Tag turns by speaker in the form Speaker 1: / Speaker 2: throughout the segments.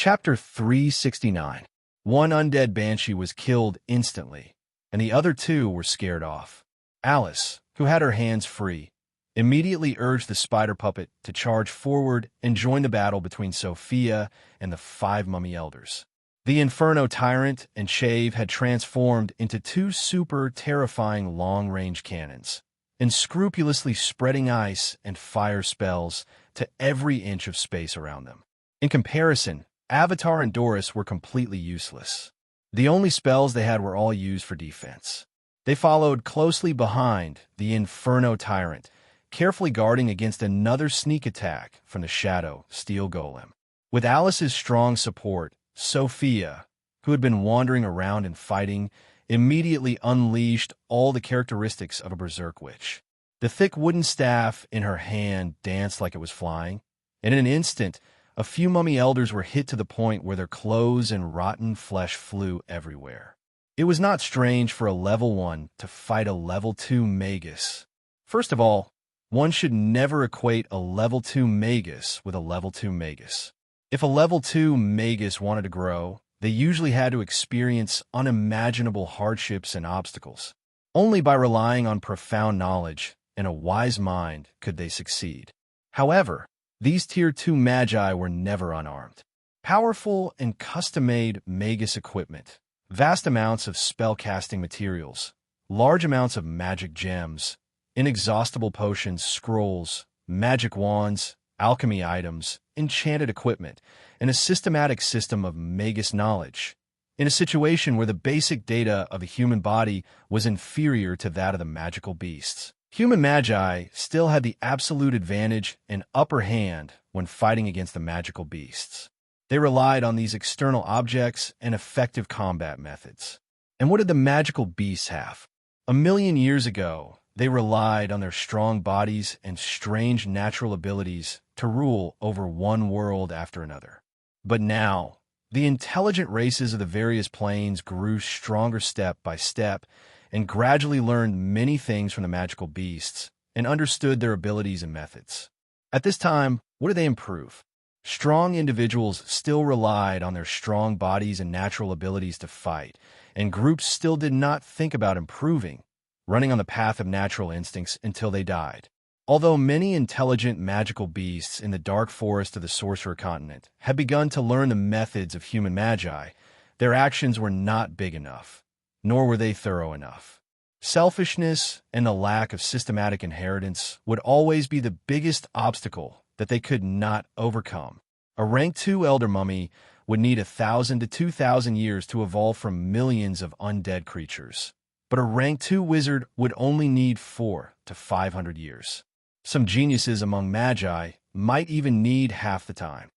Speaker 1: Chapter 369. One undead banshee was killed instantly, and the other two were scared off. Alice, who had her hands free, immediately urged the spider puppet to charge forward and join the battle between Sophia and the 5 mummy elders. The Inferno Tyrant and Shave had transformed into 2 super terrifying long-range cannons, and scrupulously spreading ice and fire spells to every inch of space around them. In comparison, Avatar and Doris were completely useless. The only spells they had were all used for defense. They followed closely behind the Inferno Tyrant, carefully guarding against another sneak attack from the Shadow Steel Golem. With Alice's strong support, Sophia, who had been wandering around and fighting, immediately unleashed all the characteristics of a berserk witch. The thick wooden staff in her hand danced like it was flying, and in an instant, a few mummy elders were hit to the point where their clothes and rotten flesh flew everywhere. It was not strange for a level 1 to fight a level 2 magus. First of all, one should never equate a level 2 magus with a level 2 magus. If a level 2 magus wanted to grow, they usually had to experience unimaginable hardships and obstacles. Only by relying on profound knowledge and a wise mind could they succeed. However, these Tier 2 magi were never unarmed. Powerful and custom-made magus equipment, vast amounts of spell-casting materials, large amounts of magic gems, inexhaustible potions, scrolls, magic wands, alchemy items, enchanted equipment, and a systematic system of magus knowledge, in a situation where the basic data of a human body was inferior to that of the magical beasts. Human magi still had the absolute advantage and upper hand when fighting against the magical beasts. They relied on these external objects and effective combat methods. And what did the magical beasts have? 1,000,000 years ago, they relied on their strong bodies and strange natural abilities to rule over one world after another. But now, the intelligent races of the various planes grew stronger step by step, and gradually learned many things from the magical beasts, and understood their abilities and methods. At this time, what did they improve? Strong individuals still relied on their strong bodies and natural abilities to fight, and groups still did not think about improving, running on the path of natural instincts until they died. Although many intelligent magical beasts in the dark forest of the Sorcerer Continent had begun to learn the methods of human magi, their actions were not big enough, nor were they thorough enough. Selfishness and the lack of systematic inheritance would always be the biggest obstacle that they could not overcome. A rank 2 elder mummy would need 1,000 to 2,000 years to evolve from millions of undead creatures, but a rank 2 wizard would only need 400 to 500 years. Some geniuses among magi might even need half the time.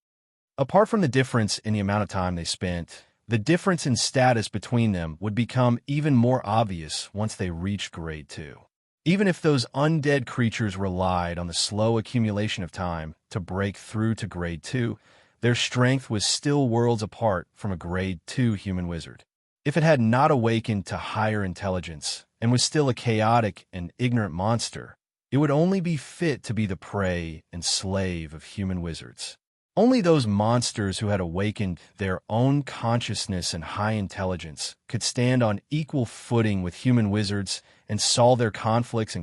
Speaker 1: Apart from the difference in the amount of time they spent, the difference in status between them would become even more obvious once they reached Grade 2. Even if those undead creatures relied on the slow accumulation of time to break through to Grade 2, their strength was still worlds apart from a Grade 2 human wizard. If it had not awakened to higher intelligence and was still a chaotic and ignorant monster, it would only be fit to be the prey and slave of human wizards. Only those monsters who had awakened their own consciousness and high intelligence could stand on equal footing with human wizards and solve their conflicts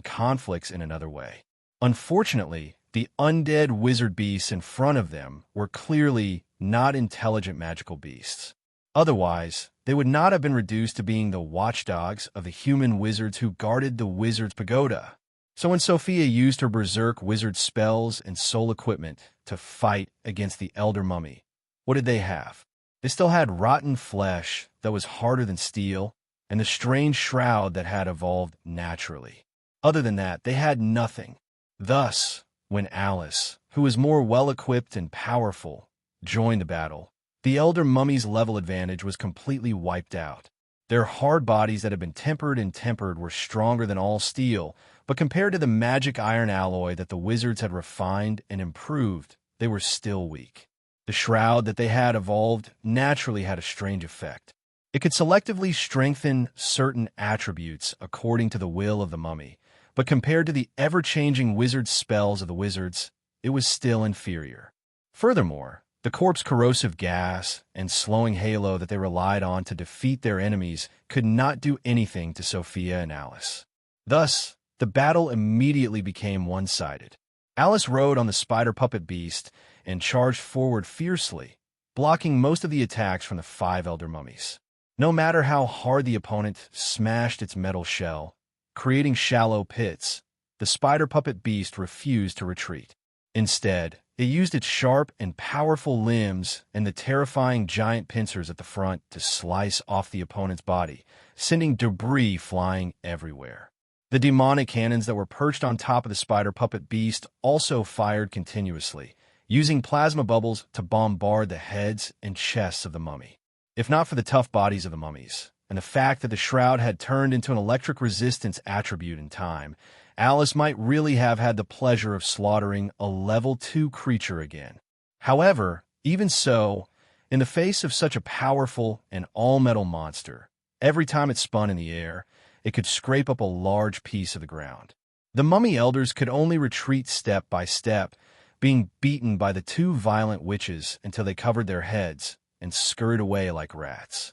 Speaker 1: in another way. Unfortunately, the undead wizard beasts in front of them were clearly not intelligent magical beasts. Otherwise, they would not have been reduced to being the watchdogs of the human wizards who guarded the wizard's pagoda. So when Sophia used her berserk wizard spells and soul equipment to fight against the elder mummy, what did they have? They still had rotten flesh that was harder than steel, and the strange shroud that had evolved naturally. Other than that, they had nothing. Thus, when Alice, who was more well-equipped and powerful, joined the battle, the elder mummy's level advantage was completely wiped out. Their hard bodies that had been tempered were stronger than all steel, but compared to the magic iron alloy that the wizards had refined and improved, they were still weak. The shroud that they had evolved naturally had a strange effect. It could selectively strengthen certain attributes according to the will of the mummy, but compared to the ever-changing wizard spells of the wizards, it was still inferior. Furthermore, The corpse's corrosive gas and slowing halo that they relied on to defeat their enemies could not do anything to Sophia and Alice. Thus, the battle immediately became one-sided. Alice rode on the spider puppet beast and charged forward fiercely, blocking most of the attacks from the 5 elder mummies. No matter how hard the opponent smashed its metal shell, creating shallow pits, the spider puppet beast refused to retreat. Instead, it used its sharp and powerful limbs and the terrifying giant pincers at the front to slice off the opponent's body, sending debris flying everywhere. The demonic cannons that were perched on top of the spider puppet beast also fired continuously, using plasma bubbles to bombard the heads and chests of the mummy. If not for the tough bodies of the mummies, and the fact that the shroud had turned into an electric resistance attribute in time, Alice might really have had the pleasure of slaughtering a level 2 creature again. However, even so, in the face of such a powerful and all-metal monster, every time it spun in the air, it could scrape up a large piece of the ground. The mummy elders could only retreat step by step, being beaten by the 2 violent witches until they covered their heads and scurried away like rats.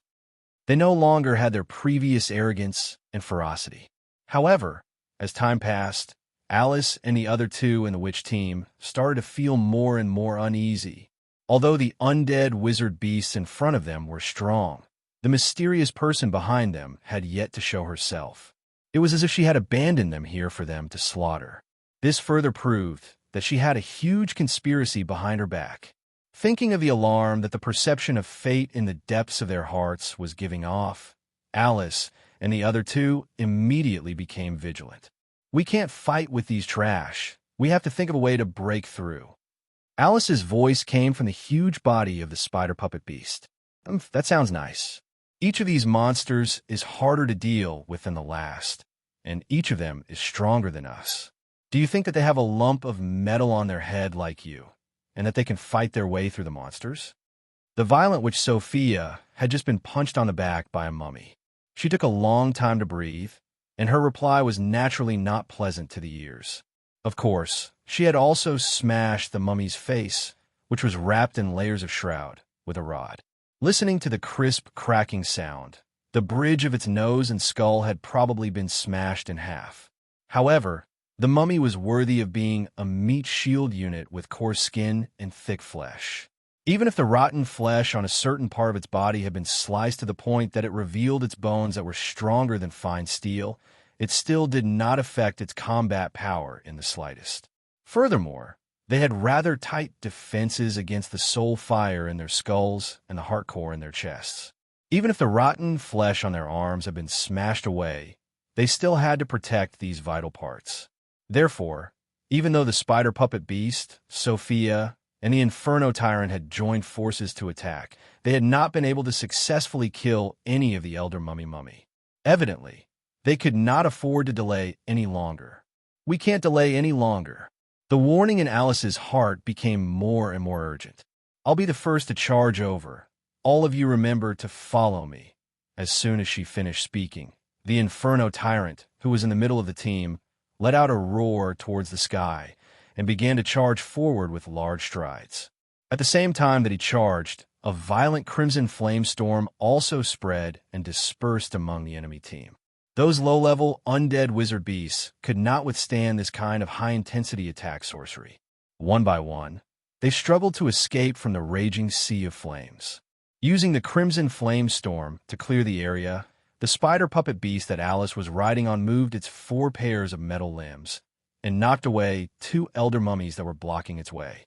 Speaker 1: They no longer had their previous arrogance and ferocity. However, as time passed, Alice and the other 2 in the witch team started to feel more and more uneasy. Although the undead wizard beasts in front of them were strong, the mysterious person behind them had yet to show herself. It was as if she had abandoned them here for them to slaughter. This further proved that she had a huge conspiracy behind her back. Thinking of the alarm that the perception of fate in the depths of their hearts was giving off, Alice and the other 2 immediately became vigilant. We can't fight with these trash. We have to think of a way to break through. Alice's voice came from the huge body of the spider puppet beast. That sounds nice. Each of these monsters is harder to deal with than the last, and each of them is stronger than us. Do you think that they have a lump of metal on their head like you, and that they can fight their way through the monsters? The violent witch Sophia had just been punched on the back by a mummy. She took a long time to breathe, and her reply was naturally not pleasant to the ears. Of course, she had also smashed the mummy's face, which was wrapped in layers of shroud, with a rod. Listening to the crisp, cracking sound, the bridge of its nose and skull had probably been smashed in half. However, the mummy was worthy of being a meat shield unit with coarse skin and thick flesh. Even if the rotten flesh on a certain part of its body had been sliced to the point that it revealed its bones that were stronger than fine steel, it still did not affect its combat power in the slightest. Furthermore, they had rather tight defenses against the soul fire in their skulls and the heart core in their chests. Even if the rotten flesh on their arms had been smashed away, they still had to protect these vital parts. Therefore, even though the spider puppet beast, Sophia, and the Inferno Tyrant had joined forces to attack, they had not been able to successfully kill any of the Elder Mummy. Evidently, they could not afford to delay any longer. We can't delay any longer. The warning in Alice's heart became more and more urgent. I'll be the first to charge over. All of you remember to follow me. As soon as she finished speaking, the Inferno Tyrant, who was in the middle of the team, let out a roar towards the sky and began to charge forward with large strides. At the same time that he charged, a violent crimson flame storm also spread and dispersed among the enemy team. Those low-level, undead wizard beasts could not withstand this kind of high-intensity attack sorcery. One by one, they struggled to escape from the raging sea of flames. Using the crimson flame storm to clear the area, the spider puppet beast that Alice was riding on moved its 4 pairs of metal limbs and knocked away 2 elder mummies that were blocking its way.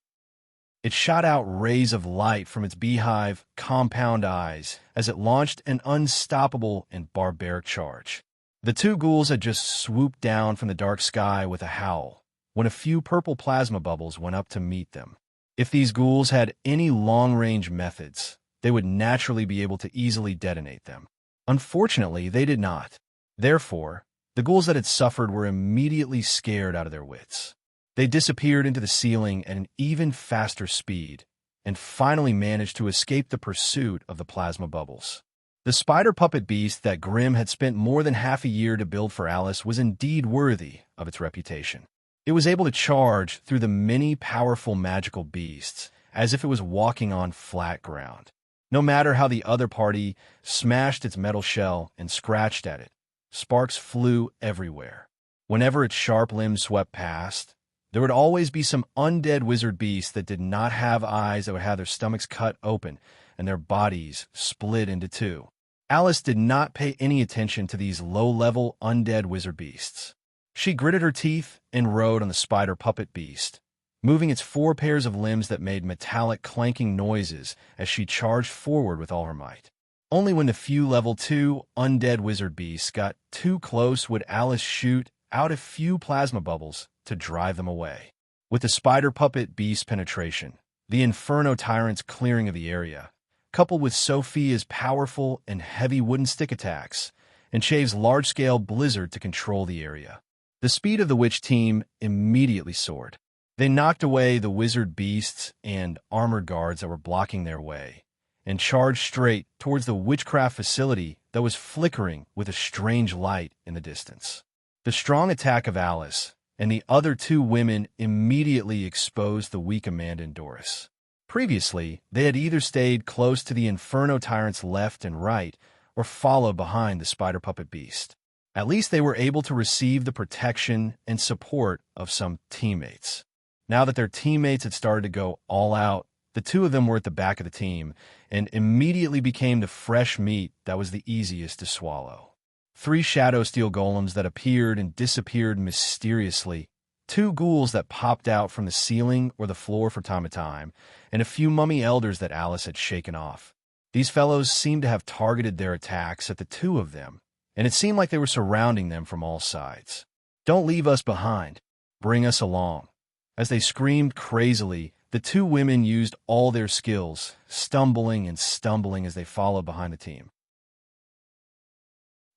Speaker 1: It shot out rays of light from its beehive, compound eyes as it launched an unstoppable and barbaric charge. The 2 ghouls had just swooped down from the dark sky with a howl when a few purple plasma bubbles went up to meet them. If these ghouls had any long-range methods, they would naturally be able to easily detonate them. Unfortunately, they did not. Therefore, the ghouls that had suffered were immediately scared out of their wits. They disappeared into the ceiling at an even faster speed and finally managed to escape the pursuit of the plasma bubbles. The spider puppet beast that Grimm had spent more than half a year to build for Alice was indeed worthy of its reputation. It was able to charge through the many powerful magical beasts as if it was walking on flat ground. No matter how the other party smashed its metal shell and scratched at it, sparks flew everywhere. Whenever its sharp limbs swept past, there would always be some undead wizard beast that did not have eyes that would have their stomachs cut open and their bodies split into two. Alice did not pay any attention to these low-level undead wizard beasts. She gritted her teeth and rode on the spider puppet beast, moving its 4 pairs of limbs that made metallic clanking noises as she charged forward with all her might. Only when the few level 2 undead wizard beasts got too close would Alice shoot out a few plasma bubbles to drive them away. With the spider puppet beast penetration, the Inferno Tyrant's clearing of the area, coupled with Sophia's powerful and heavy wooden stick attacks, and Chave's large-scale blizzard to control the area, the speed of the witch team immediately soared. They knocked away the wizard beasts and armored guards that were blocking their way, and charged straight towards the witchcraft facility that was flickering with a strange light in the distance. The strong attack of Alice and the other 2 women immediately exposed the weak Amanda and Doris. Previously, they had either stayed close to the Inferno Tyrant's left and right, or followed behind the spider puppet beast. At least they were able to receive the protection and support of some teammates. Now that their teammates had started to go all out, the 2 of them were at the back of the team, and immediately became the fresh meat that was the easiest to swallow. 3 shadow steel golems that appeared and disappeared mysteriously, 2 ghouls that popped out from the ceiling or the floor from time to time, and a few mummy elders that Alice had shaken off. These fellows seemed to have targeted their attacks at the 2 of them, and it seemed like they were surrounding them from all sides. "Don't leave us behind. Bring us along." As they screamed crazily, the 2 women used all their skills, stumbling and stumbling as they followed behind the team.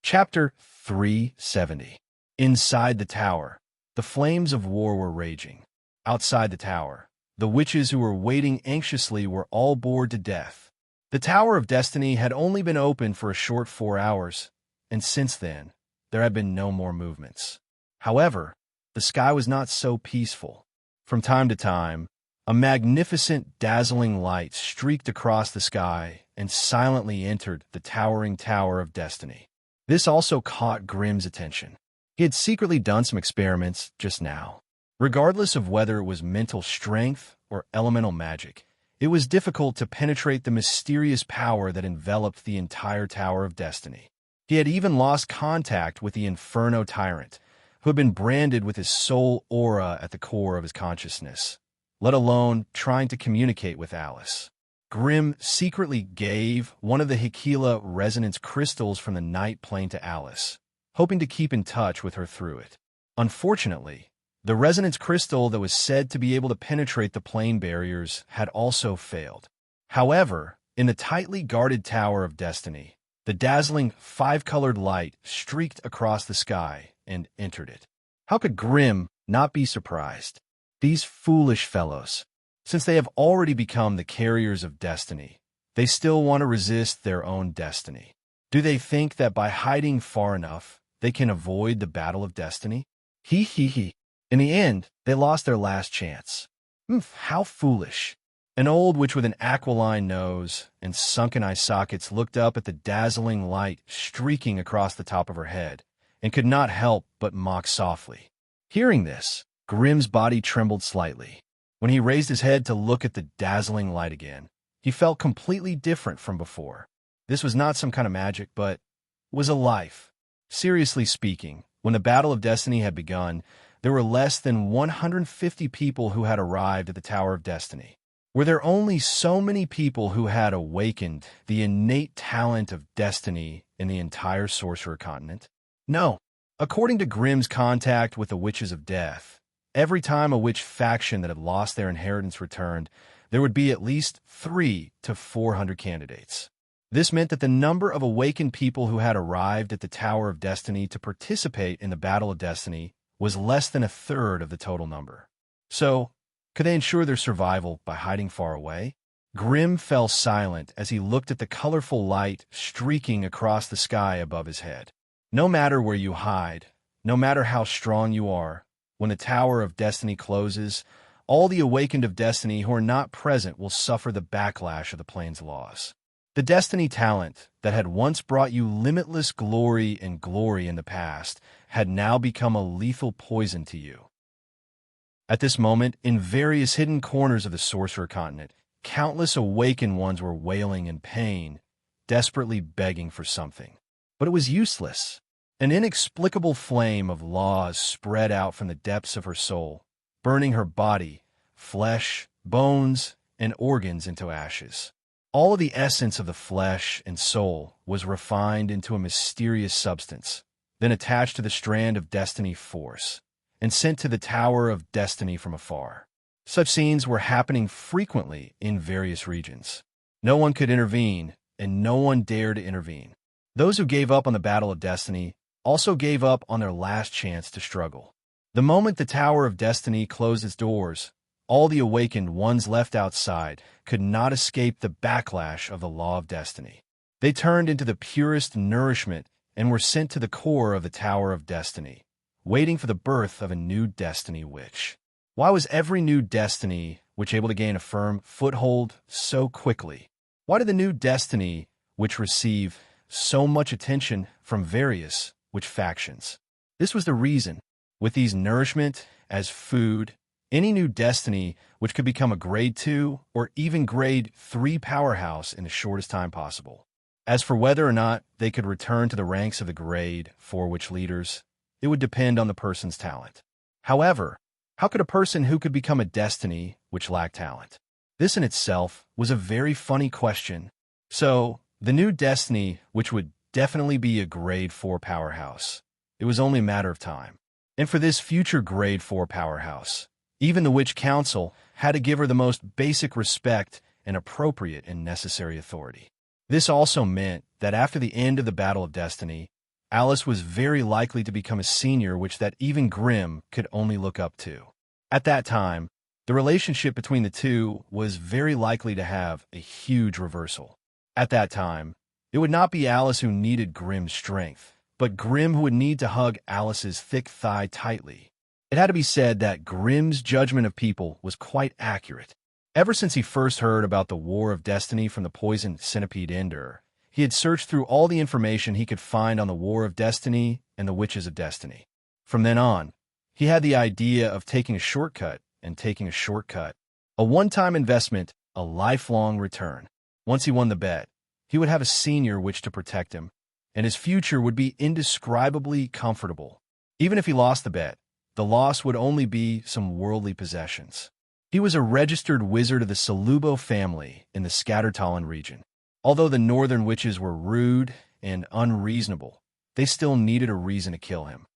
Speaker 1: Chapter 370. Inside the tower. The flames of war were raging. Outside the tower, the witches who were waiting anxiously were all bored to death. The Tower of Destiny had only been open for a short 4 hours, and since then, there had been no more movements. However, the sky was not so peaceful. From time to time, a magnificent, dazzling light streaked across the sky and silently entered the towering Tower of Destiny. This also caught Grimm's attention. He had secretly done some experiments just now. Regardless of whether it was mental strength or elemental magic, it was difficult to penetrate the mysterious power that enveloped the entire Tower of Destiny. He had even lost contact with the Inferno Tyrant, who had been branded with his soul aura at the core of his consciousness, let alone trying to communicate with Alice. Grimm secretly gave one of the Hikila resonance crystals from the night plane to Alice, hoping to keep in touch with her through it. Unfortunately, the resonance crystal that was said to be able to penetrate the plane barriers had also failed. However, in the tightly guarded Tower of Destiny, the dazzling 5-colored light streaked across the sky and entered it. How could Grimm not be surprised? These foolish fellows, since they have already become the carriers of destiny, they still want to resist their own destiny. Do they think that by hiding far enough, they can avoid the battle of destiny? He. In the end, they lost their last chance. How foolish. An old witch with an aquiline nose and sunken eye sockets looked up at the dazzling light streaking across the top of her head, and could not help but mock softly. Hearing this, Grimm's body trembled slightly. When he raised his head to look at the dazzling light again, he felt completely different from before. This was not some kind of magic, but was a life. Seriously speaking, when the Battle of Destiny had begun, there were less than 150 people who had arrived at the Tower of Destiny. Were there only so many people who had awakened the innate talent of destiny in the entire Sorcerer continent? No. According to Grimm's contact with the Witches of Death, every time a witch faction that had lost their inheritance returned, there would be at least 300 to 400 candidates. This meant that the number of awakened people who had arrived at the Tower of Destiny to participate in the Battle of Destiny was less than a third of the total number. So, could they ensure their survival by hiding far away? Grimm fell silent as he looked at the colorful light streaking across the sky above his head. No matter where you hide, no matter how strong you are, when the Tower of Destiny closes, all the awakened of destiny who are not present will suffer the backlash of the plane's laws. The destiny talent that had once brought you limitless glory and glory in the past had now become a lethal poison to you. At this moment, in various hidden corners of the Sorcerer Continent, countless awakened ones were wailing in pain, desperately begging for something. But it was useless. An inexplicable flame of laws spread out from the depths of her soul, burning her body, flesh, bones, and organs into ashes. All of the essence of the flesh and soul was refined into a mysterious substance, then attached to the strand of destiny force, and sent to the Tower of Destiny from afar. Such scenes were happening frequently in various regions. No one could intervene, and no one dared to intervene. Those who gave up on the battle of destiny also gave up on their last chance to struggle. The moment the Tower of Destiny closed its doors, all the awakened ones left outside could not escape the backlash of the law of destiny. They turned into the purest nourishment and were sent to the core of the Tower of Destiny, waiting for the birth of a new destiny witch. Why was every new destiny witch able to gain a firm foothold so quickly? Why did the new destiny witch receive so much attention from various witch factions? This was the reason. With these nourishment as food, any new destiny which could become a grade 2 or even grade 3 powerhouse in the shortest time possible. As for whether or not they could return to the ranks of the grade 4 witch leaders, it would depend on the person's talent. However, how could a person who could become a destiny which lacked talent? This in itself was a very funny question. So, the new destiny which would definitely be a grade 4 powerhouse. It was only a matter of time. And for this future grade 4 powerhouse, even the Witch Council had to give her the most basic respect and appropriate and necessary authority. This also meant that after the end of the Battle of Destiny, Alice was very likely to become a senior witch that even Grimm could only look up to. At that time, the relationship between the two was very likely to have a huge reversal. At that time, it would not be Alice who needed Grimm's strength, but Grimm who would need to hug Alice's thick thigh tightly. It had to be said that Grimm's judgment of people was quite accurate. Ever since he first heard about the War of Destiny from the poisoned centipede Ender, he had searched through all the information he could find on the War of Destiny and the Witches of Destiny. From then on, he had the idea of taking a shortcut and taking a shortcut. A one-time investment, a lifelong return. Once he won the bet, he would have a senior witch to protect him, and his future would be indescribably comfortable. Even if he lost the bet, the loss would only be some worldly possessions. He was a registered wizard of the Salubo family in the Scattertalon region. Although the northern witches were rude and unreasonable, they still needed a reason to kill him.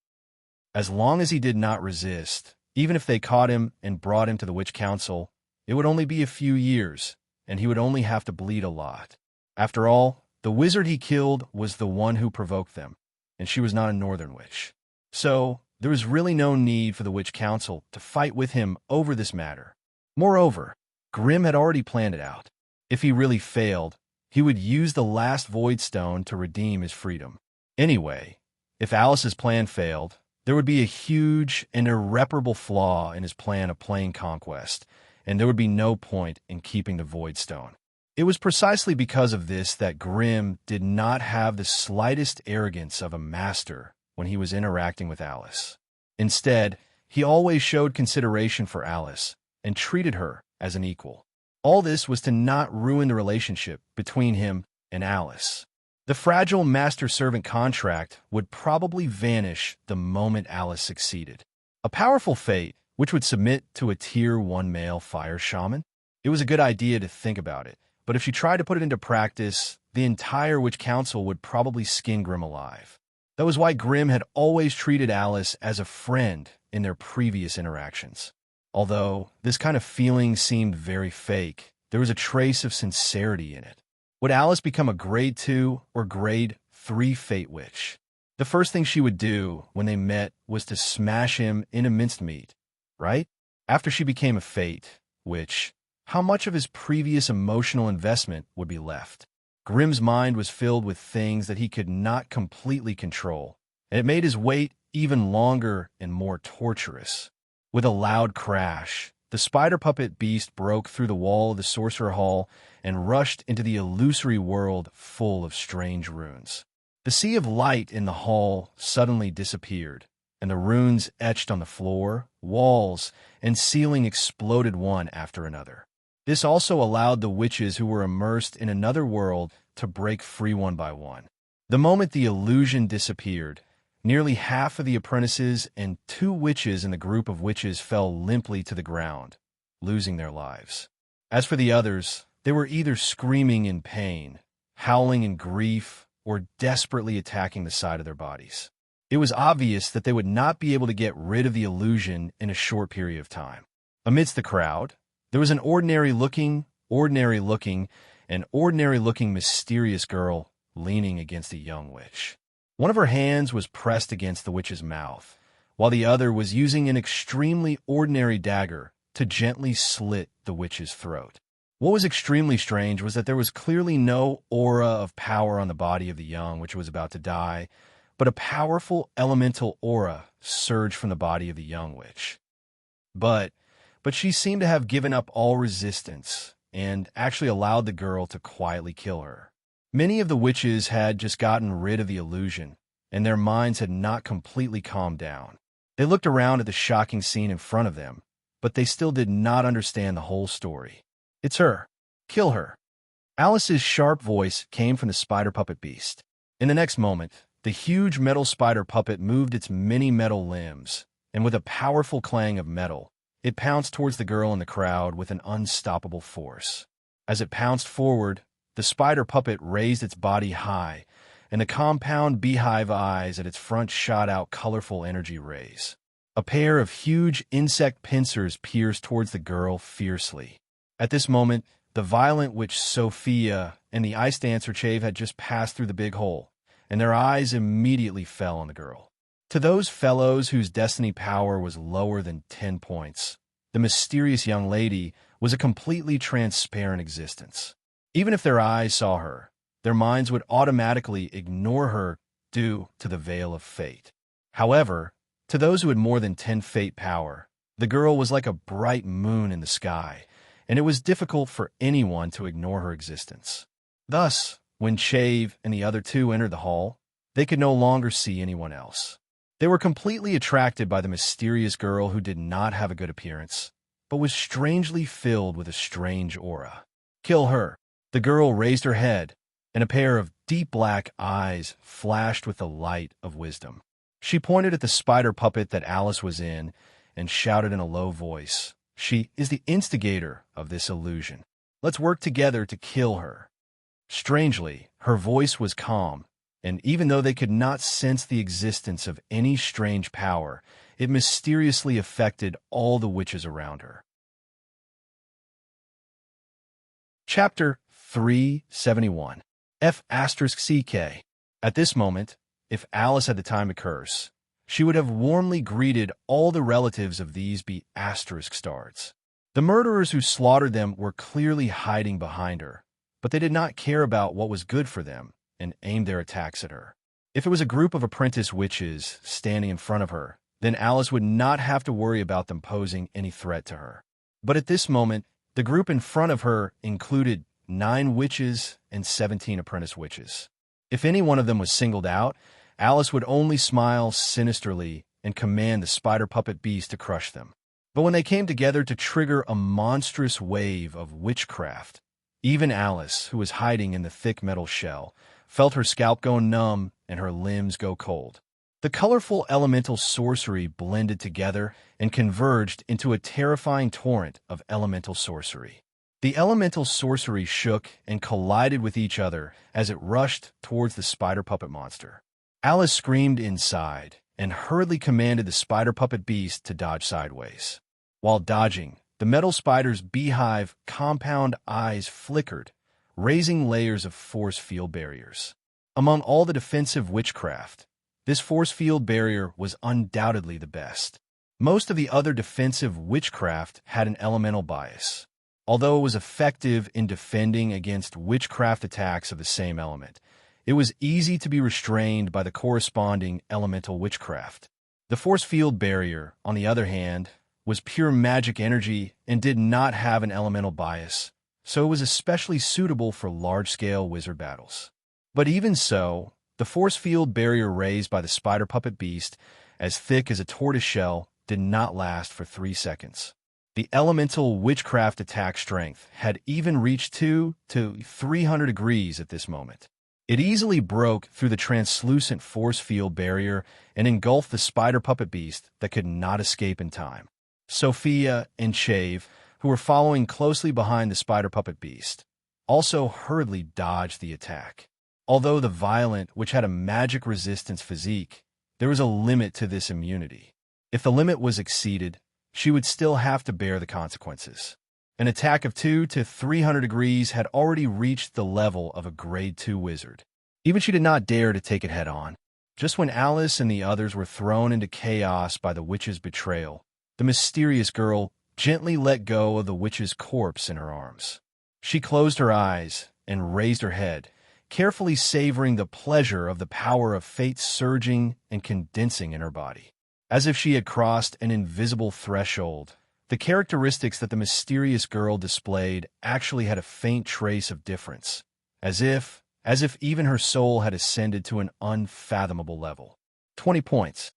Speaker 1: As long as he did not resist, even if they caught him and brought him to the Witch Council, it would only be a few years, and he would only have to bleed a lot. After all, the wizard he killed was the one who provoked them, and she was not a northern witch. So, there was really no need for the Witch Council to fight with him over this matter. Moreover, Grimm had already planned it out. If he really failed, he would use the last Void Stone to redeem his freedom. Anyway, if Alice's plan failed, there would be a huge and irreparable flaw in his plan of playing Conquest, and there would be no point in keeping the Void Stone. It was precisely because of this that Grimm did not have the slightest arrogance of a master when he was interacting with Alice. Instead, he always showed consideration for Alice and treated her as an equal. All this was to not ruin the relationship between him and Alice. The fragile master-servant contract would probably vanish the moment Alice succeeded. A powerful fate which would submit to a Tier 1 male fire shaman? It was a good idea to think about it, but if she tried to put it into practice, the entire Witch Council would probably skin Grimm alive. That was why Grimm had always treated Alice as a friend in their previous interactions. Although this kind of feeling seemed very fake, there was a trace of sincerity in it. Would Alice become a grade 2 or grade 3 Fate Witch? The first thing she would do when they met was to smash him into mincemeat, right? After she became a Fate Witch, how much of his previous emotional investment would be left? Grimm's mind was filled with things that he could not completely control, and it made his wait even longer and more torturous. With a loud crash, the spider puppet beast broke through the wall of the sorcerer hall and rushed into the illusory world full of strange runes. The sea of light in the hall suddenly disappeared, and the runes etched on the floor, walls, and ceiling exploded one after another. This also allowed the witches who were immersed in another world to break free one by one. The moment the illusion disappeared, nearly half of the apprentices and 2 witches in the group of witches fell limply to the ground, losing their lives. As for the others, they were either screaming in pain, howling in grief, or desperately attacking the side of their bodies. It was obvious that they would not be able to get rid of the illusion in a short period of time. Amidst the crowd, there was an ordinary-looking, mysterious girl leaning against a young witch. One of her hands was pressed against the witch's mouth, while the other was using an extremely ordinary dagger to gently slit the witch's throat. What was extremely strange was that there was clearly no aura of power on the body of the young witch who was about to die, but a powerful elemental aura surged from the body of the young witch. But she seemed to have given up all resistance and actually allowed the girl to quietly kill her. Many of the witches had just gotten rid of the illusion, and their minds had not completely calmed down. They looked around at the shocking scene in front of them, but they still did not understand the whole story. "It's her. Kill her." Alice's sharp voice came from the spider puppet beast. In the next moment, the huge metal spider puppet moved its many metal limbs, and with a powerful clang of metal, it pounced towards the girl in the crowd with an unstoppable force. As it pounced forward, the spider puppet raised its body high, and the compound beehive eyes at its front shot out colorful energy rays. A pair of huge insect pincers pierced towards the girl fiercely. At this moment, the violent witch Sophia and the ice dancer Chave had just passed through the big hole, and their eyes immediately fell on the girl. To those fellows whose destiny power was lower than 10 points, the mysterious young lady was a completely transparent existence. Even if their eyes saw her, their minds would automatically ignore her due to the veil of fate. However, to those who had more than 10 fate power, the girl was like a bright moon in the sky, and it was difficult for anyone to ignore her existence. Thus, when Chave and the other 2 entered the hall, they could no longer see anyone else. They were completely attracted by the mysterious girl who did not have a good appearance, but was strangely filled with a strange aura. "Kill her." The girl raised her head, and a pair of deep black eyes flashed with the light of wisdom. She pointed at the spider puppet that Alice was in and shouted in a low voice, "She is the instigator of this illusion. Let's work together to kill her." Strangely, her voice was calm, and even though they could not sense the existence of any strange power, it mysteriously affected all the witches around her. Chapter 371. F***CK. At this moment, if Alice had the time to curse, she would have warmly greeted all the relatives of these ***stards. The murderers who slaughtered them were clearly hiding behind her, but they did not care about what was good for them and aimed their attacks at her. If it was a group of apprentice witches standing in front of her, then Alice would not have to worry about them posing any threat to her. But at this moment, the group in front of her included 9 witches and 17 apprentice witches. If any one of them was singled out, Alice would only smile sinisterly and command the spider puppet beast to crush them. But when they came together to trigger a monstrous wave of witchcraft, even Alice, who was hiding in the thick metal shell, felt her scalp go numb and her limbs go cold. The colorful elemental sorcery blended together and converged into a terrifying torrent of elemental sorcery. The elemental sorcery shook and collided with each other as it rushed towards the spider puppet monster. Alice screamed inside and hurriedly commanded the spider puppet beast to dodge sideways. While dodging, the metal spider's beehive compound eyes flickered, raising layers of force field barriers. Among all the defensive witchcraft, this force field barrier was undoubtedly the best. Most of the other defensive witchcraft had an elemental bias. Although it was effective in defending against witchcraft attacks of the same element, it was easy to be restrained by the corresponding elemental witchcraft. The force field barrier, on the other hand, was pure magic energy and did not have an elemental bias, so it was especially suitable for large-scale wizard battles. But even so, the force field barrier raised by the spider puppet beast, as thick as a tortoise shell, did not last for 3 seconds. The elemental witchcraft attack strength had even reached 2 to 300 degrees at this moment. It easily broke through the translucent force field barrier and engulfed the spider puppet beast that could not escape in time. Sophia and Chave, who were following closely behind the spider puppet beast, also hurriedly dodged the attack. Although the Violent, which had a magic resistance physique, there was a limit to this immunity. If the limit was exceeded, she would still have to bear the consequences. An attack of 2 to 300 degrees had already reached the level of a grade 2 wizard. Even she did not dare to take it head on. Just when Alice and the others were thrown into chaos by the witch's betrayal, the mysterious girl gently let go of the witch's corpse in her arms. She closed her eyes and raised her head, carefully savoring the pleasure of the power of fate surging and condensing in her body. As if she had crossed an invisible threshold, the characteristics that the mysterious girl displayed actually had a faint trace of difference, as if even her soul had ascended to an unfathomable level. 20 points.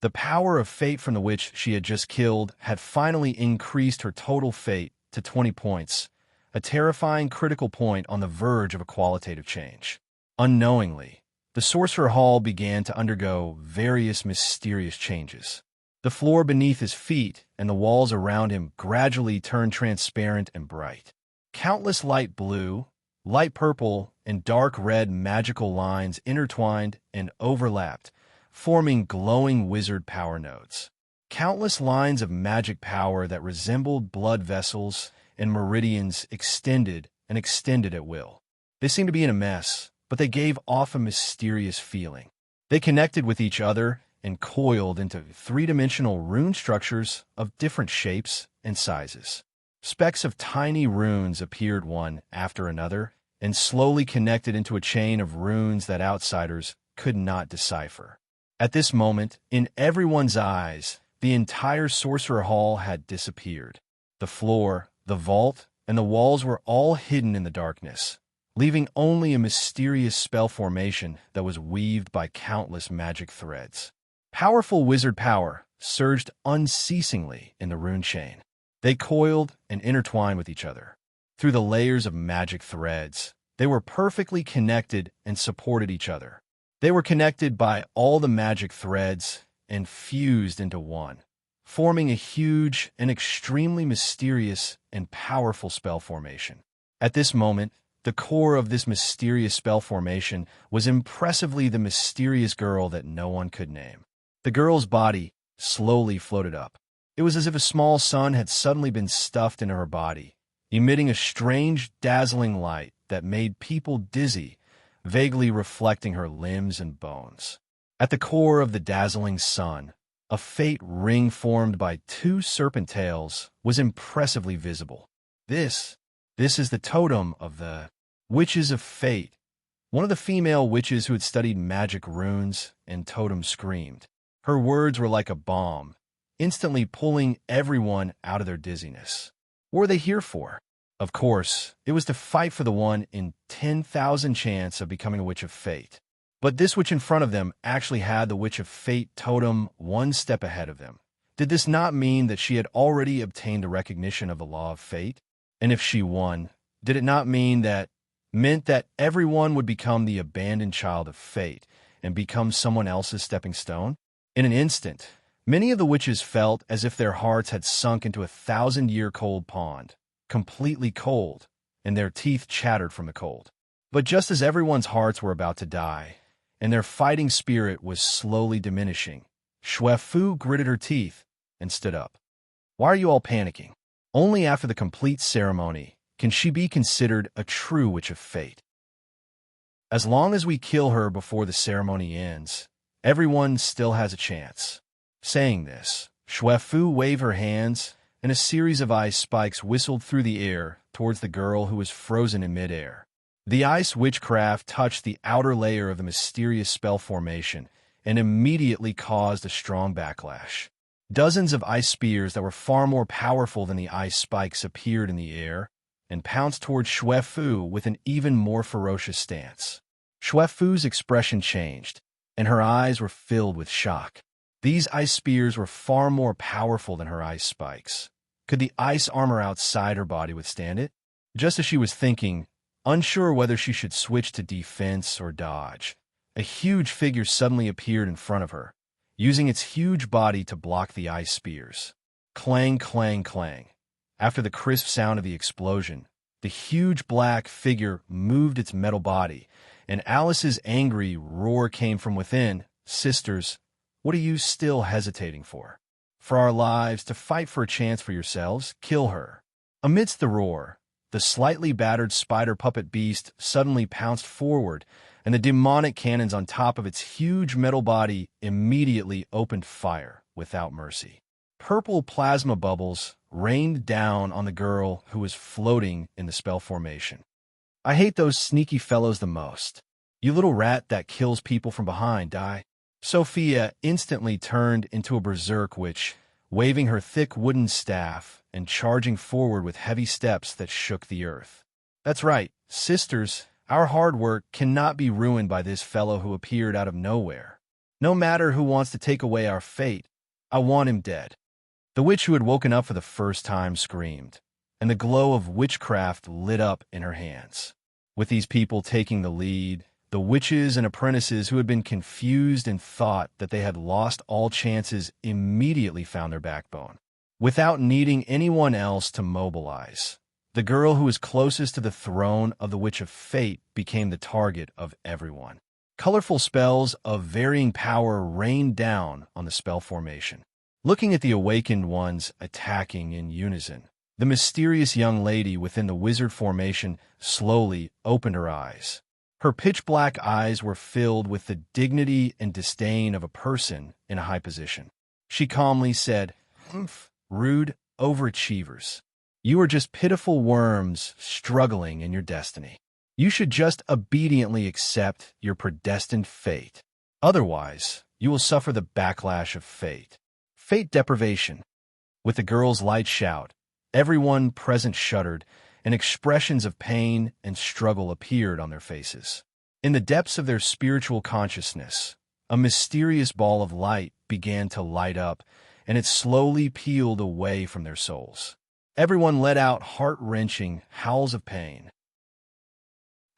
Speaker 1: The power of fate from the witch she had just killed had finally increased her total fate to 20 points, a terrifying critical point on the verge of a qualitative change. Unknowingly, the Sorcerer Hall began to undergo various mysterious changes. The floor beneath his feet and the walls around him gradually turned transparent and bright. Countless light blue, light purple, and dark red magical lines intertwined and overlapped, forming glowing wizard power nodes. Countless lines of magic power that resembled blood vessels and meridians extended and extended at will. They seemed to be in a mess, but they gave off a mysterious feeling. They connected with each other and coiled into three-dimensional rune structures of different shapes and sizes. Specks of tiny runes appeared one after another and slowly connected into a chain of runes that outsiders could not decipher. At this moment, in everyone's eyes, the entire Sorcerer Hall had disappeared. The floor, the vault, and the walls were all hidden in the darkness, leaving only a mysterious spell formation that was weaved by countless magic threads. Powerful wizard power surged unceasingly in the rune chain. They coiled and intertwined with each other. Through the layers of magic threads, they were perfectly connected and supported each other. They were connected by all the magic threads and fused into one, forming a huge and extremely mysterious and powerful spell formation. At this moment, the core of this mysterious spell formation was impressively the mysterious girl that no one could name. The girl's body slowly floated up. It was as if a small sun had suddenly been stuffed into her body, emitting a strange, dazzling light that made people dizzy, vaguely reflecting her limbs and bones. At the core of the dazzling sun, a fate ring formed by 2 serpent tails was impressively visible. This is the totem of the Witches of Fate. One of the female witches who had studied magic runes and totems screamed. Her words were like a bomb, instantly pulling everyone out of their dizziness. What were they here for? Of course, it was to fight for the 1 in 10,000 chance of becoming a Witch of Fate. But this witch in front of them actually had the Witch of Fate totem 1 step ahead of them. Did this not mean that she had already obtained the recognition of the law of fate? And if she won, did it not mean that everyone would become the abandoned child of fate and become someone else's stepping stone? In an instant, many of the witches felt as if their hearts had sunk into a 1,000-year cold pond, completely cold, and their teeth chattered from the cold. But just as everyone's hearts were about to die, and their fighting spirit was slowly diminishing, Shuefu gritted her teeth and stood up. Why are you all panicking? Only after the complete ceremony can she be considered a true Witch of Fate. As long as we kill her before the ceremony ends, everyone still has a chance. Saying this, Shuefu waved her hands, and a series of ice spikes whistled through the air towards the girl who was frozen in midair. The ice witchcraft touched the outer layer of the mysterious spell formation and immediately caused a strong backlash. Dozens of ice spears that were far more powerful than the ice spikes appeared in the air and pounced toward Xue Fu with an even more ferocious stance. Xue Fu's expression changed, and her eyes were filled with shock. These ice spears were far more powerful than her ice spikes. Could the ice armor outside her body withstand it? Just as she was thinking, unsure whether she should switch to defense or dodge, a huge figure suddenly appeared in front of her, using its huge body to block the ice spears. Clang, clang, clang. After the crisp sound of the explosion, the huge black figure moved its metal body, and Alice's angry roar came from within. "Sisters, what are you still hesitating for? For our lives, to fight for a chance for yourselves, kill her." Amidst the roar, the slightly battered spider puppet beast suddenly pounced forward, and the demonic cannons on top of its huge metal body immediately opened fire without mercy. Purple plasma bubbles rained down on the girl who was floating in the spell formation. "I hate those sneaky fellows the most. You little rat that kills people from behind, die." Sophia instantly turned into a berserk witch, waving her thick wooden staff and charging forward with heavy steps that shook the earth. "That's right, sisters, our hard work cannot be ruined by this fellow who appeared out of nowhere. No matter who wants to take away our fate, I want him dead." The witch who had woken up for the first time screamed, and the glow of witchcraft lit up in her hands. With these people taking the lead, the witches and apprentices who had been confused and thought that they had lost all chances immediately found their backbone. Without needing anyone else to mobilize, the girl who was closest to the throne of the Witch of Fate became the target of everyone. Colorful spells of varying power rained down on the spell formation. Looking at the awakened ones attacking in unison, the mysterious young lady within the wizard formation slowly opened her eyes. Her pitch-black eyes were filled with the dignity and disdain of a person in a high position. She calmly said, "Humph, rude overachievers. You are just pitiful worms struggling in your destiny. You should just obediently accept your predestined fate. Otherwise, you will suffer the backlash of fate." Fate deprivation. With the girl's light shout, everyone present shuddered, and expressions of pain and struggle appeared on their faces. In the depths of their spiritual consciousness, a mysterious ball of light began to light up, and it slowly peeled away from their souls. Everyone let out heart-wrenching howls of pain.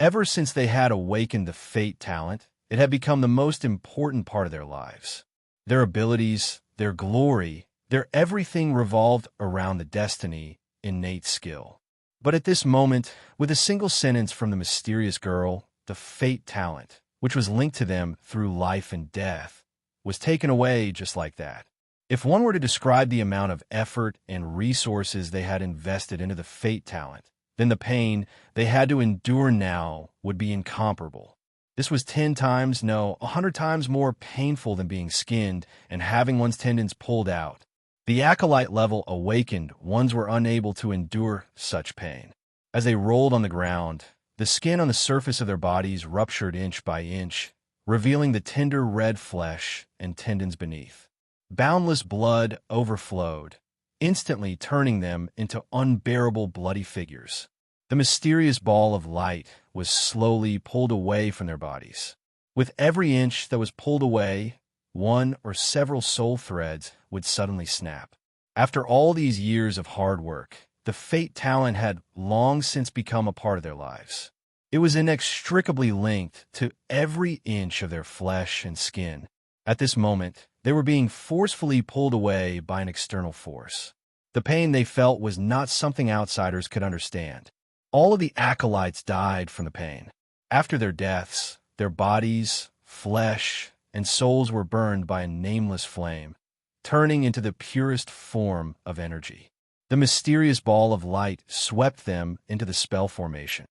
Speaker 1: Ever since they had awakened the fate talent, it had become the most important part of their lives. Their abilities, their glory, their everything revolved around the destiny, innate skill. But at this moment, with a single sentence from the mysterious girl, the fate talent, which was linked to them through life and death, was taken away just like that. If one were to describe the amount of effort and resources they had invested into the fate talent, then the pain they had to endure now would be incomparable. This was 10 times, no, 100 times more painful than being skinned and having one's tendons pulled out. The acolyte level awakened ones were unable to endure such pain. As they rolled on the ground, the skin on the surface of their bodies ruptured inch by inch, revealing the tender red flesh and tendons beneath. Boundless blood overflowed, instantly turning them into unbearable bloody figures. The mysterious ball of light was slowly pulled away from their bodies. With every inch that was pulled away, one or several soul threads would suddenly snap. After all these years of hard work, the fate talent had long since become a part of their lives. It was inextricably linked to every inch of their flesh and skin. At this moment, they were being forcefully pulled away by an external force. The pain they felt was not something outsiders could understand. All of the acolytes died from the pain. After their deaths, their bodies, flesh, and souls were burned by a nameless flame, turning into the purest form of energy. The mysterious ball of light swept them into the spell formation.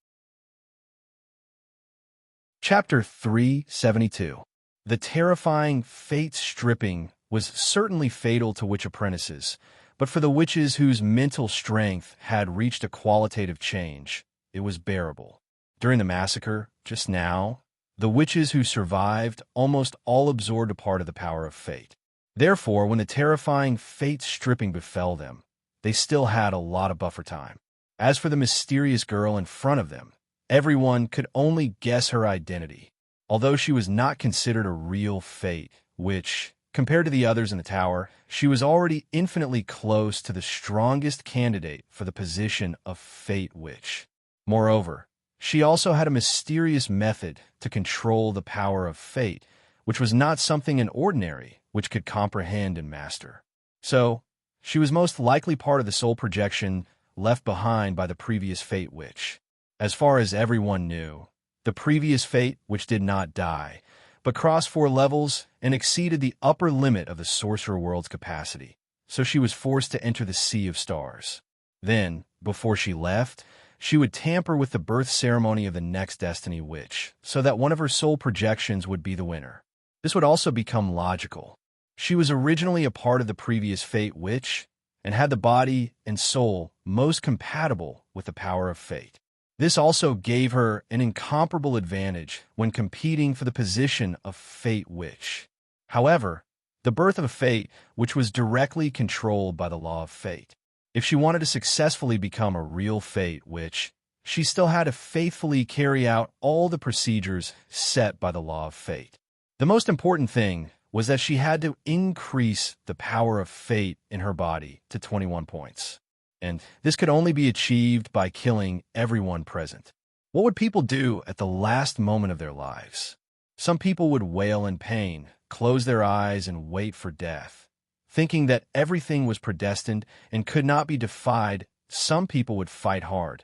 Speaker 1: Chapter 372. The terrifying fate stripping was certainly fatal to witch apprentices, but for the witches whose mental strength had reached a qualitative change, it was bearable. During the massacre, just now, the witches who survived almost all absorbed a part of the power of fate. Therefore, when the terrifying fate stripping befell them, they still had a lot of buffer time. As for the mysterious girl in front of them, everyone could only guess her identity. Although she was not considered a real fate, which, compared to the others in the tower, she was already infinitely close to the strongest candidate for the position of Fate Witch. Moreover, she also had a mysterious method to control the power of fate, which was not something an ordinary which could comprehend and master. So, she was most likely part of the soul projection left behind by the previous Fate Witch. As far as everyone knew, the previous Fate Witch did not die, but crossed 4 levels and exceeded the upper limit of the sorcerer world's capacity, so she was forced to enter the Sea of Stars. Then, before she left, she would tamper with the birth ceremony of the next Destiny Witch, so that one of her soul projections would be the winner. This would also become logical. She was originally a part of the previous Fate Witch, and had the body and soul most compatible with the power of fate. This also gave her an incomparable advantage when competing for the position of Fate Witch. However, the birth of a fate which was directly controlled by the law of fate. If she wanted to successfully become a real Fate Witch, she still had to faithfully carry out all the procedures set by the law of fate. The most important thing was that she had to increase the power of fate in her body to 21 points. And this could only be achieved by killing everyone present. What would people do at the last moment of their lives? Some people would wail in pain, close their eyes, and wait for death. Thinking that everything was predestined and could not be defied, some people would fight hard.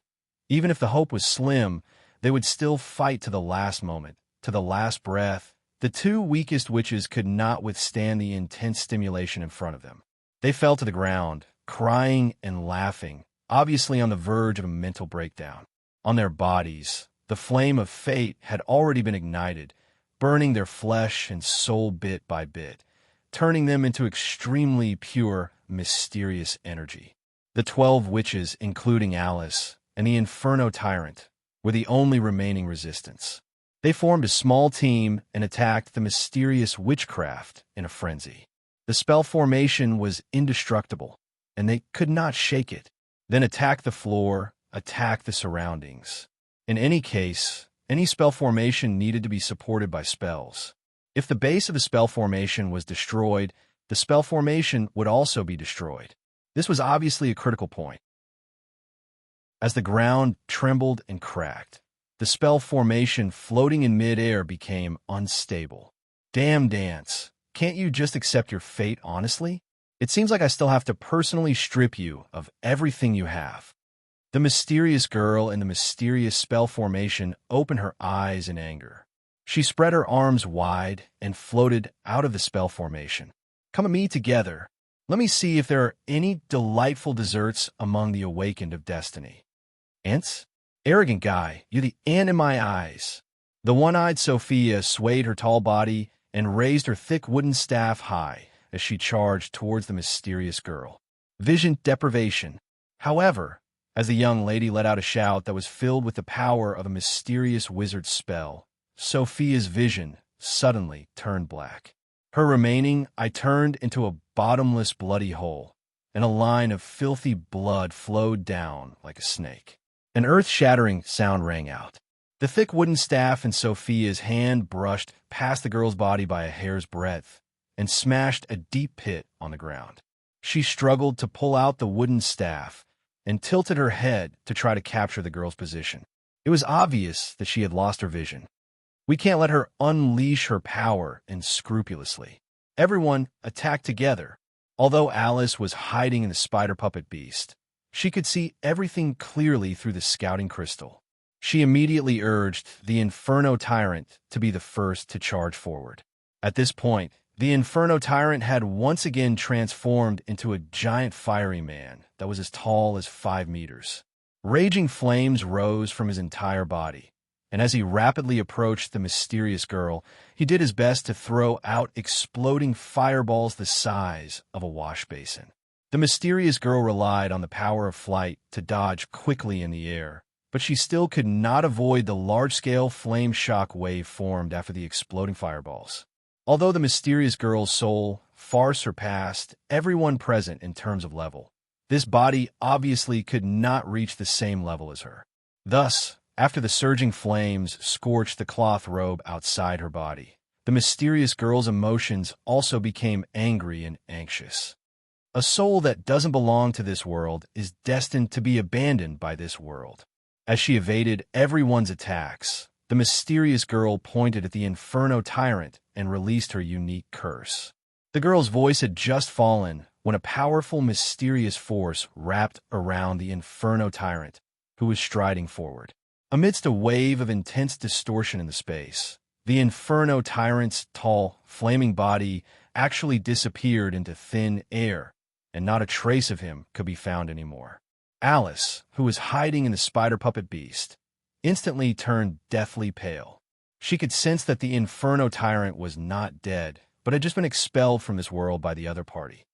Speaker 1: Even if the hope was slim, they would still fight to the last moment, to the last breath. The 2 weakest witches could not withstand the intense stimulation in front of them. They fell to the ground, crying and laughing, obviously on the verge of a mental breakdown. On their bodies, the flame of fate had already been ignited, burning their flesh and soul bit by bit, turning them into extremely pure, mysterious energy. The 12 witches, including Alice and the Inferno Tyrant, were the only remaining resistance. They formed a small team and attacked the mysterious witchcraft in a frenzy. The spell formation was indestructible, and they could not shake it. Then attack the floor, attack the surroundings. In any case, any spell formation needed to be supported by spells. If the base of the spell formation was destroyed, the spell formation would also be destroyed. This was obviously a critical point. As the ground trembled and cracked, the spell formation floating in mid-air became unstable. Damn dance. Can't you just accept your fate honestly? It seems like I still have to personally strip you of everything you have. The mysterious girl in the mysterious spell formation opened her eyes in anger. She spread her arms wide and floated out of the spell formation. Come at me together. Let me see if there are any delightful desserts among the awakened of destiny. Ants? Arrogant guy, you're the ant in my eyes. The one-eyed Sophia swayed her tall body and raised her thick wooden staff high as she charged towards the mysterious girl. Vision deprivation. However, as the young lady let out a shout that was filled with the power of a mysterious wizard's spell, Sophia's vision suddenly turned black. Her remaining eye turned into a bottomless bloody hole, and a line of filthy blood flowed down like a snake. An earth-shattering sound rang out. The thick wooden staff in Sophia's hand brushed past the girl's body by a hair's breadth and smashed a deep pit on the ground. She struggled to pull out the wooden staff and tilted her head to try to capture the girl's position. It was obvious that she had lost her vision. We can't let her unleash her power unscrupulously. Everyone attacked together. Although Alice was hiding in the spider puppet beast, she could see everything clearly through the scouting crystal. She immediately urged the Inferno Tyrant to be the first to charge forward. At this point, the Inferno Tyrant had once again transformed into a giant fiery man that was as tall as 5 meters. Raging flames rose from his entire body, and as he rapidly approached the mysterious girl, he did his best to throw out exploding fireballs the size of a wash basin. The mysterious girl relied on the power of flight to dodge quickly in the air, but she still could not avoid the large-scale flame shock wave formed after the exploding fireballs. Although the mysterious girl's soul far surpassed everyone present in terms of level. This body obviously could not reach the same level as her. Thus, after the surging flames scorched the cloth robe outside her body, the mysterious girl's emotions also became angry and anxious. A soul that doesn't belong to this world is destined to be abandoned by this world. As she evaded everyone's attacks, the mysterious girl pointed at the Inferno Tyrant and released her unique curse. The girl's voice had just fallen when a powerful, mysterious force wrapped around the Inferno Tyrant, who was striding forward. Amidst a wave of intense distortion in the space, the Inferno Tyrant's tall, flaming body actually disappeared into thin air, and not a trace of him could be found anymore. Alice, who was hiding in the spider puppet beast, instantly turned deathly pale. She could sense that the Inferno Tyrant was not dead, but had just been expelled from this world by the other party.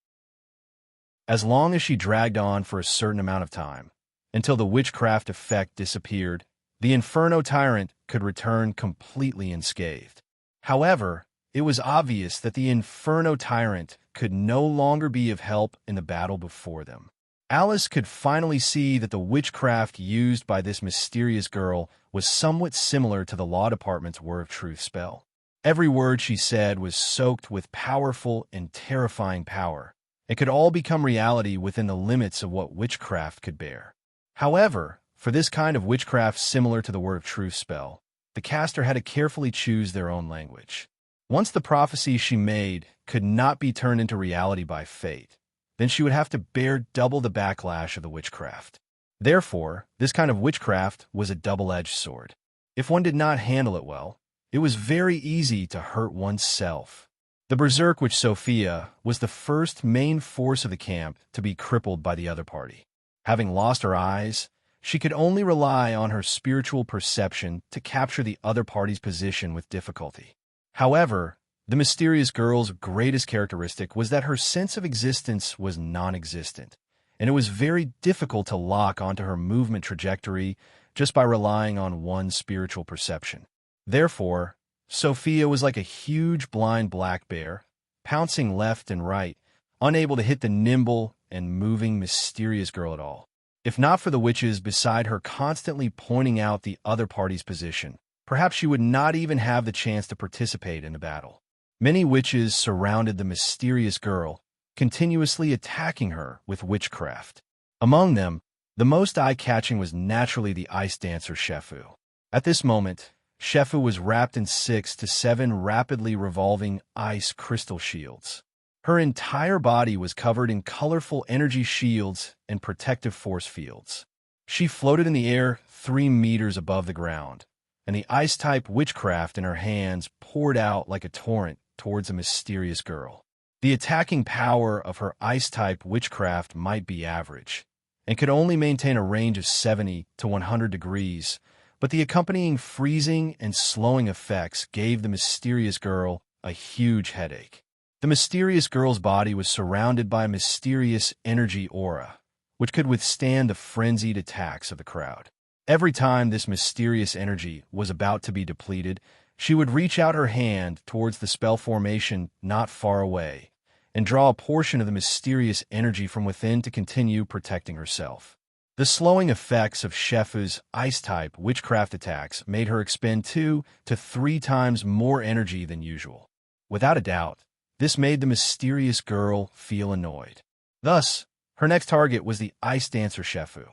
Speaker 1: As long as she dragged on for a certain amount of time, until the witchcraft effect disappeared, the Inferno Tyrant could return completely unscathed. However, it was obvious that the Inferno Tyrant could no longer be of help in the battle before them. Alice could finally see that the witchcraft used by this mysterious girl was somewhat similar to the Law Department's Word of Truth spell. Every word she said was soaked with powerful and terrifying power. It could all become reality within the limits of what witchcraft could bear. However, for this kind of witchcraft similar to the Word of Truth spell, the caster had to carefully choose their own language. Once the prophecy she made could not be turned into reality by fate, then she would have to bear double the backlash of the witchcraft. Therefore, this kind of witchcraft was a double-edged sword. If one did not handle it well, it was very easy to hurt oneself. The berserk witch Sophia was the first main force of the camp to be crippled by the other party. Having lost her eyes, she could only rely on her spiritual perception to capture the other party's position with difficulty. However, the mysterious girl's greatest characteristic was that her sense of existence was non-existent, and it was very difficult to lock onto her movement trajectory just by relying on one's spiritual perception. Therefore, Sophia was like a huge blind black bear, pouncing left and right, unable to hit the nimble and moving mysterious girl at all. If not for the witches beside her constantly pointing out the other party's position, perhaps she would not even have the chance to participate in the battle. Many witches surrounded the mysterious girl, continuously attacking her with witchcraft. Among them, the most eye-catching was naturally the ice dancer Shefu. At this moment, Shefu was wrapped in 6 to 7 rapidly revolving ice crystal shields. Her entire body was covered in colorful energy shields and protective force fields. She floated in the air 3 meters above the ground, and the ice-type witchcraft in her hands poured out like a torrent towards the mysterious girl. The attacking power of her ice-type witchcraft might be average, and could only maintain a range of 70 to 100 degrees, but the accompanying freezing and slowing effects gave the mysterious girl a huge headache. The mysterious girl's body was surrounded by a mysterious energy aura, which could withstand the frenzied attacks of the crowd. Every time this mysterious energy was about to be depleted, she would reach out her hand towards the spell formation not far away and draw a portion of the mysterious energy from within to continue protecting herself. The slowing effects of Shefu's ice-type witchcraft attacks made her expend 2 to 3 times more energy than usual. Without a doubt, this made the mysterious girl feel annoyed. Thus, her next target was the ice dancer Shefu.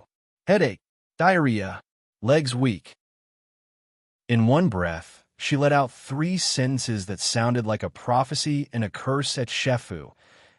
Speaker 1: Headache, diarrhea, legs weak. In one breath, she let out 3 sentences that sounded like a prophecy and a curse at Shefu,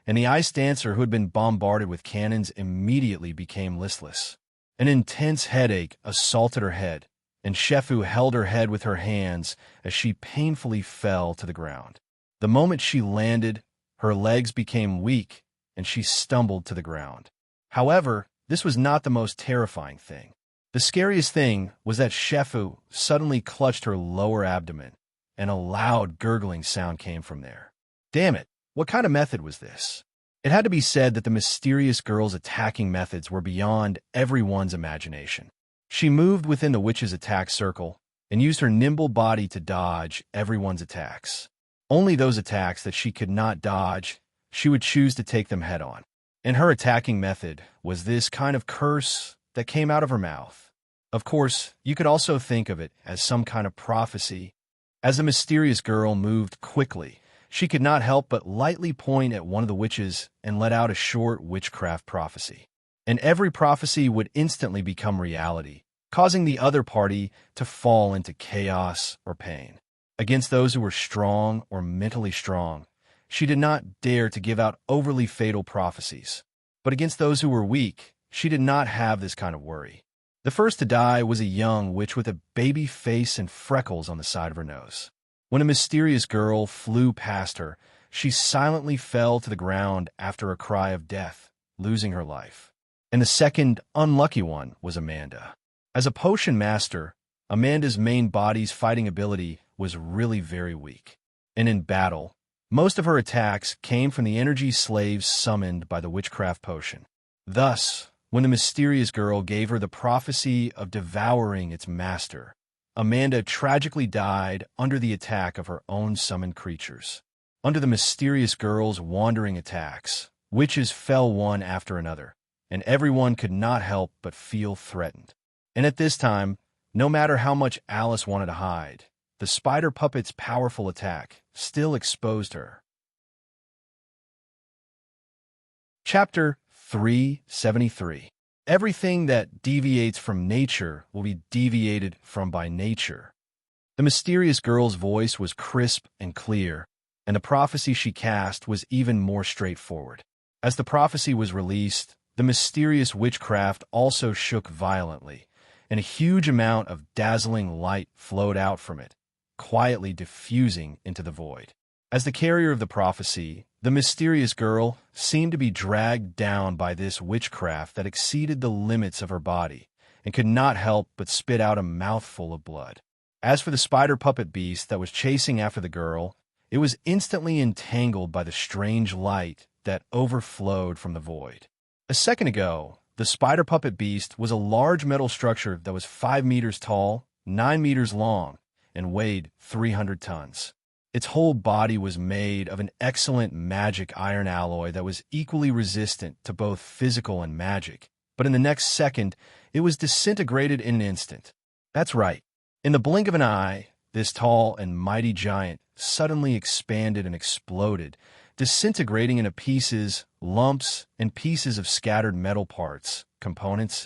Speaker 1: and the ice dancer who had been bombarded with cannons immediately became listless. An intense headache assaulted her head, and Shefu held her head with her hands as she painfully fell to the ground. The moment she landed, her legs became weak, and she stumbled to the ground. However, this was not the most terrifying thing. The scariest thing was that Shefu suddenly clutched her lower abdomen, and a loud gurgling sound came from there. Damn it, what kind of method was this? It had to be said that the mysterious girl's attacking methods were beyond everyone's imagination. She moved within the witch's attack circle and used her nimble body to dodge everyone's attacks. Only those attacks that she could not dodge, she would choose to take them head-on. And her attacking method was this kind of curse that came out of her mouth. Of course, you could also think of it as some kind of prophecy. As the mysterious girl moved quickly, she could not help but lightly point at one of the witches and let out a short witchcraft prophecy. And every prophecy would instantly become reality, causing the other party to fall into chaos or pain. Against those who were strong or mentally strong, she did not dare to give out overly fatal prophecies. But against those who were weak, she did not have this kind of worry. The first to die was a young witch with a baby face and freckles on the side of her nose. When a mysterious girl flew past her, she silently fell to the ground after a cry of death, losing her life. And the second unlucky one was Amanda. As a potion master, Amanda's main body's fighting ability was really very weak. And in battle, most of her attacks came from the energy slaves summoned by the witchcraft potion. Thus, when the mysterious girl gave her the prophecy of devouring its master, Amanda tragically died under the attack of her own summoned creatures. Under the mysterious girl's wandering attacks, witches fell one after another, and everyone could not help but feel threatened. And at this time, no matter how much Alice wanted to hide, the spider puppet's powerful attack still exposed her. Chapter 373. Everything that deviates from nature will be deviated from by nature. The mysterious girl's voice was crisp and clear, and the prophecy she cast was even more straightforward. As the prophecy was released, the mysterious witchcraft also shook violently, and a huge amount of dazzling light flowed out from it, quietly diffusing into the void. As the carrier of the prophecy, the mysterious girl seemed to be dragged down by this witchcraft that exceeded the limits of her body and could not help but spit out a mouthful of blood. As for the spider puppet beast that was chasing after the girl, it was instantly entangled by the strange light that overflowed from the void. A second ago, the spider puppet beast was a large metal structure that was 5 meters tall, 9 meters long, and weighed 300 tons. Its whole body was made of an excellent magic iron alloy that was equally resistant to both physical and magic, but in the next second, it was disintegrated in an instant. That's right. In the blink of an eye, this tall and mighty giant suddenly expanded and exploded, disintegrating into pieces, lumps, and pieces of scattered metal parts, components.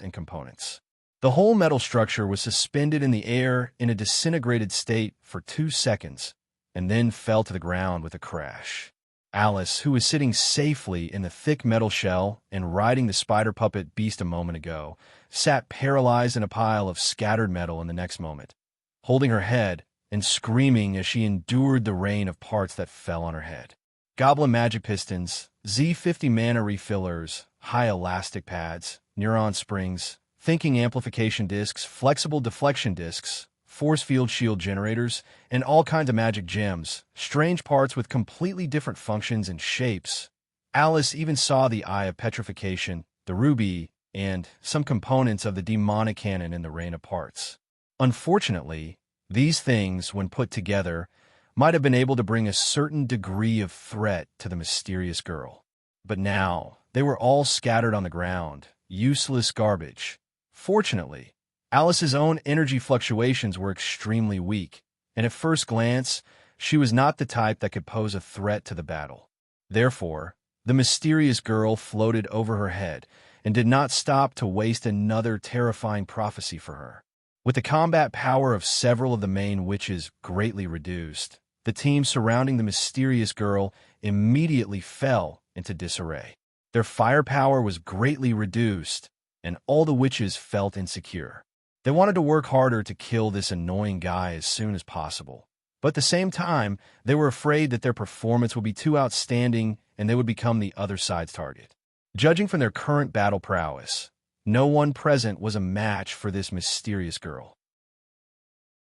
Speaker 1: The whole metal structure was suspended in the air in a disintegrated state for 2 seconds, and then fell to the ground with a crash. Alice, who was sitting safely in the thick metal shell and riding the spider puppet beast a moment ago, sat paralyzed in a pile of scattered metal in the next moment, holding her head and screaming as she endured the rain of parts that fell on her head. Goblin magic pistons, Z50 mana refillers, high elastic pads, neuron springs, thinking amplification discs, flexible deflection discs, force field shield generators, and all kinds of magic gems, strange parts with completely different functions and shapes. Alice even saw the Eye of Petrification, the Ruby, and some components of the demonic cannon in the rain of parts. Unfortunately, these things, when put together, might have been able to bring a certain degree of threat to the mysterious girl. But now, they were all scattered on the ground, useless garbage. Fortunately, Alice's own energy fluctuations were extremely weak, and at first glance, she was not the type that could pose a threat to the battle. Therefore, the mysterious girl floated over her head and did not stop to waste another terrifying prophecy for her. With the combat power of several of the main witches greatly reduced, the team surrounding the mysterious girl immediately fell into disarray. Their firepower was greatly reduced, and all the witches felt insecure. They wanted to work harder to kill this annoying guy as soon as possible. But at the same time, they were afraid that their performance would be too outstanding and they would become the other side's target. Judging from their current battle prowess, no one present was a match for this mysterious girl.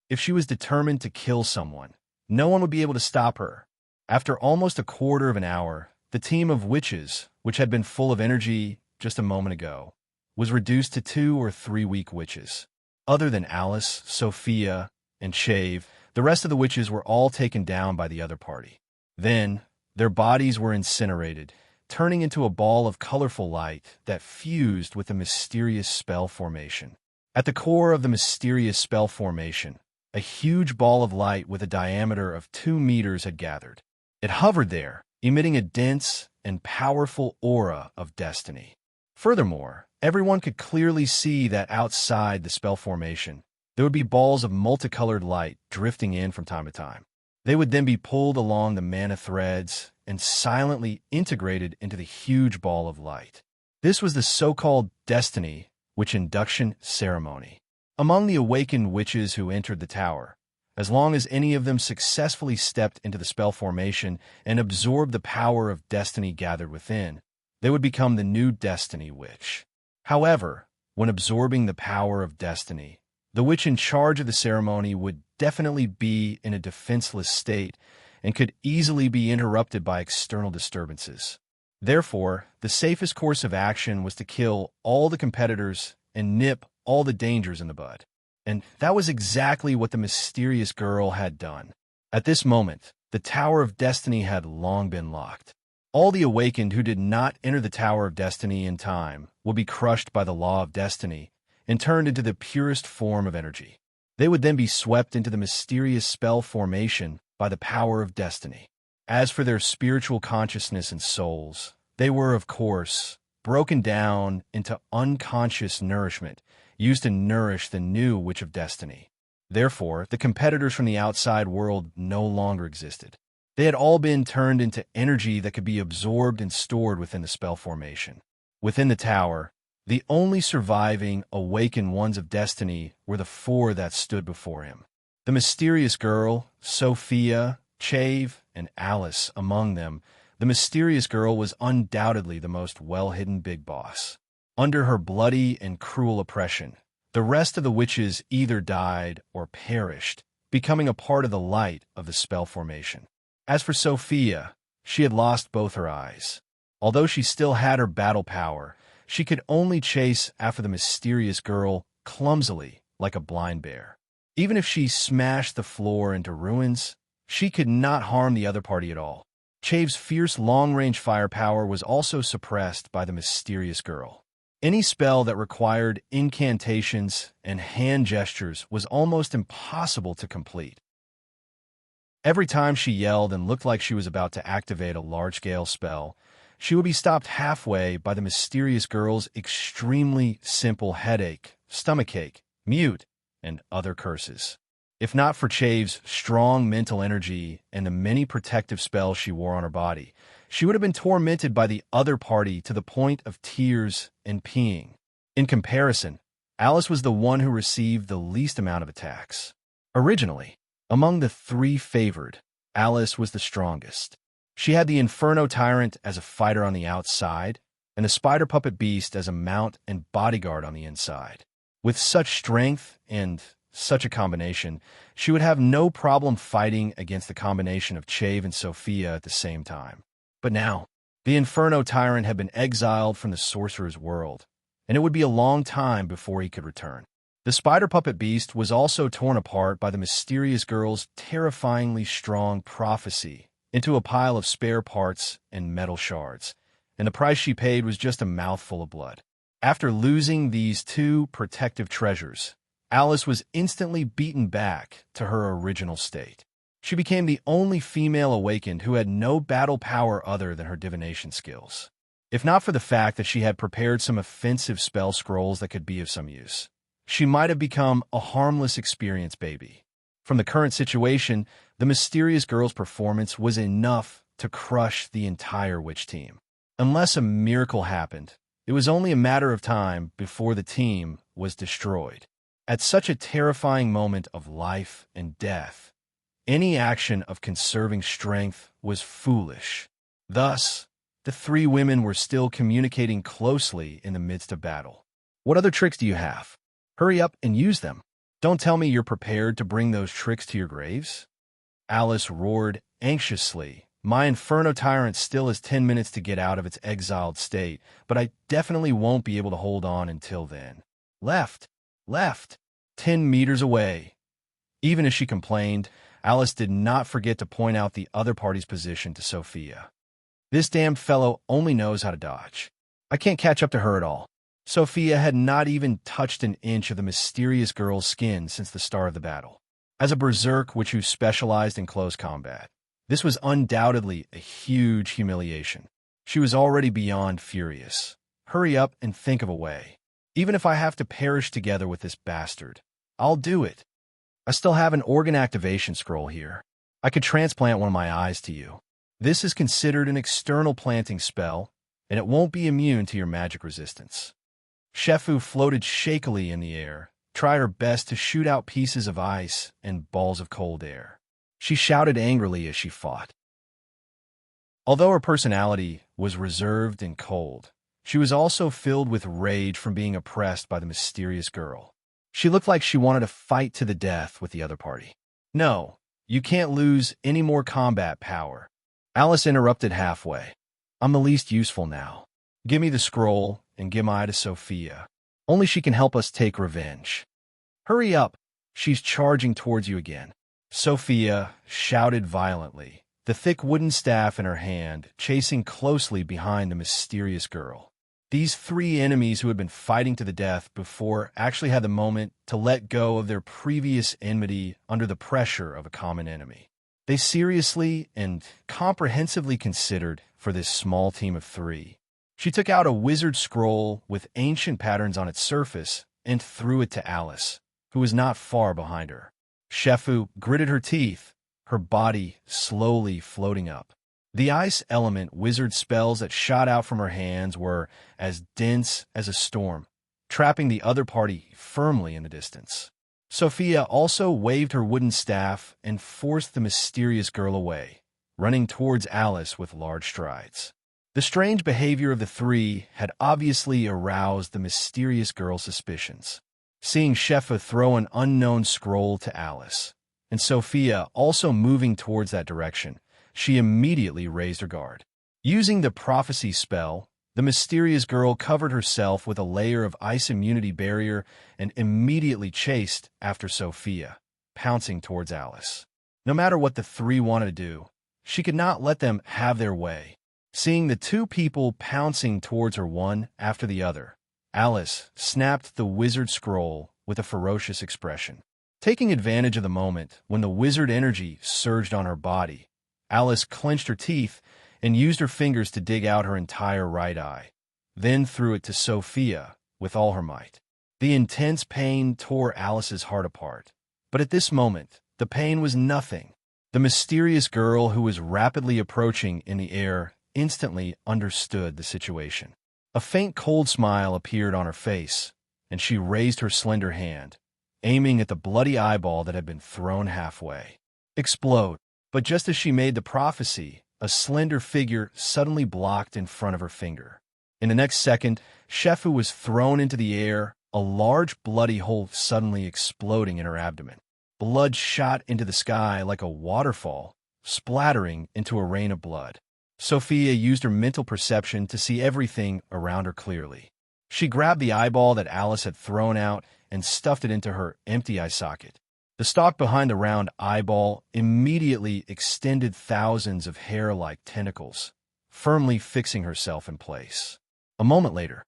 Speaker 1: If she was determined to kill someone, no one would be able to stop her. After almost a quarter of an hour, the team of witches, which had been full of energy just a moment ago, was reduced to 2 or 3 weak witches. Other than Alice, Sophia, and Shave, the rest of the witches were all taken down by the other party. Then, Their bodies were incinerated, turning into a ball of colorful light that fused with the mysterious spell formation. At the core of the mysterious spell formation, a huge ball of light with a diameter of 2 meters had gathered. It hovered there, emitting a dense and powerful aura of destiny. Furthermore, everyone could clearly see that outside the spell formation, there would be balls of multicolored light drifting in from time to time. They would then be pulled along the mana threads and silently integrated into the huge ball of light. This was the so-called destiny witch induction ceremony. Among the awakened witches who entered the tower, as long as any of them successfully stepped into the spell formation and absorbed the power of destiny gathered within, they would become the new destiny witch. However, when absorbing the power of destiny, the witch in charge of the ceremony would definitely be in a defenseless state and could easily be interrupted by external disturbances. Therefore, the safest course of action was to kill all the competitors and nip all the dangers in the bud. And that was exactly what the mysterious girl had done. At this moment, the Tower of Destiny had long been locked. All the awakened who did not enter the Tower of Destiny in time would be crushed by the law of destiny and turned into the purest form of energy. They would then be swept into the mysterious spell formation by the power of destiny. As for their spiritual consciousness and souls, they were, of course, broken down into unconscious nourishment used to nourish the new Witch of Destiny. Therefore, the competitors from the outside world no longer existed. They had all been turned into energy that could be absorbed and stored within the spell formation. Within the tower, the only surviving awakened ones of destiny were the 4 that stood before him. The mysterious girl, Sophia, Chave, and Alice among them. The mysterious girl was undoubtedly the most well-hidden big boss. Under her bloody and cruel oppression, the rest of the witches either died or perished, becoming a part of the light of the spell formation. As for Sophia, she had lost both her eyes. Although she still had her battle power, she could only chase after the mysterious girl clumsily, like a blind bear. Even if she smashed the floor into ruins, she could not harm the other party at all. Chave's fierce long-range firepower was also suppressed by the mysterious girl. Any spell that required incantations and hand gestures was almost impossible to complete. Every time she yelled and looked like she was about to activate a large-scale spell, she would be stopped halfway by the mysterious girl's extremely simple headache, stomachache, mute, and other curses. If not for Chave's strong mental energy and the many protective spells she wore on her body, she would have been tormented by the other party to the point of tears and peeing. In comparison, Alice was the one who received the least amount of attacks. Originally, among the 3 favored, Alice was the strongest. She had the Inferno Tyrant as a fighter on the outside, and the Spider Puppet Beast as a mount and bodyguard on the inside. With such strength and such a combination, she would have no problem fighting against the combination of Chave and Sophia at the same time. But now, the Inferno Tyrant had been exiled from the sorcerer's world, and it would be a long time before he could return. The Spider Puppet Beast was also torn apart by the mysterious girl's terrifyingly strong prophecy into a pile of spare parts and metal shards, and the price she paid was just a mouthful of blood. After losing these 2 protective treasures, Alice was instantly beaten back to her original state. She became the only female awakened who had no battle power other than her divination skills. If not for the fact that she had prepared some offensive spell scrolls that could be of some use, she might have become a harmless experience baby. From the current situation, the mysterious girl's performance was enough to crush the entire witch team. Unless a miracle happened, it was only a matter of time before the team was destroyed. At such a terrifying moment of life and death, any action of conserving strength was foolish. Thus, the 3 women were still communicating closely in the midst of battle. What other tricks do you have? Hurry up and use them. Don't tell me you're prepared to bring those tricks to your graves. Alice roared anxiously. My Inferno Tyrant still has 10 minutes to get out of its exiled state, but I definitely won't be able to hold on until then. Left. 10 meters away. Even as she complained, Alice did not forget to point out the other party's position to Sophia. "This damn fellow only knows how to dodge. I can't catch up to her at all." Sophia had not even touched an inch of the mysterious girl's skin since the start of the battle. As a berserk who specialized in close combat, this was undoubtedly a huge humiliation. She was already beyond furious. "Hurry up and think of a way. Even if I have to perish together with this bastard, I'll do it. I still have an organ activation scroll here. I could transplant one of my eyes to you. This is considered an external planting spell, and it won't be immune to your magic resistance." Shefu floated shakily in the air, tried her best to shoot out pieces of ice and balls of cold air. She shouted angrily as she fought. Although her personality was reserved and cold, she was also filled with rage from being oppressed by the mysterious girl. She looked like she wanted to fight to the death with the other party. "No, you can't lose any more combat power." Alice interrupted halfway. "I'm the least useful now. Give me the scroll and give my eye to Sophia. Only she can help us take revenge." "Hurry up. She's charging towards you again." Sophia shouted violently, the thick wooden staff in her hand, chasing closely behind the mysterious girl. These three enemies who had been fighting to the death before actually had the moment to let go of their previous enmity under the pressure of a common enemy. They seriously and comprehensively considered for this small team of three. She took out a wizard scroll with ancient patterns on its surface and threw it to Alice, who was not far behind her. Shefu gritted her teeth, her body slowly floating up. The ice element wizard spells that shot out from her hands were as dense as a storm, trapping the other party firmly in the distance. Sophia also waved her wooden staff and forced the mysterious girl away, running towards Alice with large strides. The strange behavior of the three had obviously aroused the mysterious girl's suspicions. Seeing Shefa throw an unknown scroll to Alice, and Sophia also moving towards that direction, she immediately raised her guard. Using the prophecy spell, the mysterious girl covered herself with a layer of ice immunity barrier and immediately chased after Sophia, pouncing towards Alice. No matter what the three wanted to do, she could not let them have their way. Seeing the two people pouncing towards her one after the other, Alice snapped the wizard scroll with a ferocious expression. Taking advantage of the moment when the wizard energy surged on her body, Alice clenched her teeth and used her fingers to dig out her entire right eye, then threw it to Sophia with all her might. The intense pain tore Alice's heart apart, but at this moment, the pain was nothing. The mysterious girl who was rapidly approaching in the air instantly understood the situation. A faint cold smile appeared on her face, and she raised her slender hand, aiming at the bloody eyeball that had been thrown halfway. Explode! But just as she made the prophecy, a slender figure suddenly blocked in front of her finger. In the next second, Shefu was thrown into the air, a large bloody hole suddenly exploding in her abdomen. Blood shot into the sky like a waterfall, splattering into a rain of blood. Sophia used her mental perception to see everything around her clearly. She grabbed the eyeball that Alice had thrown out and stuffed it into her empty eye socket. The stalk behind the round eyeball immediately extended thousands of hair-like tentacles, firmly fixing herself in place. A moment later.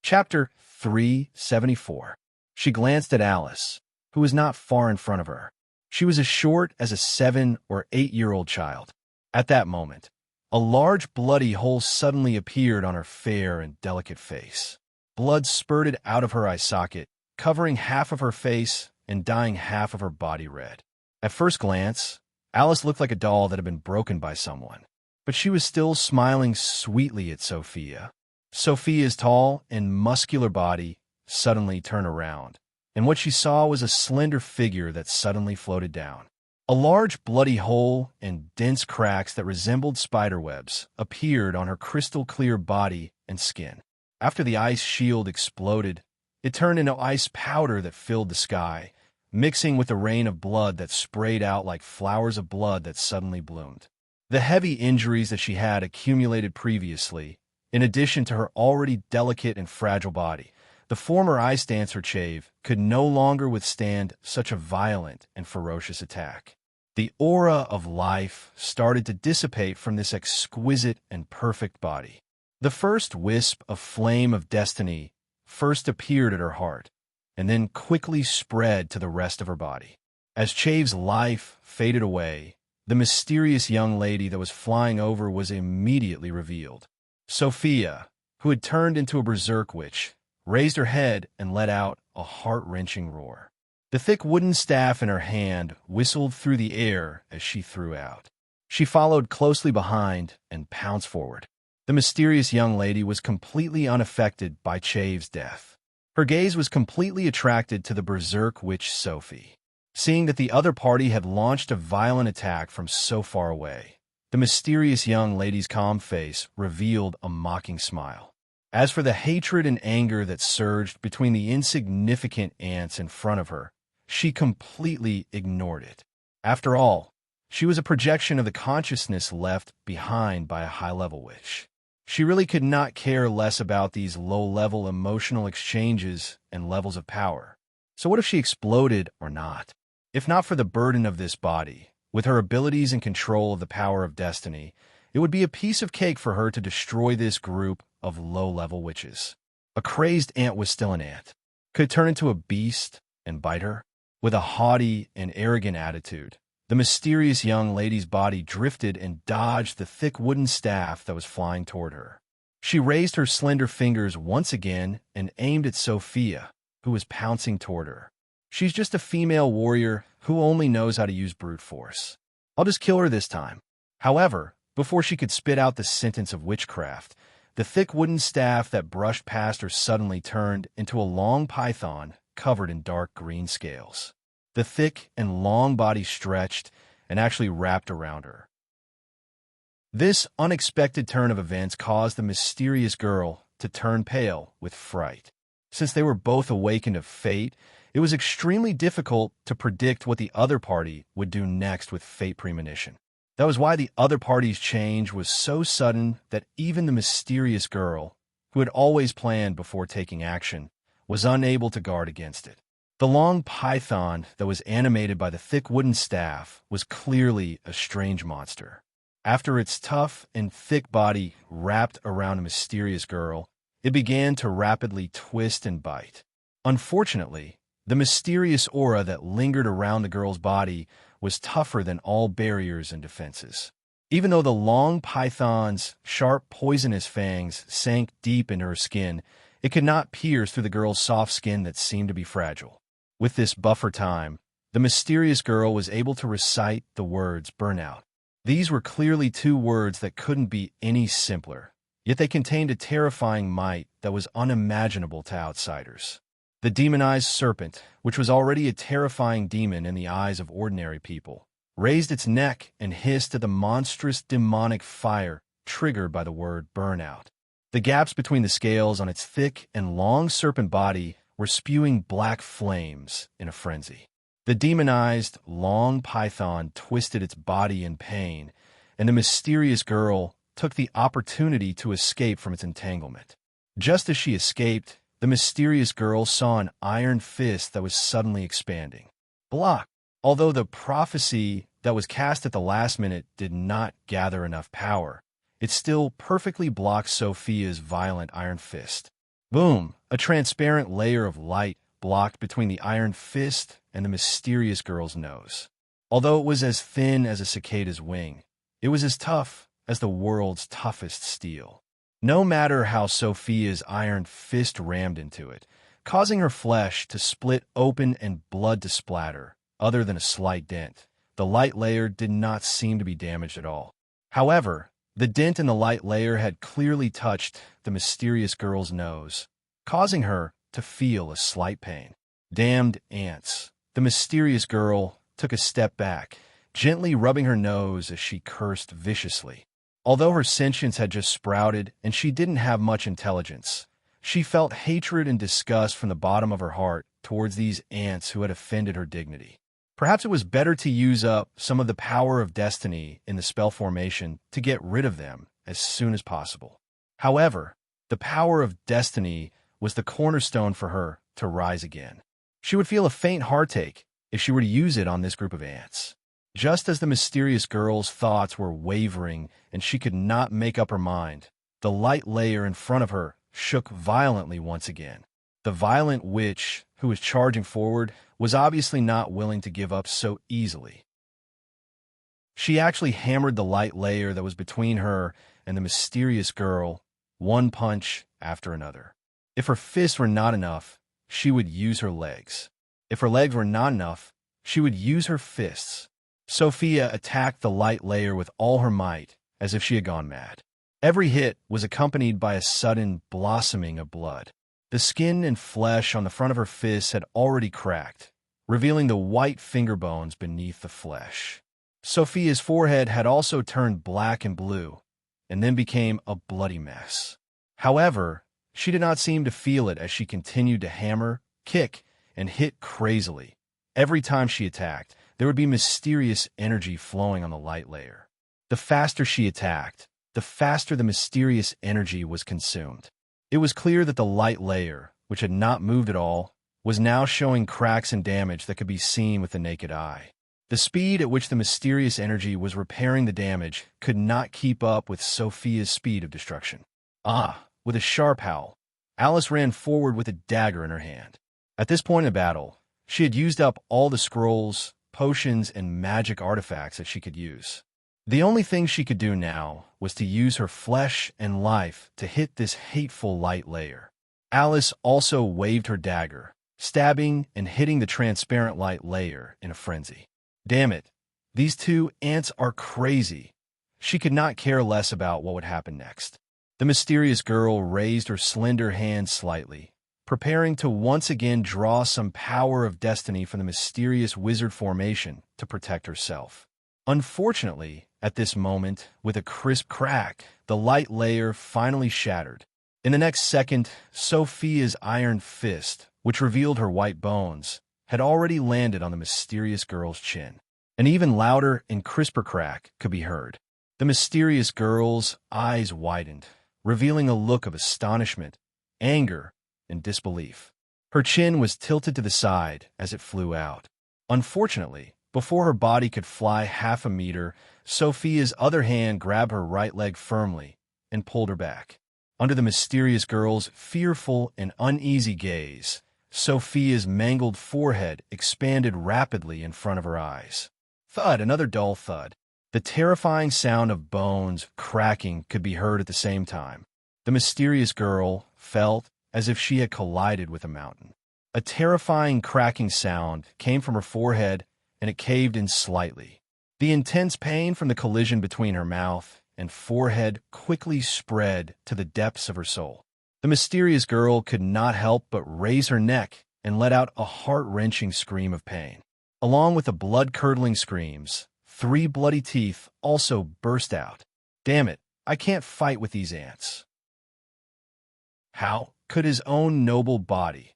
Speaker 1: Chapter 374. She glanced at Alice, who was not far in front of her. She was as short as a 7 or 8-year-old child. At that moment, a large bloody hole suddenly appeared on her fair and delicate face. Blood spurted out of her eye socket, covering half of her face and dyeing half of her body red. At first glance, Alice looked like a doll that had been broken by someone, but she was still smiling sweetly at Sophia. Sophia's tall and muscular body suddenly turned around, and what she saw was a slender figure that suddenly floated down. A large bloody hole and dense cracks that resembled spiderwebs appeared on her crystal-clear body and skin. After the ice shield exploded, it turned into ice powder that filled the sky, mixing with the rain of blood that sprayed out like flowers of blood that suddenly bloomed. The heavy injuries that she had accumulated previously, in addition to her already delicate and fragile body, The former ice dancer Chave could no longer withstand such a violent and ferocious attack. The aura of life started to dissipate from this exquisite and perfect body. The first wisp of flame of destiny first appeared at her heart, and then quickly spread to the rest of her body. As Chave's life faded away, the mysterious young lady that was flying over was immediately revealed. Sophia, who had turned into a berserk witch, raised her head and let out a heart-wrenching roar. The thick wooden staff in her hand whistled through the air as she threw out. She followed closely behind and pounced forward. The mysterious young lady was completely unaffected by Chave's death. Her gaze was completely attracted to the berserk witch Sophie. Seeing that the other party had launched a violent attack from so far away, the mysterious young lady's calm face revealed a mocking smile. As for the hatred and anger that surged between the insignificant ants in front of her, she completely ignored it. After all, she was a projection of the consciousness left behind by a high-level witch. She really could not care less about these low-level emotional exchanges and levels of power. So what if she exploded or not? If not for the burden of this body, with her abilities and control of the power of destiny, it would be a piece of cake for her to destroy this group of low-level witches. A crazed ant was still an ant. Could it turn into a beast and bite her? With a haughty and arrogant attitude, the mysterious young lady's body drifted and dodged the thick wooden staff that was flying toward her. She raised her slender fingers once again and aimed at Sophia, who was pouncing toward her. She's just a female warrior who only knows how to use brute force. I'll just kill her this time. However, before she could spit out the sentence of witchcraft, the thick wooden staff that brushed past her suddenly turned into a long python covered in dark green scales. The thick and long body stretched and actually wrapped around her. This unexpected turn of events caused the mysterious girl to turn pale with fright. Since they were both awakened of fate, it was extremely difficult to predict what the other party would do next with fate premonition. That was why the other party's change was so sudden that even the mysterious girl, who had always planned before taking action, was unable to guard against it. The long python that was animated by the thick wooden staff was clearly a strange monster. After its tough and thick body wrapped around a mysterious girl, it began to rapidly twist and bite. Unfortunately, the mysterious aura that lingered around the girl's body was tougher than all barriers and defenses. Even though the long python's sharp, poisonous fangs sank deep into her skin, it could not pierce through the girl's soft skin that seemed to be fragile. With this buffer time, the mysterious girl was able to recite the words burnout. These were clearly two words that couldn't be any simpler, yet they contained a terrifying might that was unimaginable to outsiders. The demonized serpent, which was already a terrifying demon in the eyes of ordinary people, raised its neck and hissed at the monstrous demonic fire triggered by the word burnout. The gaps between the scales on its thick and long serpent body were spewing black flames in a frenzy. The demonized, long python twisted its body in pain, and the mysterious girl took the opportunity to escape from its entanglement. Just as she escaped, the mysterious girl saw an iron fist that was suddenly expanding. Block! Although the prophecy that was cast at the last minute did not gather enough power, it still perfectly blocked Sophia's violent iron fist. Boom! A transparent layer of light blocked between the iron fist and the mysterious girl's nose. Although it was as thin as a cicada's wing, it was as tough as the world's toughest steel. No matter how Sophia's iron fist rammed into it, causing her flesh to split open and blood to splatter, other than a slight dent, the light layer did not seem to be damaged at all. However, the dent in the light layer had clearly touched the mysterious girl's nose, causing her to feel a slight pain. Damned ants. The mysterious girl took a step back, gently rubbing her nose as she cursed viciously. Although her sentience had just sprouted and she didn't have much intelligence, she felt hatred and disgust from the bottom of her heart towards these ants who had offended her dignity. Perhaps it was better to use up some of the power of destiny in the spell formation to get rid of them as soon as possible. However, the power of destiny was the cornerstone for her to rise again. She would feel a faint heartache if she were to use it on this group of ants. Just as the mysterious girl's thoughts were wavering and she could not make up her mind, the light layer in front of her shook violently once again. The violent witch, who was charging forward, was obviously not willing to give up so easily. She actually hammered the light layer that was between her and the mysterious girl, one punch after another. If her fists were not enough, she would use her legs. If her legs were not enough, she would use her fists. Sophia attacked the light layer with all her might, as if she had gone mad. Every hit was accompanied by a sudden blossoming of blood. The skin and flesh on the front of her fists had already cracked, revealing the white finger bones beneath the flesh. Sophia's forehead had also turned black and blue, and then became a bloody mess. However, she did not seem to feel it as she continued to hammer, kick, and hit crazily. Every time she attacked, there would be mysterious energy flowing on the light layer. The faster she attacked, the faster the mysterious energy was consumed. It was clear that the light layer, which had not moved at all, was now showing cracks and damage that could be seen with the naked eye. The speed at which the mysterious energy was repairing the damage could not keep up with Sophia's speed of destruction. With a sharp howl, Alice ran forward with a dagger in her hand. At this point in the battle, she had used up all the scrolls, potions, and magic artifacts that she could use. The only thing she could do now was to use her flesh and life to hit this hateful light layer. Alice also waved her dagger, stabbing and hitting the transparent light layer in a frenzy. Damn it, these two ants are crazy. She could not care less about what would happen next. The mysterious girl raised her slender hand slightly, preparing to once again draw some power of destiny from the mysterious wizard formation to protect herself. Unfortunately, at this moment, with a crisp crack, the light layer finally shattered. In the next second, Sophia's iron fist, which revealed her white bones, had already landed on the mysterious girl's chin. An even louder and crisper crack could be heard. The mysterious girl's eyes widened, revealing a look of astonishment, anger, and disbelief. Her chin was tilted to the side as it flew out. Unfortunately, before her body could fly half a meter, Sophia's other hand grabbed her right leg firmly and pulled her back. Under the mysterious girl's fearful and uneasy gaze, Sophia's mangled forehead expanded rapidly in front of her eyes. Thud, another dull thud. The terrifying sound of bones cracking could be heard at the same time. The mysterious girl felt as if she had collided with a mountain. A terrifying cracking sound came from her forehead, and it caved in slightly. The intense pain from the collision between her mouth and forehead quickly spread to the depths of her soul. The mysterious girl could not help but raise her neck and let out a heart-wrenching scream of pain. Along with the blood-curdling screams, 3 bloody teeth also burst out. Damn it, I can't fight with these ants. How could his own noble body?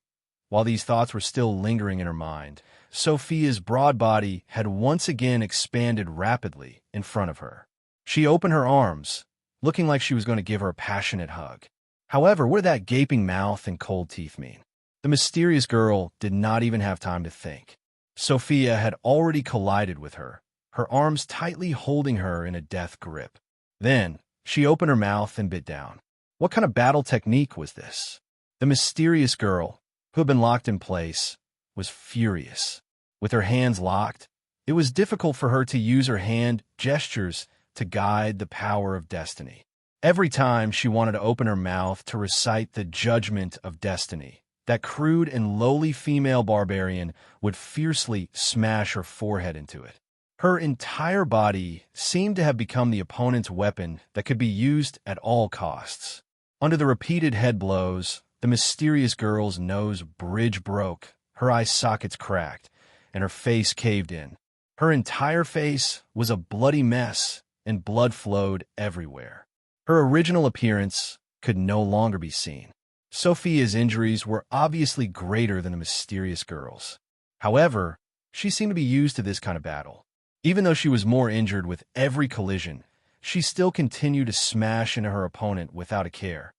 Speaker 1: While these thoughts were still lingering in her mind, Sophia's broad body had once again expanded rapidly in front of her. She opened her arms, looking like she was going to give her a passionate hug. However, what did that gaping mouth and cold teeth mean? The mysterious girl did not even have time to think. Sophia had already collided with her, her arms tightly holding her in a death grip. Then, she opened her mouth and bit down. What kind of battle technique was this? The mysterious girl, who had been locked in place, was furious. With her hands locked, it was difficult for her to use her hand gestures to guide the power of destiny. Every time she wanted to open her mouth to recite the judgment of destiny, that crude and lowly female barbarian would fiercely smash her forehead into it. Her entire body seemed to have become the opponent's weapon that could be used at all costs. Under the repeated head blows, the mysterious girl's nose bridge broke, her eye sockets cracked, and her face caved in. Her entire face was a bloody mess, and blood flowed everywhere. Her original appearance could no longer be seen. Sophia's injuries were obviously greater than the mysterious girl's. However, she seemed to be used to this kind of battle. Even though she was more injured with every collision, she still continued to smash into her opponent without a care.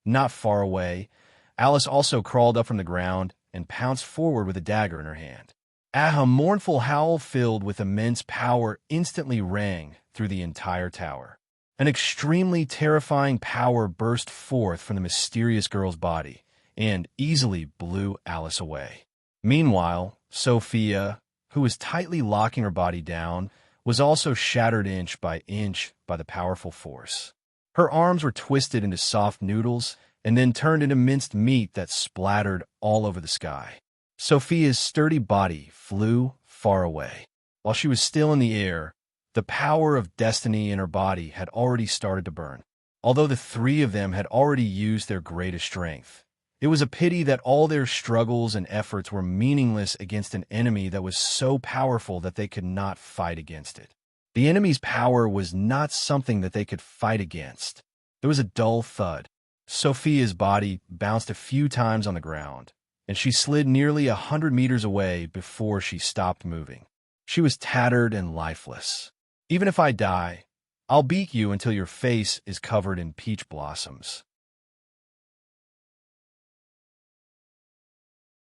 Speaker 1: Not far away, Alice also crawled up from the ground and pounced forward with a dagger in her hand. A mournful howl filled with immense power instantly rang through the entire tower. An extremely terrifying power burst forth from the mysterious girl's body and easily blew Alice away. Meanwhile, Sophia, who was tightly locking her body down, was also shattered inch by the powerful force. Her arms were twisted into soft noodles and then turned into minced meat that splattered all over the sky. Sophia's sturdy body flew far away. While she was still in the air, the power of destiny in her body had already started to burn. Although the three of them had already used their greatest strength, it was a pity that all their struggles and efforts were meaningless against an enemy that was so powerful that they could not fight against it. The enemy's power was not something that they could fight against. There was a dull thud. Sophia's body bounced a few times on the ground, and she slid nearly 100 meters away before she stopped moving. She was tattered and lifeless. "Even if I die, I'll beat you until your face is covered in peach blossoms."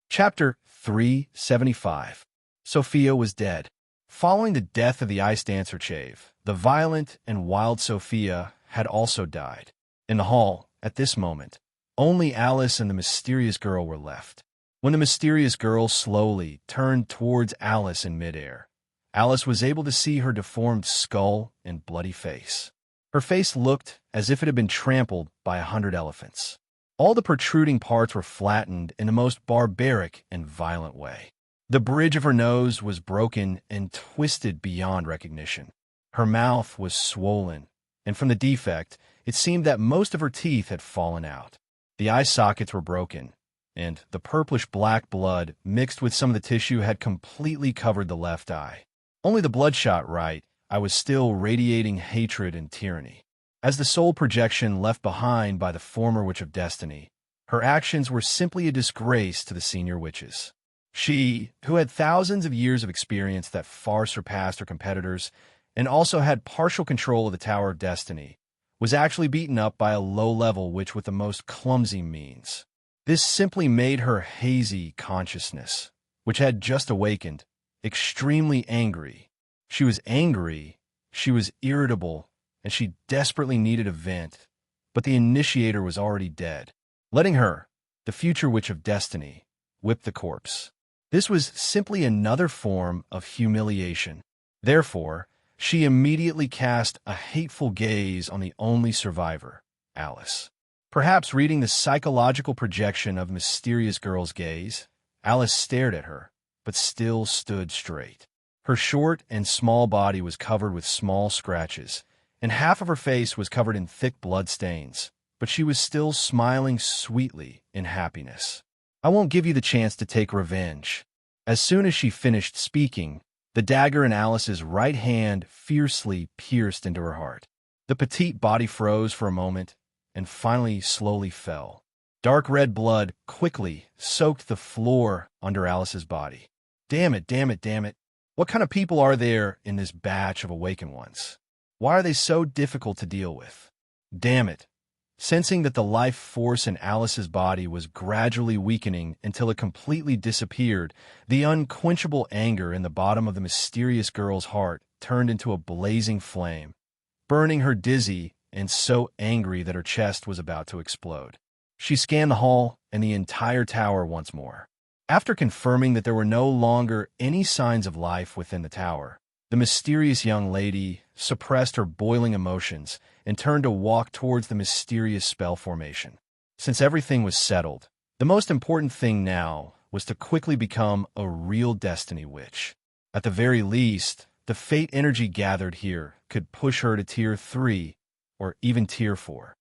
Speaker 1: Chapter 375. Sophia was dead. Following the death of the ice dancer Chave, the violent and wild Sophia had also died. In the hall, at this moment, only Alice and the mysterious girl were left. When the mysterious girl slowly turned towards Alice in midair, Alice was able to see her deformed skull and bloody face. Her face looked as if it had been trampled by 100 elephants. All the protruding parts were flattened in the most barbaric and violent way. The bridge of her nose was broken and twisted beyond recognition. Her mouth was swollen, and from the defect, it seemed that most of her teeth had fallen out. The eye sockets were broken, and the purplish-black blood mixed with some of the tissue had completely covered the left eye. Only the bloodshot right eye was still radiating hatred and tyranny. As the soul projection left behind by the former Witch of Destiny, her actions were simply a disgrace to the senior witches. She, who had thousands of years of experience that far surpassed her competitors and also had partial control of the Tower of Destiny, was actually beaten up by a low-level witch with the most clumsy means. This simply made her hazy consciousness, which had just awakened, extremely angry. She was angry, she was irritable, and she desperately needed a vent, but the initiator was already dead, letting her, the future Witch of Destiny, whip the corpse. This was simply another form of humiliation. Therefore, she immediately cast a hateful gaze on the only survivor, Alice. Perhaps reading the psychological projection of mysterious girl's gaze, Alice stared at her, but still stood straight. Her short and small body was covered with small scratches, and half of her face was covered in thick blood stains, but she was still smiling sweetly in happiness. "I won't give you the chance to take revenge." As soon as she finished speaking, the dagger in Alice's right hand fiercely pierced into her heart. The petite body froze for a moment, and finally slowly fell. Dark red blood quickly soaked the floor under Alice's body. Damn it, damn it, damn it. What kind of people are there in this batch of awakened ones? Why are they so difficult to deal with? Damn it. Sensing that the life force in Alice's body was gradually weakening until it completely disappeared, the unquenchable anger in the bottom of the mysterious girl's heart turned into a blazing flame, burning her dizzy and so angry that her chest was about to explode. She scanned the hall and the entire tower once more. After confirming that there were no longer any signs of life within the tower, the mysterious young lady suppressed her boiling emotions and turned to walk towards the mysterious spell formation. Since everything was settled, the most important thing now was to quickly become a real Destiny Witch. At the very least, the fate energy gathered here could push her to Tier 3 or even Tier 4.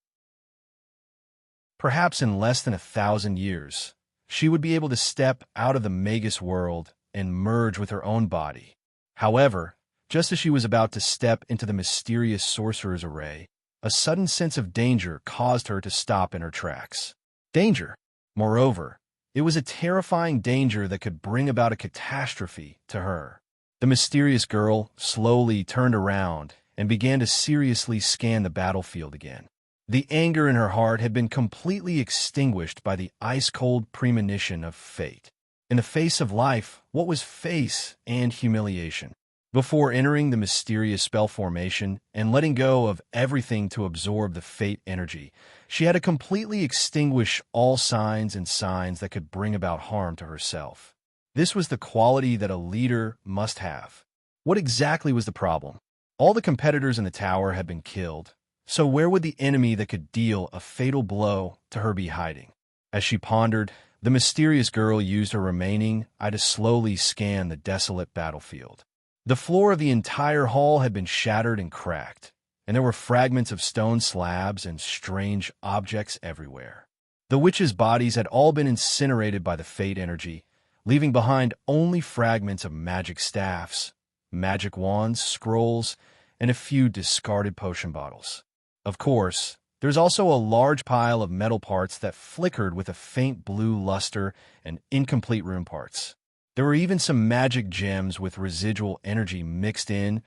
Speaker 1: Perhaps in less than 1,000 years, she would be able to step out of the Magus world and merge with her own body. However, just as she was about to step into the mysterious sorcerer's array, a sudden sense of danger caused her to stop in her tracks. Danger. Moreover, it was a terrifying danger that could bring about a catastrophe to her. The mysterious girl slowly turned around and began to seriously scan the battlefield again. The anger in her heart had been completely extinguished by the ice-cold premonition of fate. In the face of life, what was face and humiliation? Before entering the mysterious spell formation and letting go of everything to absorb the fate energy, she had to completely extinguish all signs that could bring about harm to herself. This was the quality that a leader must have. What exactly was the problem? All the competitors in the tower had been killed, so where would the enemy that could deal a fatal blow to her be hiding? As she pondered, the mysterious girl used her remaining eye to slowly scan the desolate battlefield. The floor of the entire hall had been shattered and cracked, and there were fragments of stone slabs and strange objects everywhere. The witches' bodies had all been incinerated by the fate energy, leaving behind only fragments of magic staffs, magic wands, scrolls, and a few discarded potion bottles. Of course, there's also a large pile of metal parts that flickered with a faint blue luster and incomplete rune parts. There were even some magic gems with residual energy mixed in.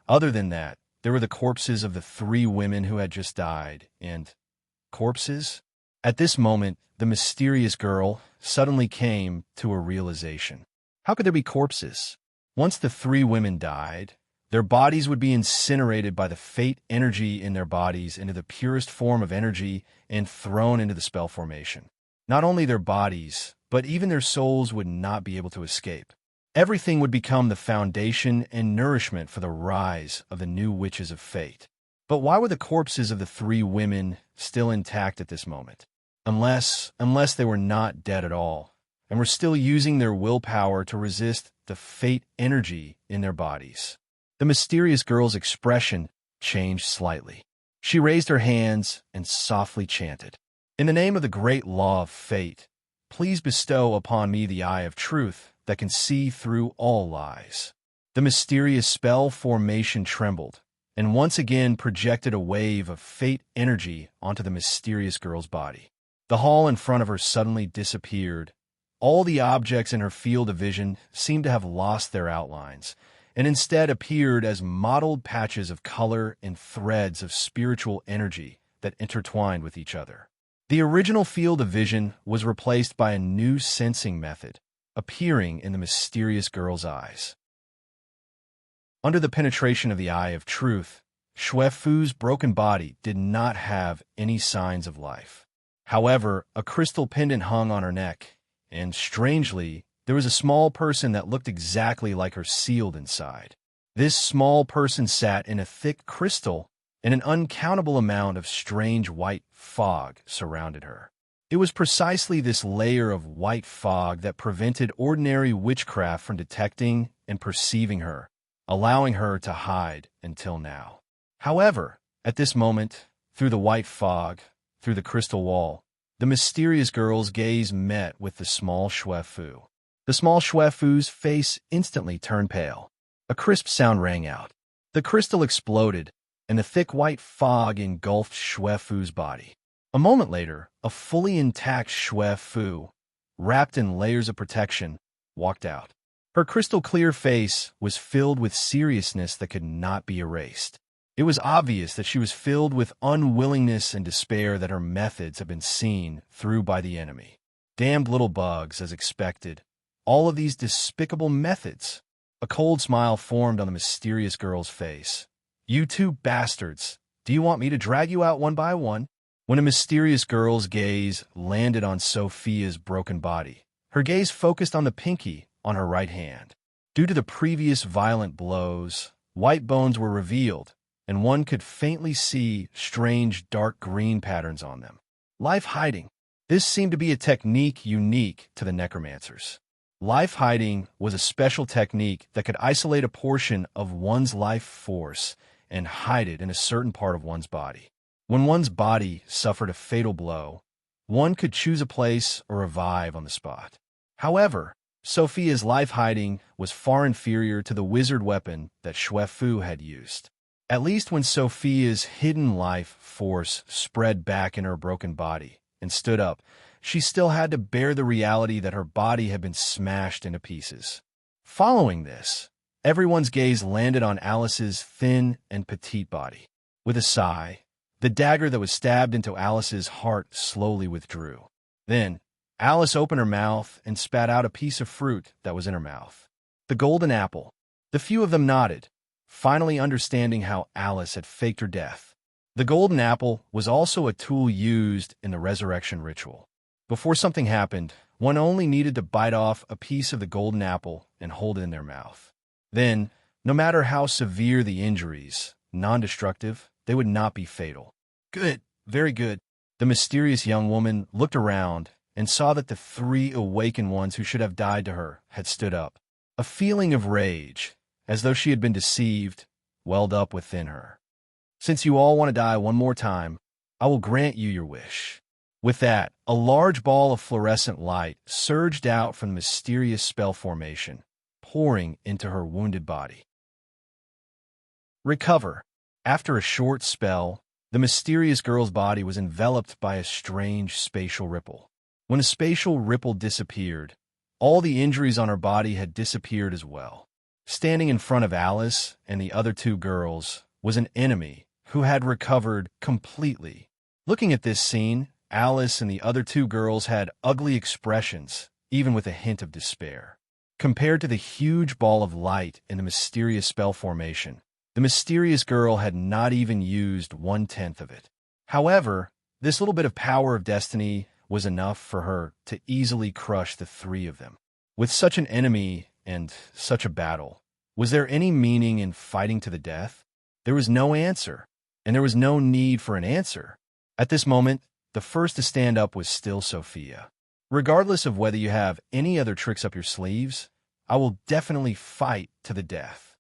Speaker 1: Other than that, there were the corpses of the 3 women who had just died, and corpses? At this moment, the mysterious girl suddenly came to a realization. How could there be corpses? Once the 3 women died, their bodies would be incinerated by the fate energy in their bodies into the purest form of energy and thrown into the spell formation. Not only their bodies, but even their souls would not be able to escape. Everything would become the foundation and nourishment for the rise of the new witches of fate. But why were the corpses of the 3 women still intact at this moment? Unless they were not dead at all, and were still using their willpower to resist the fate energy in their bodies. The mysterious girl's expression changed slightly. She raised her hands and softly chanted, "In the name of the great law of fate, please bestow upon me the eye of truth that can see through all lies." The mysterious spell formation trembled, and once again projected a wave of fate energy onto the mysterious girl's body. The hall in front of her suddenly disappeared. All the objects in her field of vision seemed to have lost their outlines, and instead appeared as mottled patches of color and threads of spiritual energy that intertwined with each other. The original field of vision was replaced by a new sensing method, appearing in the mysterious girl's eyes. Under the penetration of the eye of truth, Xue Fu's broken body did not have any signs of life. However, a crystal pendant hung on her neck, and strangely, there was a small person that looked exactly like her sealed inside. This small person sat in a thick crystal, and an uncountable amount of strange white fog surrounded her. It was precisely this layer of white fog that prevented ordinary witchcraft from detecting and perceiving her, allowing her to hide until now. However, at this moment, through the white fog, through the crystal wall, the mysterious girl's gaze met with the small Xue Fu. The small Xue Fu's face instantly turned pale. A crisp sound rang out. The crystal exploded, and the thick white fog engulfed Xue Fu's body. A moment later, a fully intact Xue Fu, wrapped in layers of protection, walked out. Her crystal-clear face was filled with seriousness that could not be erased. It was obvious that she was filled with unwillingness and despair that her methods had been seen through by the enemy. Damned little bugs, as expected. All of these despicable methods. A cold smile formed on the mysterious girl's face. "You 2 bastards, do you want me to drag you out one by one?" When a mysterious girl's gaze landed on Sophia's broken body, her gaze focused on the pinky on her right hand. Due to the previous violent blows, white bones were revealed, and one could faintly see strange dark green patterns on them. Life hiding. This seemed to be a technique unique to the necromancers. Life hiding was a special technique that could isolate a portion of one's life force and hide it in a certain part of one's body. When one's body suffered a fatal blow, one could choose a place or revive on the spot. However, Sophia's life hiding was far inferior to the wizard weapon that Xue Fu had used. At least when Sophia's hidden life force spread back in her broken body and stood up, she still had to bear the reality that her body had been smashed into pieces. Following this, everyone's gaze landed on Alice's thin and petite body. With a sigh, The dagger that was stabbed into Alice's heart slowly withdrew. Then, Alice opened her mouth and spat out a piece of fruit that was in her mouth. The golden apple. The few of them nodded, finally understanding how Alice had faked her death. The golden apple was also a tool used in the resurrection ritual. Before something happened, one only needed to bite off a piece of the golden apple and hold it in their mouth. Then, no matter how severe the injuries, non-destructive, they would not be fatal. Good, very good. The mysterious young woman looked around and saw that the 3 awakened ones who should have died to her had stood up. A feeling of rage, as though she had been deceived, welled up within her. Since you all want to die one more time, I will grant you your wish. With that, a large ball of fluorescent light surged out from the mysterious spell formation, pouring into her wounded body. Recover. After a short spell, the mysterious girl's body was enveloped by a strange spatial ripple. When the spatial ripple disappeared, all the injuries on her body had disappeared as well. Standing in front of Alice and the other 2 girls was an enemy who had recovered completely. Looking at this scene, Alice and the other 2 girls had ugly expressions, even with a hint of despair. Compared to the huge ball of light in the mysterious spell formation, the mysterious girl had not even used 1/10 of it. However, this little bit of power of destiny was enough for her to easily crush the 3 of them. With such an enemy and such a battle, was there any meaning in fighting to the death? There was no answer, and there was no need for an answer. At this moment, the first to stand up was still Sophia. Regardless of whether you have any other tricks up your sleeves, I will definitely fight to the death.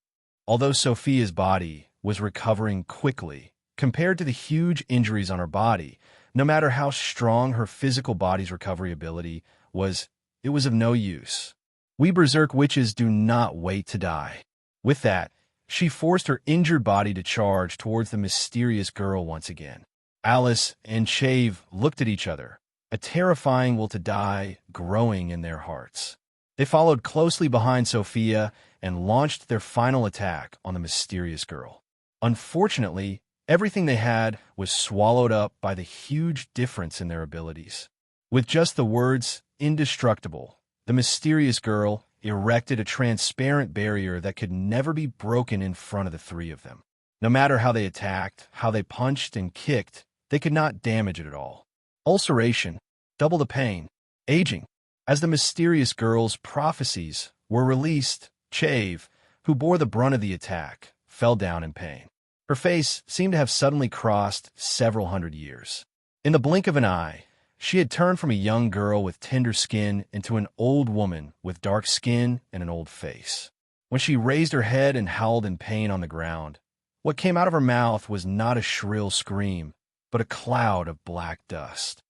Speaker 1: Although Sophia's body was recovering quickly, compared to the huge injuries on her body, no matter how strong her physical body's recovery ability was, it was of no use. We berserk witches do not wait to die. With that, she forced her injured body to charge towards the mysterious girl once again. Alice and Chave looked at each other, a terrifying will to die growing in their hearts. They followed closely behind Sophia and launched their final attack on the mysterious girl. Unfortunately, everything they had was swallowed up by the huge difference in their abilities. With just the words, indestructible, the mysterious girl erected a transparent barrier that could never be broken in front of the 3 of them. No matter how they attacked, how they punched and kicked, they could not damage it at all. Ulceration, double the pain, aging. As the mysterious girl's prophecies were released, Chave, who bore the brunt of the attack, fell down in pain. Her face seemed to have suddenly crossed several hundred years. In the blink of an eye, she had turned from a young girl with tender skin into an old woman with dark skin and an old face. When she raised her head and howled in pain on the ground, what came out of her mouth was not a shrill scream, but a cloud of black dust.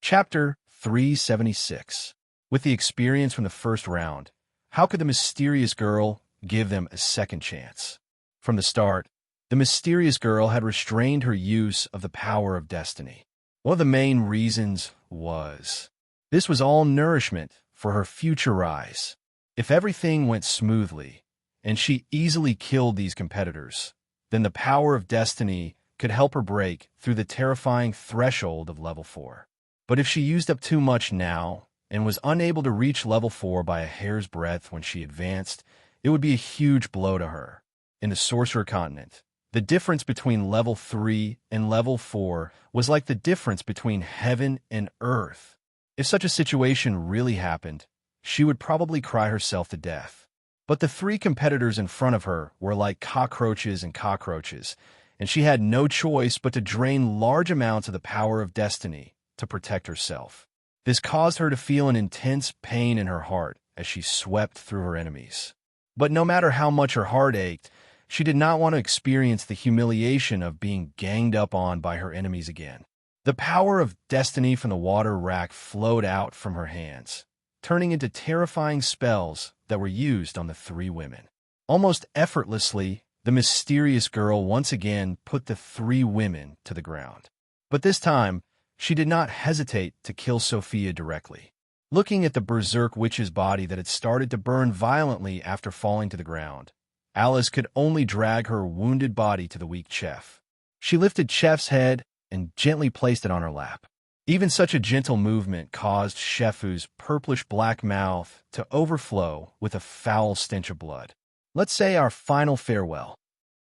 Speaker 1: Chapter 376. With the experience from the first round, how could the mysterious girl give them a second chance? From the start, the mysterious girl had restrained her use of the power of destiny. One of the main reasons was this was all nourishment for her future rise. If everything went smoothly, and she easily killed these competitors, then the power of destiny could help her break through the terrifying threshold of level 4. But if she used up too much now, and was unable to reach level 4 by a hair's breadth when she advanced, it would be a huge blow to her. In the Sorcerer Continent, the difference between level 3 and level 4 was like the difference between heaven and earth. If such a situation really happened, she would probably cry herself to death. But the 3 competitors in front of her were like cockroaches and cockroaches, and she had no choice but to drain large amounts of the power of destiny to protect herself. This caused her to feel an intense pain in her heart as she swept through her enemies. But no matter how much her heart ached, she did not want to experience the humiliation of being ganged up on by her enemies again. The power of destiny from the water rack flowed out from her hands, turning into terrifying spells that were used on the 3 women. Almost effortlessly, the mysterious girl once again put the 3 women to the ground. But this time, she did not hesitate to kill Sophia directly. Looking at the berserk witch's body that had started to burn violently after falling to the ground, Alice could only drag her wounded body to the weak chef. She lifted Chef's head and gently placed it on her lap. Even such a gentle movement caused Shefu's purplish-black mouth to overflow with a foul stench of blood. Let's say our final farewell.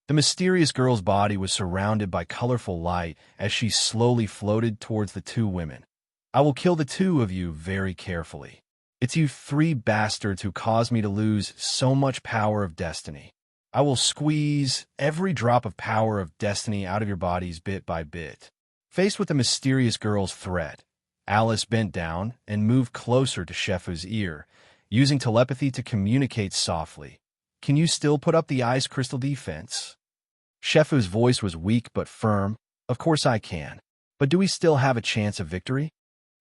Speaker 1: The mysterious girl's body was surrounded by colorful light as she slowly floated towards the two women. I will kill the two of you very carefully. It's you three bastards who caused me to lose so much power of destiny. I will squeeze every drop of power of destiny out of your bodies bit by bit. Faced with the mysterious girl's threat, Alice bent down and moved closer to Shefu's ear, using telepathy to communicate softly. Can you still put up the ice crystal defense? Shefu's voice was weak but firm. Of course I can. But do we still have a chance of victory?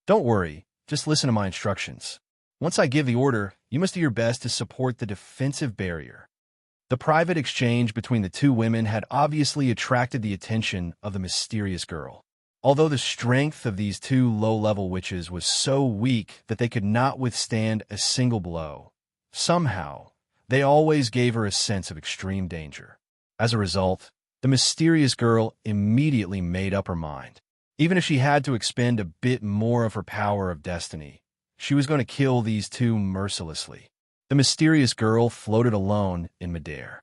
Speaker 1: Don't worry, just listen to my instructions. Once I give the order, you must do your best to support the defensive barrier. The private exchange between the two women had obviously attracted the attention of the mysterious girl. Although the strength of these two low-level witches was so weak that they could not withstand a single blow, somehow, they always gave her a sense of extreme danger. As a result, the mysterious girl immediately made up her mind. Even if she had to expend a bit more of her power of destiny, she was going to kill these two mercilessly. The mysterious girl floated alone in midair.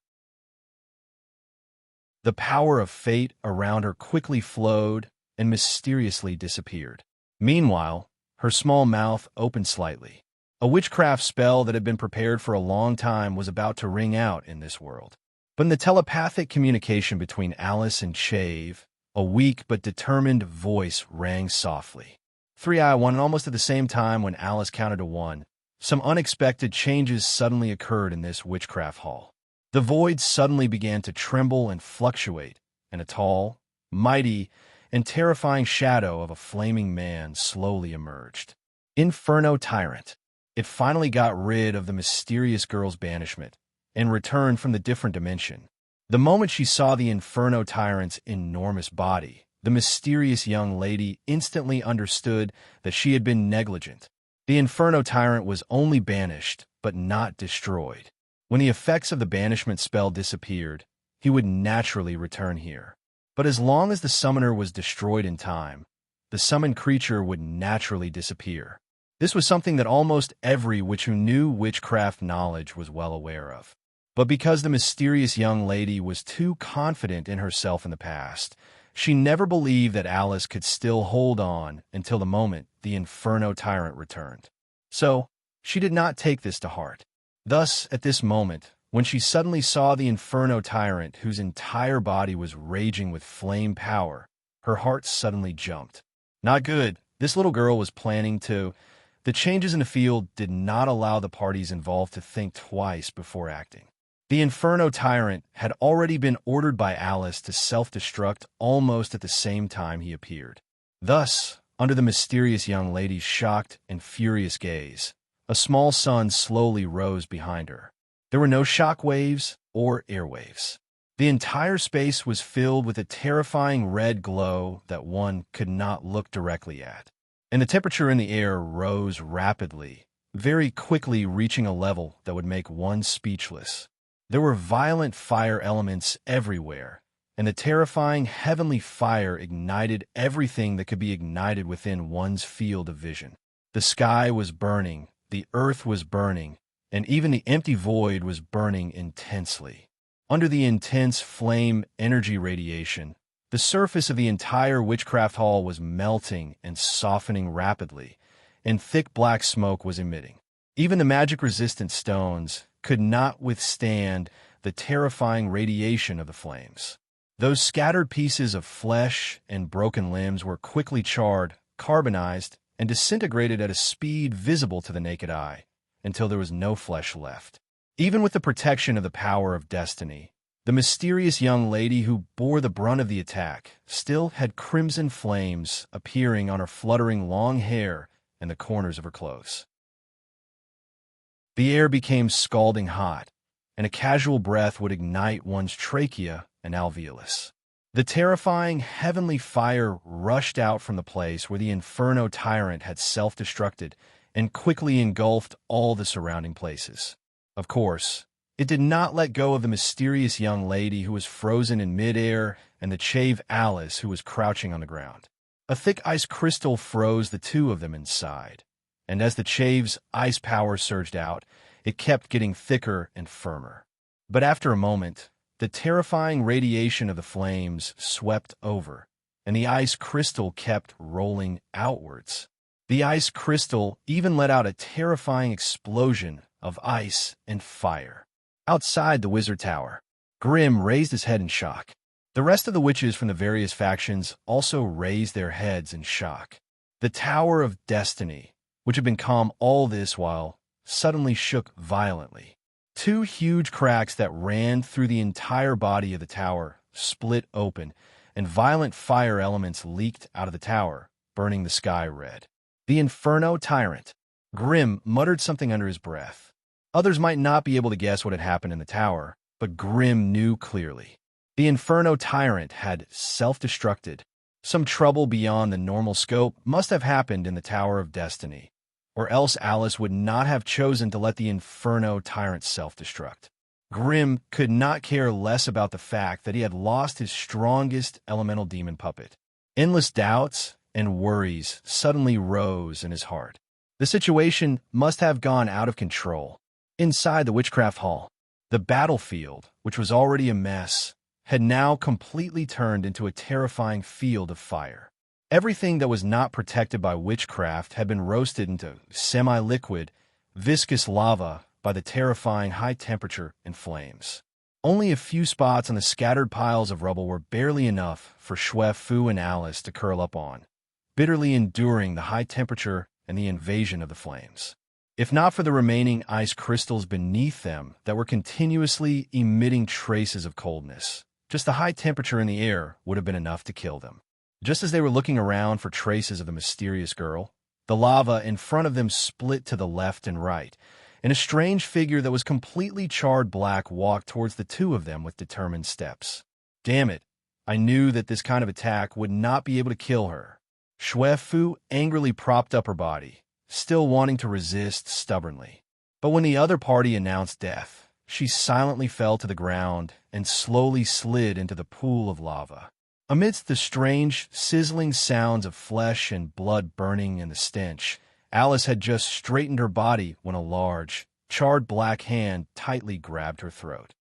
Speaker 1: The power of fate around her quickly flowed and mysteriously disappeared. Meanwhile, her small mouth opened slightly. A witchcraft spell that had been prepared for a long time was about to ring out in this world. But in the telepathic communication between Alice and Chave, a weak but determined voice rang softly. 3-1, and almost at the same time when Alice counted to 1, some unexpected changes suddenly occurred in this witchcraft hall. The void suddenly began to tremble and fluctuate, and a tall, mighty, and terrifying shadow of a flaming man slowly emerged. Inferno Tyrant. It finally got rid of the mysterious girl's banishment and returned from the different dimension. The moment she saw the Inferno Tyrant's enormous body, the mysterious young lady instantly understood that she had been negligent. The Inferno Tyrant was only banished, but not destroyed. When the effects of the banishment spell disappeared, he would naturally return here. But as long as the summoner was destroyed in time, the summoned creature would naturally disappear. This was something that almost every witch who knew witchcraft knowledge was well aware of. But because the mysterious young lady was too confident in herself in the past, she never believed that Alice could still hold on until the moment the Inferno Tyrant returned. So, she did not take this to heart. Thus, at this moment, when she suddenly saw the Inferno Tyrant whose entire body was raging with flame power, her heart suddenly jumped. Not good. This little girl was planning to... The changes in the field did not allow the parties involved to think twice before acting. The Inferno Tyrant had already been ordered by Alice to self-destruct almost at the same time he appeared. Thus, under the mysterious young lady's shocked and furious gaze, a small sun slowly rose behind her. There were no shock waves or airwaves. The entire space was filled with a terrifying red glow that one could not look directly at. And the temperature in the air rose rapidly, very quickly reaching a level that would make one speechless. There were violent fire elements everywhere, and the terrifying heavenly fire ignited everything that could be ignited within one's field of vision. The sky was burning, the earth was burning, and even the empty void was burning intensely. Under the intense flame energy radiation, the surface of the entire witchcraft hall was melting and softening rapidly, and thick black smoke was emitting. Even the magic-resistant stones could not withstand the terrifying radiation of the flames. Those scattered pieces of flesh and broken limbs were quickly charred, carbonized, and disintegrated at a speed visible to the naked eye, until there was no flesh left. Even with the protection of the power of destiny, the mysterious young lady who bore the brunt of the attack still had crimson flames appearing on her fluttering long hair and the corners of her clothes. The air became scalding hot, and a casual breath would ignite one's trachea and alveolus. The terrifying heavenly fire rushed out from the place where the Inferno Tyrant had self-destructed and quickly engulfed all the surrounding places. Of course, It did not let go of the mysterious young lady who was frozen in midair and the chave Alice who was crouching on the ground. A thick ice crystal froze the two of them inside, and as the chave's ice power surged out, it kept getting thicker and firmer. But after a moment, the terrifying radiation of the flames swept over, and the ice crystal kept rolling outwards. The ice crystal even let out a terrifying explosion of ice and fire. Outside the wizard tower, Grimm raised his head in shock. The rest of the witches from the various factions also raised their heads in shock. The Tower of Destiny, which had been calm all this while, suddenly shook violently. Two huge cracks that ran through the entire body of the tower split open, and violent fire elements leaked out of the tower, burning the sky red. The Inferno Tyrant. Grimm muttered something under his breath. Others might not be able to guess what had happened in the tower, but Grimm knew clearly. The Inferno Tyrant had self-destructed. Some trouble beyond the normal scope must have happened in the Tower of Destiny, or else Alice would not have chosen to let the Inferno Tyrant self-destruct. Grimm could not care less about the fact that he had lost his strongest elemental demon puppet. Endless doubts and worries suddenly rose in his heart. The situation must have gone out of control. Inside the Witchcraft Hall, the battlefield, which was already a mess, had now completely turned into a terrifying field of fire. Everything that was not protected by witchcraft had been roasted into semi-liquid, viscous lava by the terrifying high temperature and flames. Only a few spots on the scattered piles of rubble were barely enough for Xue Fu and Alice to curl up on, bitterly enduring the high temperature and the invasion of the flames. If not for the remaining ice crystals beneath them that were continuously emitting traces of coldness, just the high temperature in the air would have been enough to kill them. Just as they were looking around for traces of the mysterious girl, the lava in front of them split to the left and right, and a strange figure that was completely charred black walked towards the two of them with determined steps. Damn it, I knew that this kind of attack would not be able to kill her. Xue Fu angrily propped up her body, still wanting to resist stubbornly. But when the other party announced death, she silently fell to the ground and slowly slid into the pool of lava. Amidst the strange, sizzling sounds of flesh and blood burning and the stench, Alice had just straightened her body when a large, charred black hand tightly grabbed her throat.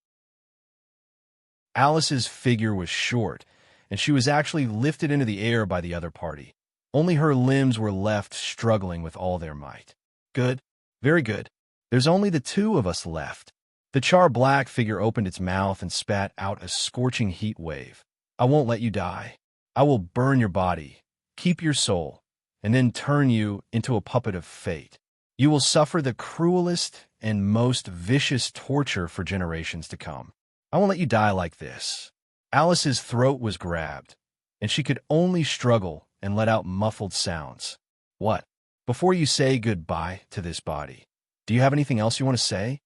Speaker 1: Alice's figure was short, and she was actually lifted into the air by the other party. Only her limbs were left struggling with all their might. Good. Very good. There's only the two of us left. The char-black figure opened its mouth and spat out a scorching heat wave. I won't let you die. I will burn your body, keep your soul, and then turn you into a puppet of fate. You will suffer the cruelest and most vicious torture for generations to come. I won't let you die like this. Alice's throat was grabbed, and she could only struggle and let out muffled sounds. What? Before you say goodbye to this body, do you have anything else you want to say?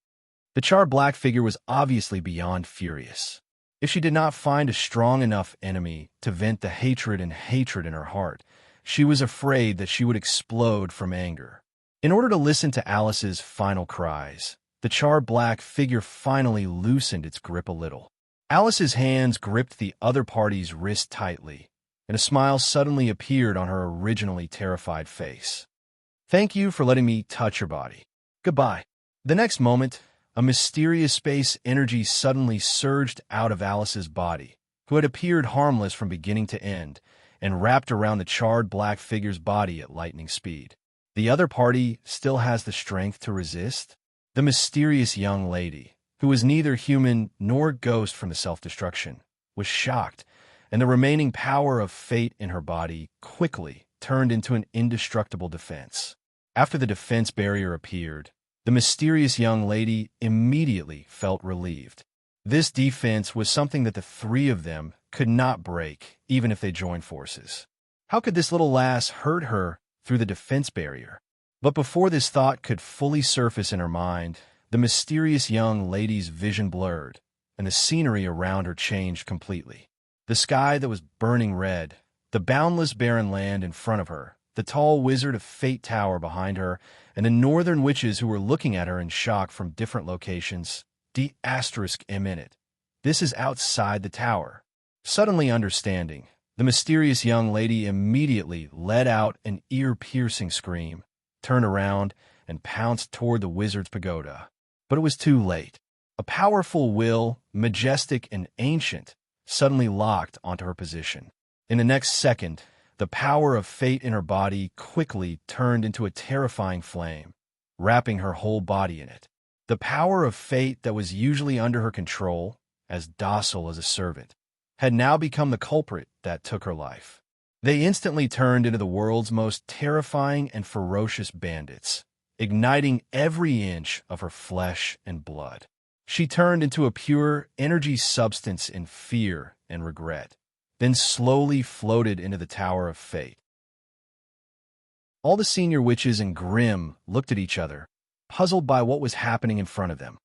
Speaker 1: The char-black figure was obviously beyond furious. If she did not find a strong enough enemy to vent the hatred in her heart, she was afraid that she would explode from anger. In order to listen to Alice's final cries, the char-black figure finally loosened its grip a little. Alice's hands gripped the other party's wrist tightly, and a smile suddenly appeared on her originally terrified face. Thank you for letting me touch your body. Goodbye. The next moment, a mysterious space energy suddenly surged out of Alice's body, who had appeared harmless from beginning to end, and wrapped around the charred black figure's body at lightning speed. The other party still has the strength to resist? The mysterious young lady, who was neither human nor ghost from the self-destruction, was shocked, and the remaining power of fate in her body quickly turned into an indestructible defense. After the defense barrier appeared, the mysterious young lady immediately felt relieved. This defense was something that the three of them could not break, even if they joined forces. How could this little lass hurt her through the defense barrier? But before this thought could fully surface in her mind, the mysterious young lady's vision blurred, and the scenery around her changed completely. The sky that was burning red, the boundless barren land in front of her, the tall wizard of Fate Tower behind her, and the northern witches who were looking at her in shock from different locations D***M. This is outside the tower. Suddenly understanding, the mysterious young lady immediately let out an ear-piercing scream, turned around, and pounced toward the wizard's pagoda. But it was too late. A powerful will, majestic and ancient, suddenly locked onto her position. In the next second, the power of fate in her body quickly turned into a terrifying flame, wrapping her whole body in it. The power of fate that was usually under her control, as docile as a servant, had now become the culprit that took her life. They instantly turned into the world's most terrifying and ferocious bandits, igniting every inch of her flesh and blood. She turned into a pure energy substance in fear and regret, then slowly floated into the Tower of Fate. All the senior witches and Grimm looked at each other, puzzled by what was happening in front of them.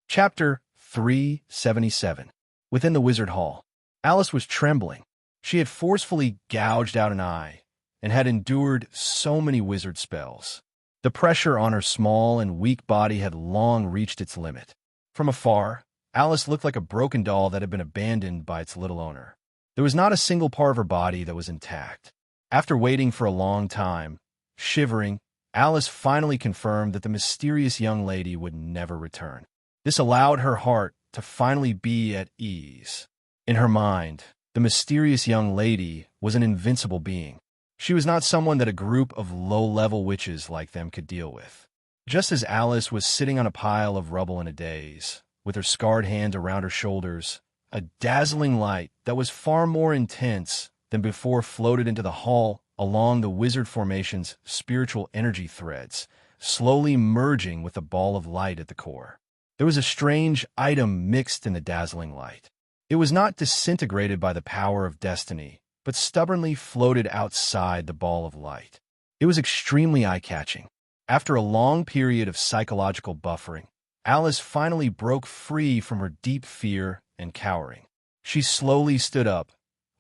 Speaker 1: Chapter 377. Within the Wizard Hall, Alice was trembling. She had forcefully gouged out an eye and had endured so many wizard spells. The pressure on her small and weak body had long reached its limit. From afar, Alice looked like a broken doll that had been abandoned by its little owner. There was not a single part of her body that was intact. After waiting for a long time, shivering, Alice finally confirmed that the mysterious young lady would never return. This allowed her heart to finally be at ease. In her mind, the mysterious young lady was an invincible being. She was not someone that a group of low-level witches like them could deal with. Just as Alice was sitting on a pile of rubble in a daze, with her scarred hands around her shoulders, a dazzling light that was far more intense than before floated into the hall along the wizard formation's spiritual energy threads, slowly merging with the ball of light at the core. There was a strange item mixed in the dazzling light. It was not disintegrated by the power of destiny, but stubbornly floated outside the ball of light. It was extremely eye-catching. After a long period of psychological buffering, Alice finally broke free from her deep fear and cowering. She slowly stood up,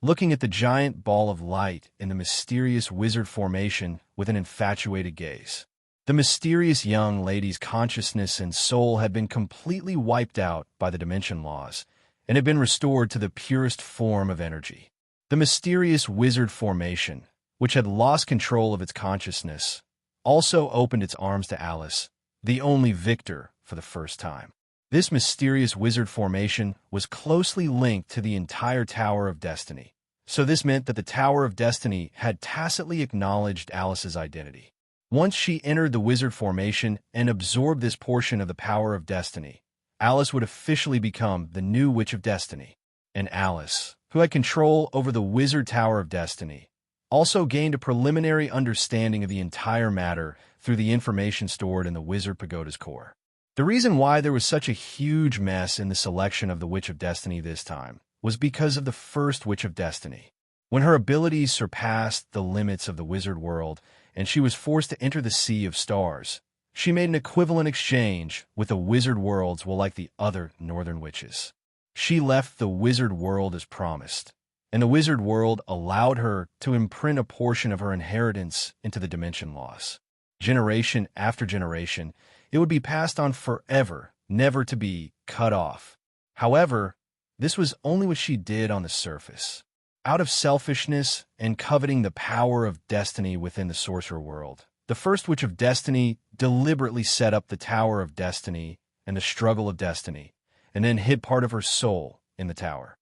Speaker 1: looking at the giant ball of light in the mysterious wizard formation with an infatuated gaze. The mysterious young lady's consciousness and soul had been completely wiped out by the dimension laws and had been restored to the purest form of energy. The mysterious wizard formation, which had lost control of its consciousness, also opened its arms to Alice, the only victor for the first time. This mysterious wizard formation was closely linked to the entire Tower of Destiny, so this meant that the Tower of Destiny had tacitly acknowledged Alice's identity. Once she entered the wizard formation and absorbed this portion of the power of destiny, Alice would officially become the new Witch of Destiny. And Alice, who had control over the Wizard Tower of Destiny, also gained a preliminary understanding of the entire matter through the information stored in the Wizard Pagoda's core. The reason why there was such a huge mess in the selection of the Witch of Destiny this time was because of the first Witch of Destiny. When her abilities surpassed the limits of the wizard world and she was forced to enter the Sea of Stars, she made an equivalent exchange with the wizard worlds like the other northern witches. She left the wizard world as promised, and the wizard world allowed her to imprint a portion of her inheritance into the dimension laws. Generation after generation, it would be passed on forever, never to be cut off. However, this was only what she did on the surface. Out of selfishness and coveting the power of destiny within the sorcerer world, the first Witch of Destiny deliberately set up the Tower of Destiny and the Struggle of Destiny, and then hid part of her soul in the tower.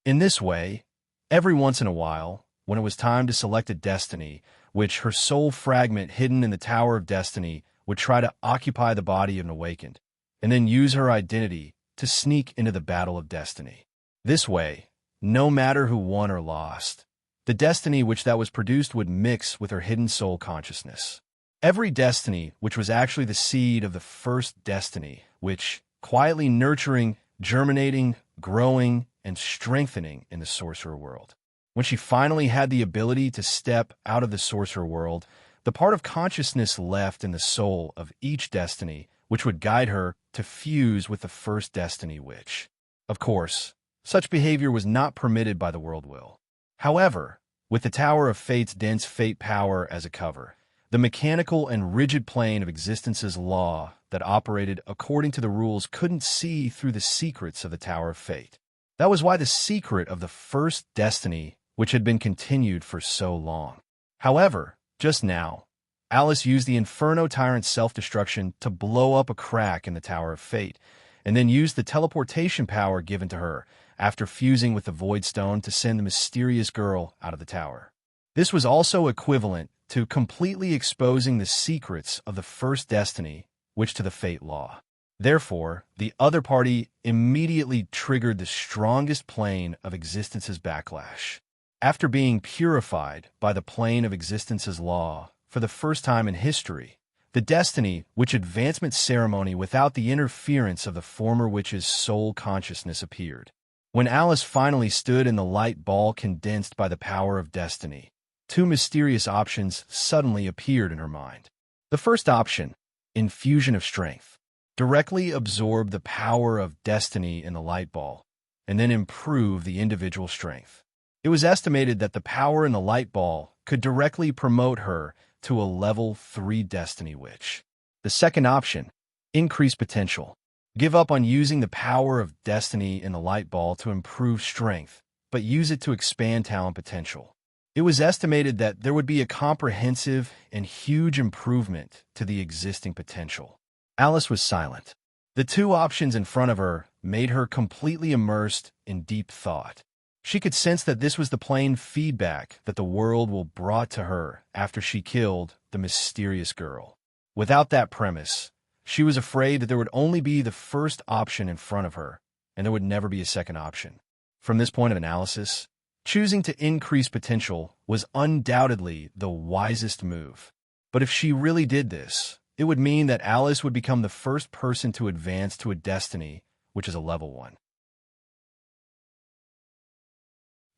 Speaker 1: In this way, every once in a while, when it was time to select a destiny, which her soul fragment hidden in the Tower of Destiny would try to occupy the body of an awakened, and then use her identity to sneak into the battle of destiny. This way, no matter who won or lost, the destiny which that was produced would mix with her hidden soul consciousness. Every destiny, which was actually the seed of the first destiny, which, quietly nurturing, germinating, growing, and strengthening in the sorcerer world. When she finally had the ability to step out of the sorcerer world, the part of consciousness left in the soul of each destiny, which would guide her to fuse with the first destiny witch. Of course, such behavior was not permitted by the world will. However, with the Tower of Fate's dense fate power as a cover, the mechanical and rigid plane of existence's law that operated according to the rules couldn't see through the secrets of the Tower of Fate. That was why the secret of the first destiny, which had been continued for so long. However, just now, Alice used the Inferno Tyrant's self-destruction to blow up a crack in the Tower of Fate, and then used the teleportation power given to her after fusing with the Void Stone to send the mysterious girl out of the tower. This was also equivalent to completely exposing the secrets of the first destiny, which to the Fate law. Therefore, the other party immediately triggered the strongest plane of existence's backlash. After being purified by the plane of existence's law for the first time in history, the destiny, which advancement ceremony without the interference of the former witch's soul consciousness appeared. When Alice finally stood in the light ball condensed by the power of destiny, two mysterious options suddenly appeared in her mind. The first option, infusion of strength, directly absorb the power of destiny in the light ball, and then improve the individual strength. It was estimated that the power in the light ball could directly promote her to a level 3 destiny witch. The second option, increase potential. Give up on using the power of destiny in the light ball to improve strength, but use it to expand talent potential. It was estimated that there would be a comprehensive and huge improvement to the existing potential. Alice was silent. The two options in front of her made her completely immersed in deep thought. She could sense that this was the plain feedback that the world will brought to her after she killed the mysterious girl. Without that premise, she was afraid that there would only be the first option in front of her, and there would never be a second option. From this point of analysis, choosing to increase potential was undoubtedly the wisest move. But if she really did this, it would mean that Alice would become the first person to advance to a destiny, which is a level 1.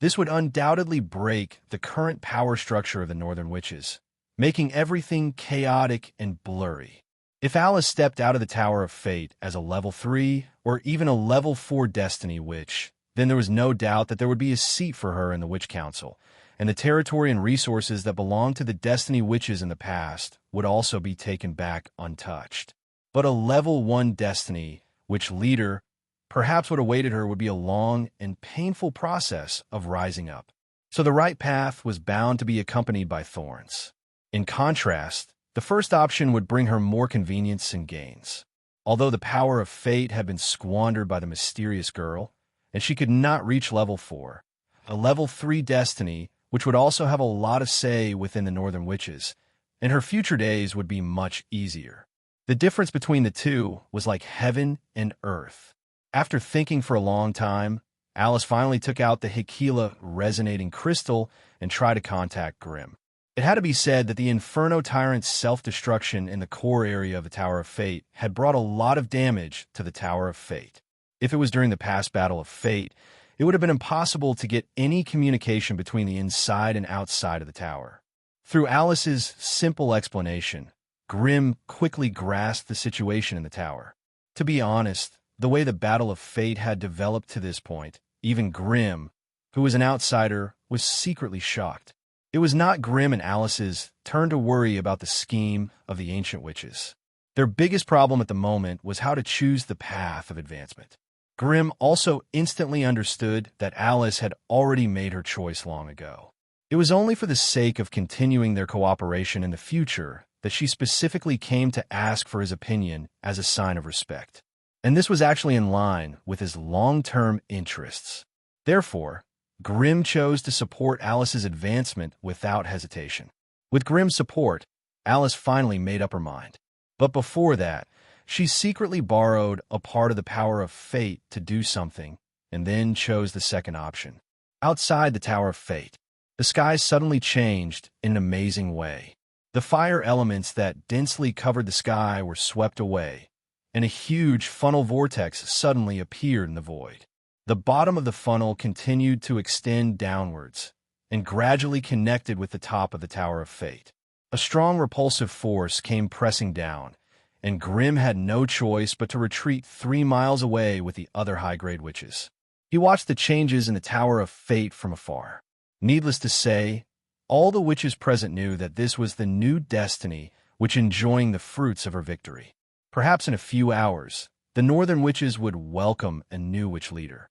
Speaker 1: This would undoubtedly break the current power structure of the Northern Witches, making everything chaotic and blurry. If Alice stepped out of the Tower of Fate as a level 3 or even a level 4 destiny witch, then there was no doubt that there would be a seat for her in the Witch Council, and the territory and resources that belonged to the Destiny Witches in the past would also be taken back untouched. But a level 1 Destiny Witch leader, perhaps what awaited her would be a long and painful process of rising up. So the right path was bound to be accompanied by thorns. In contrast, the first option would bring her more convenience and gains. Although the power of fate had been squandered by the mysterious girl, and she could not reach level 4, a level 3 destiny, which would also have a lot of say within the Northern Witches, and her future days would be much easier. The difference between the two was like heaven and earth. After thinking for a long time, Alice finally took out the Hikila resonating crystal and tried to contact Grimm. It had to be said that the Inferno Tyrant's self-destruction in the core area of the Tower of Fate had brought a lot of damage to the Tower of Fate. If it was during the past Battle of Fate, it would have been impossible to get any communication between the inside and outside of the tower. Through Alice's simple explanation, Grimm quickly grasped the situation in the tower. To be honest, the way the Battle of Fate had developed to this point, even Grimm, who was an outsider, was secretly shocked. It was not Grimm and Alice's turn to worry about the scheme of the ancient witches. Their biggest problem at the moment was how to choose the path of advancement. Grimm also instantly understood that Alice had already made her choice long ago. It was only for the sake of continuing their cooperation in the future that she specifically came to ask for his opinion as a sign of respect. And this was actually in line with his long-term interests. Therefore, Grimm chose to support Alice's advancement without hesitation. With Grimm's support, Alice finally made up her mind. But before that, she secretly borrowed a part of the power of fate to do something, and then chose the second option. Outside the Tower of Fate, the sky suddenly changed in an amazing way. The fire elements that densely covered the sky were swept away, and a huge funnel vortex suddenly appeared in the void. The bottom of the funnel continued to extend downwards and gradually connected with the top of the Tower of Fate. A strong repulsive force came pressing down, and Grimm had no choice but to retreat 3 miles away with the other high-grade witches. He watched the changes in the Tower of Fate from afar. Needless to say, all the witches present knew that this was the new destiny which enjoying the fruits of her victory. Perhaps in a few hours, the northern witches would welcome a new witch leader.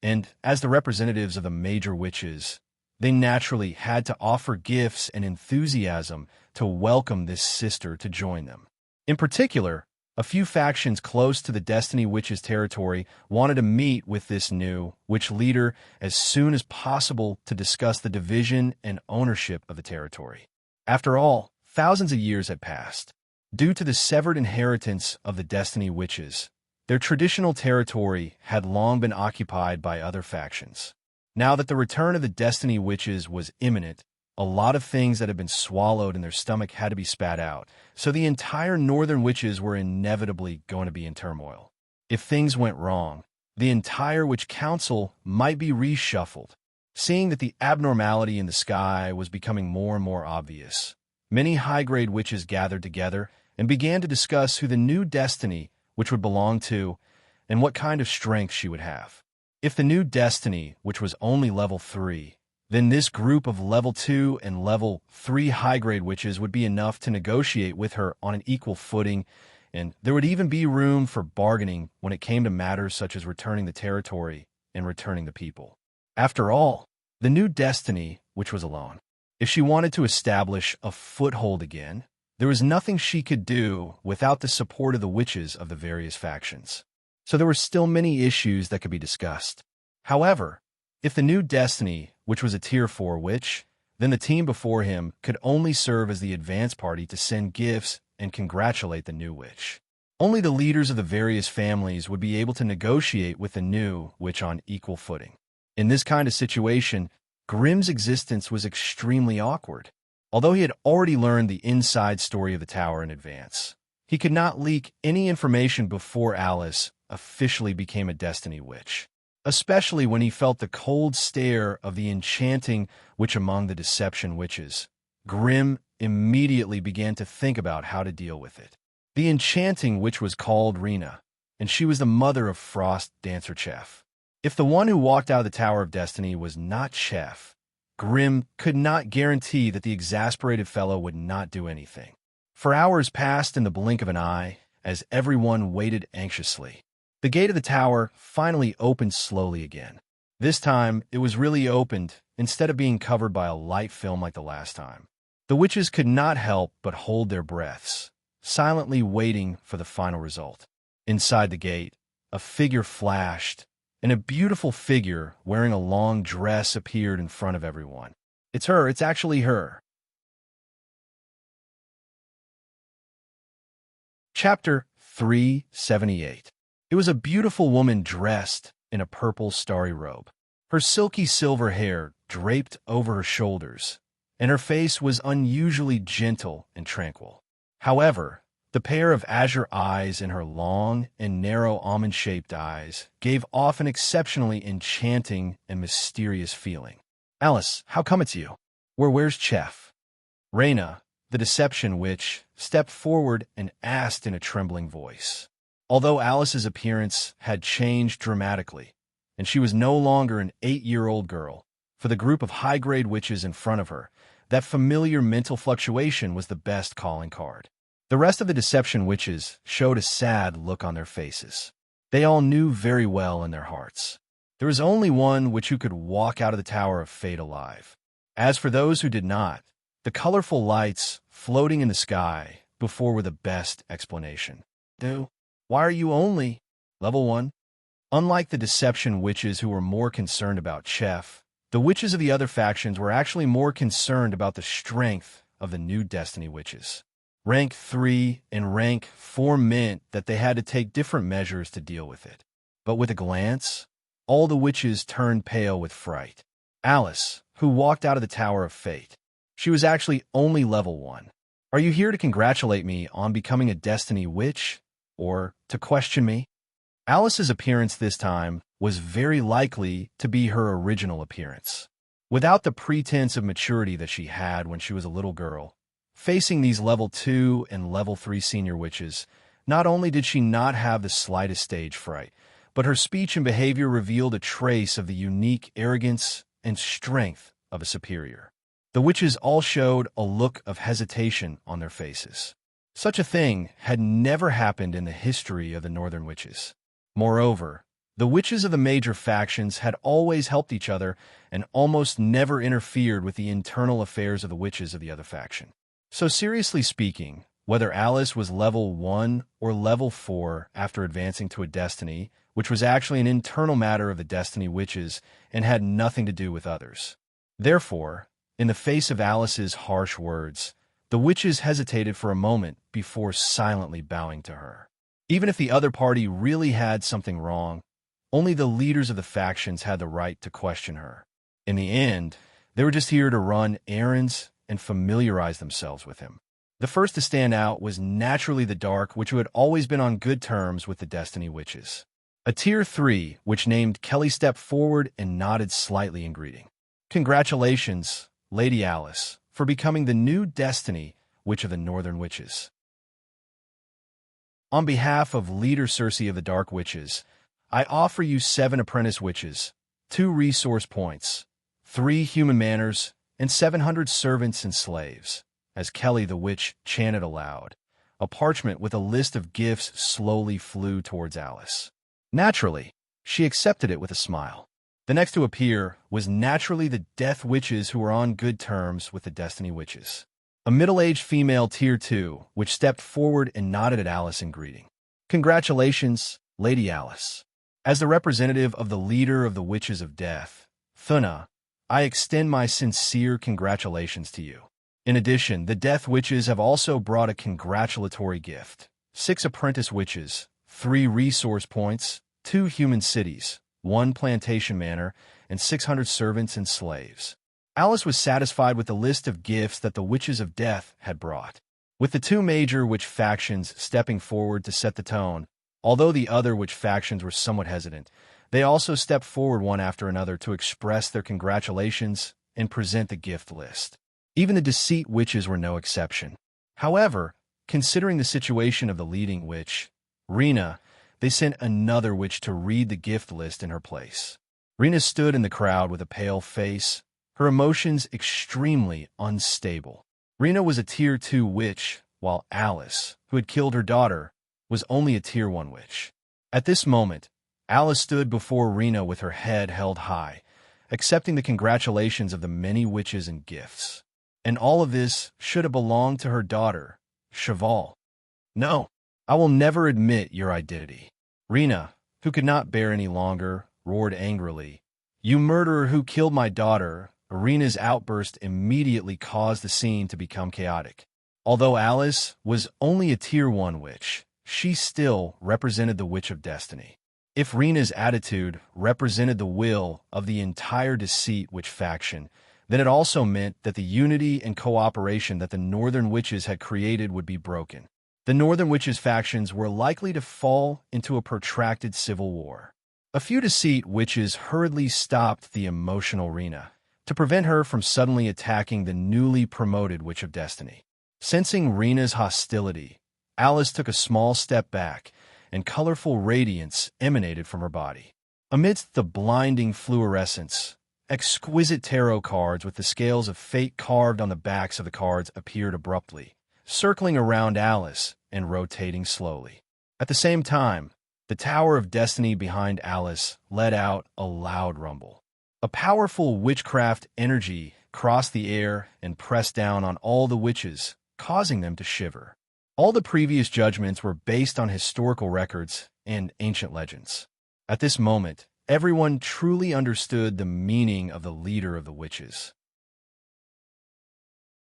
Speaker 1: And as the representatives of the major witches, they naturally had to offer gifts and enthusiasm to welcome this sister to join them. In particular, a few factions close to the Destiny Witches' territory wanted to meet with this new witch leader as soon as possible to discuss the division and ownership of the territory. After all, thousands of years had passed. Due to the severed inheritance of the Destiny Witches, their traditional territory had long been occupied by other factions. Now that the return of the Destiny Witches was imminent, a lot of things that had been swallowed in their stomach had to be spat out, so the entire northern witches were inevitably going to be in turmoil. If things went wrong, the entire witch council might be reshuffled. Seeing that the abnormality in the sky was becoming more and more obvious, many high-grade witches gathered together and began to discuss who the new destiny which would belong to and what kind of strength she would have. If the new destiny, which was only level 3, then this group of level 2 and level 3 high-grade witches would be enough to negotiate with her on an equal footing, and there would even be room for bargaining when it came to matters such as returning the territory and returning the people. After all, the new destiny, which was alone, if she wanted to establish a foothold again, there was nothing she could do without the support of the witches of the various factions. So there were still many issues that could be discussed. However, if the new destiny, which was a tier 4 witch, then the team before him could only serve as the advance party to send gifts and congratulate the new witch. Only the leaders of the various families would be able to negotiate with the new witch on equal footing. In this kind of situation, Grimm's existence was extremely awkward. Although he had already learned the inside story of the tower in advance, he could not leak any information before Alice officially became a Destiny Witch, especially when he felt the cold stare of the enchanting witch among the Deception Witches. Grimm immediately began to think about how to deal with it. The enchanting witch was called Rena, and she was the mother of Frost Dancer Chef. If the one who walked out of the Tower of Destiny was not Chef, Grimm could not guarantee that the exasperated fellow would not do anything. For hours passed in the blink of an eye, as everyone waited anxiously. The gate of the tower finally opened slowly again. This time, it was really opened, instead of being covered by a light film like the last time. The witches could not help but hold their breaths, silently waiting for the final result. Inside the gate, a figure flashed, and a beautiful figure wearing a long dress appeared in front of everyone. It's her, it's actually her. Chapter 378. It was a beautiful woman dressed in a purple starry robe. Her silky silver hair draped over her shoulders, and her face was unusually gentle and tranquil. However, the pair of azure eyes in her long and narrow almond-shaped eyes gave off an exceptionally enchanting and mysterious feeling. Alice, how come it's you? Where's Chef? Rena, the Deception Witch, stepped forward and asked in a trembling voice. Although Alice's appearance had changed dramatically, and she was no longer an 8-year-old girl, for the group of high-grade witches in front of her, that familiar mental fluctuation was the best calling card. The rest of the Deception Witches showed a sad look on their faces. They all knew very well in their hearts. There was only one witch who could walk out of the Tower of Fate alive. As for those who did not, the colorful lights floating in the sky before were the best explanation. Why are you only level 1? Unlike the Deception Witches who were more concerned about Chef, the witches of the other factions were actually more concerned about the strength of the new Destiny Witches. Rank 3 and Rank 4 meant that they had to take different measures to deal with it. But with a glance, all the witches turned pale with fright. Alice, who walked out of the Tower of Fate, she was actually only level 1. Are you here to congratulate me on becoming a Destiny Witch, or to question me? Alice's appearance this time was very likely to be her original appearance. Without the pretense of maturity that she had when she was a little girl, facing these level 2 and level 3 senior witches, not only did she not have the slightest stage fright, but her speech and behavior revealed a trace of the unique arrogance and strength of a superior. The witches all showed a look of hesitation on their faces. Such a thing had never happened in the history of the Northern Witches. Moreover, the witches of the major factions had always helped each other and almost never interfered with the internal affairs of the witches of the other faction. So seriously speaking, whether Alice was level 1 or level 4 after advancing to a destiny, which was actually an internal matter of the Destiny Witches and had nothing to do with others. Therefore, in the face of Alice's harsh words, the witches hesitated for a moment before silently bowing to her. Even if the other party really had something wrong, only the leaders of the factions had the right to question her. In the end, they were just here to run errands and familiarize themselves with him. The first to stand out was naturally the Dark, which had always been on good terms with the Destiny Witches. A Tier 3, which named Kelly, stepped forward and nodded slightly in greeting. "Congratulations, Lady Alice, for becoming the new Destiny Witch of the Northern Witches. On behalf of Leader Cersei of the Dark Witches, I offer you 7 apprentice witches, 2 resource points, 3 human manners, and 700 servants and slaves." As Kelly the Witch chanted aloud, a parchment with a list of gifts slowly flew towards Alice. Naturally, she accepted it with a smile. The next to appear was naturally the Death Witches, who were on good terms with the Destiny Witches. A middle-aged female Tier 2, which stepped forward and nodded at Alice in greeting. "Congratulations, Lady Alice. As the representative of the leader of the Witches of Death, Thuna, I extend my sincere congratulations to you. In addition, the Death Witches have also brought a congratulatory gift. 6 apprentice witches, 3 resource points, 2 human cities, 1 plantation manor, and 600 servants and slaves." Alice was satisfied with the list of gifts that the Witches of Death had brought. With the 2 major witch factions stepping forward to set the tone, although the other witch factions were somewhat hesitant, they also stepped forward one after another to express their congratulations and present the gift list. Even the Deceit Witches were no exception. However, considering the situation of the leading witch, Rena, they sent another witch to read the gift list in her place. Rena stood in the crowd with a pale face, her emotions extremely unstable. Rena was a Tier 2 witch, while Alice, who had killed her daughter, was only a Tier 1 witch. At this moment, Alice stood before Rena with her head held high, accepting the congratulations of the many witches and gifts. And all of this should have belonged to her daughter, Cheval. "No, I will never admit your identity." Rena, who could not bear any longer, roared angrily, "You murderer who killed my daughter!" Rena's outburst immediately caused the scene to become chaotic. Although Alice was only a Tier 1 witch, she still represented the Witch of Destiny. If Rena's attitude represented the will of the entire Deceit Witch faction, then it also meant that the unity and cooperation that the Northern Witches had created would be broken. The Northern Witches factions were likely to fall into a protracted civil war. A few Deceit Witches hurriedly stopped the emotional Rena to prevent her from suddenly attacking the newly promoted Witch of Destiny. Sensing Rena's hostility, Alice took a small step back, and colorful radiance emanated from her body. Amidst the blinding fluorescence, exquisite tarot cards with the scales of fate carved on the backs of the cards appeared abruptly, circling around Alice and rotating slowly. At the same time, the Tower of Destiny behind Alice let out a loud rumble. A powerful witchcraft energy crossed the air and pressed down on all the witches, causing them to shiver. All the previous judgments were based on historical records and ancient legends. At this moment, everyone truly understood the meaning of the leader of the witches.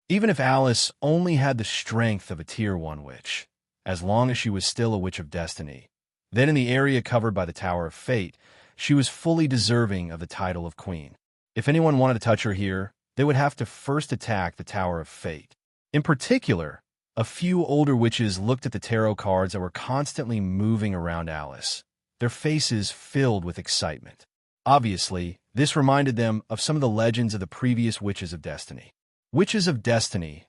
Speaker 1: Even if Alice only had the strength of a Tier 1 witch, as long as she was still a Witch of Destiny, then in the area covered by the Tower of Fate, she was fully deserving of the title of Queen. If anyone wanted to touch her here, they would have to first attack the Tower of Fate. In particular, a few older witches looked at the tarot cards that were constantly moving around Alice, their faces filled with excitement. Obviously, this reminded them of some of the legends of the previous Witches of Destiny. Witches of Destiny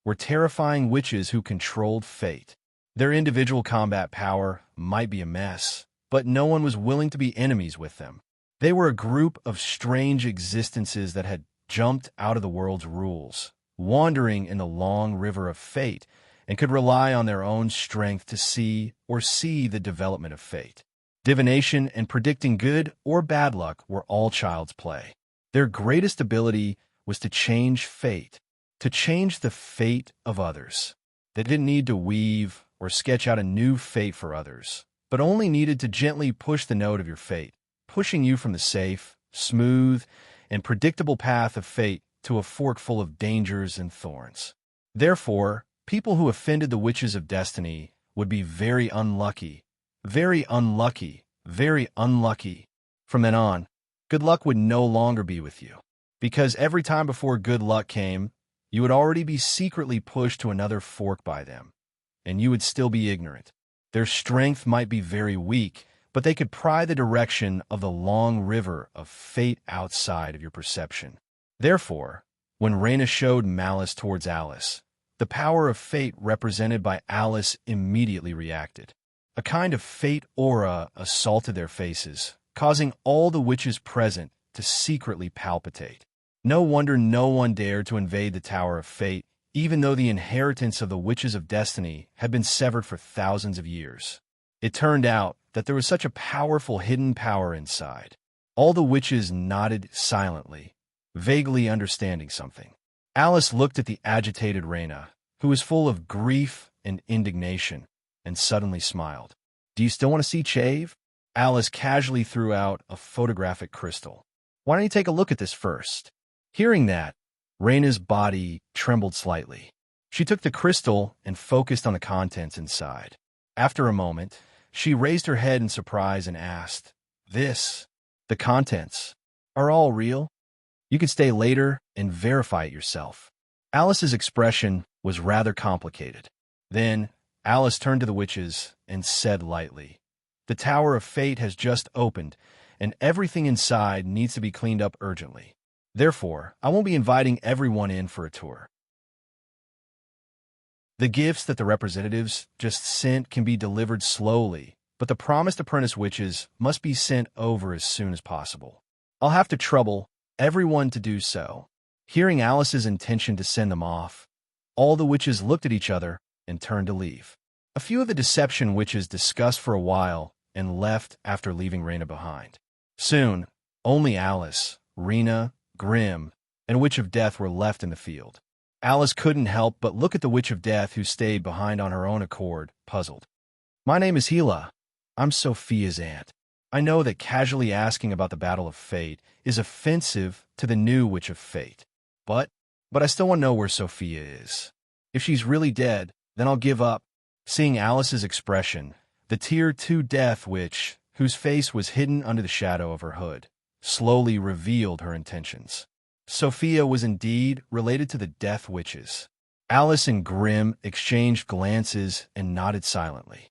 Speaker 1: were terrifying witches who controlled fate. Their individual combat power might be a mess, but no one was willing to be enemies with them. They were a group of strange existences that had jumped out of the world's rules, wandering in the long river of fate, and could rely on their own strength to see the development of fate. Divination and predicting good or bad luck were all child's play. Their greatest ability was to change fate, to change the fate of others. They didn't need to weave or sketch out a new fate for others, but only needed to gently push the note of your fate, pushing you from the safe, smooth, and predictable path of fate to a fork full of dangers and thorns. Therefore, people who offended the witches of destiny would be very unlucky, very unlucky, very unlucky. From then on, good luck would no longer be with you, because every time before good luck came, you would already be secretly pushed to another fork by them, and you would still be ignorant. Their strength might be very weak, but they could pry the direction of the long river of fate outside of your perception. Therefore, when Raina showed malice towards Alice, the power of fate represented by Alice immediately reacted. A kind of fate aura assaulted their faces, causing all the witches present to secretly palpitate. No wonder no one dared to invade the Tower of Fate, even though the inheritance of the witches of destiny had been severed for thousands of years. It turned out that there was such a powerful hidden power inside. All the witches nodded silently, vaguely understanding something. Alice looked at the agitated Raina, who was full of grief and indignation, and suddenly smiled. "Do you still want to see Chave?" Alice casually threw out a photographic crystal. "Why don't you take a look at this first?" Hearing that, Raina's body trembled slightly. She took the crystal and focused on the contents inside. After a moment, she raised her head in surprise and asked, The contents, are all real? You can stay later and verify it yourself." Alice's expression was rather complicated. Then, Alice turned to the witches and said lightly, "The Tower of Fate has just opened, and everything inside needs to be cleaned up urgently. Therefore, I won't be inviting everyone in for a tour. The gifts that the representatives just sent can be delivered slowly, but the promised apprentice witches must be sent over as soon as possible. I'll have to trouble everyone to do so." Hearing Alice's intention to send them off, all the witches looked at each other and turned to leave. A few of the deception witches discussed for a while and left after leaving Raina behind. Soon, only Alice, Rena, Grimm, and Witch of Death were left in the field. Alice couldn't help but look at the Witch of Death, who stayed behind on her own accord, puzzled. "My name is Hila. I'm Sophia's aunt. I know that casually asking about the Battle of Fate is offensive to the new Witch of Fate, but I still want to know where Sophia is. If she's really dead, then I'll give up." Seeing Alice's expression, the Tier 2 Death Witch, whose face was hidden under the shadow of her hood, slowly revealed her intentions. Sophia was indeed related to the Death Witches. Alice and Grimm exchanged glances and nodded silently.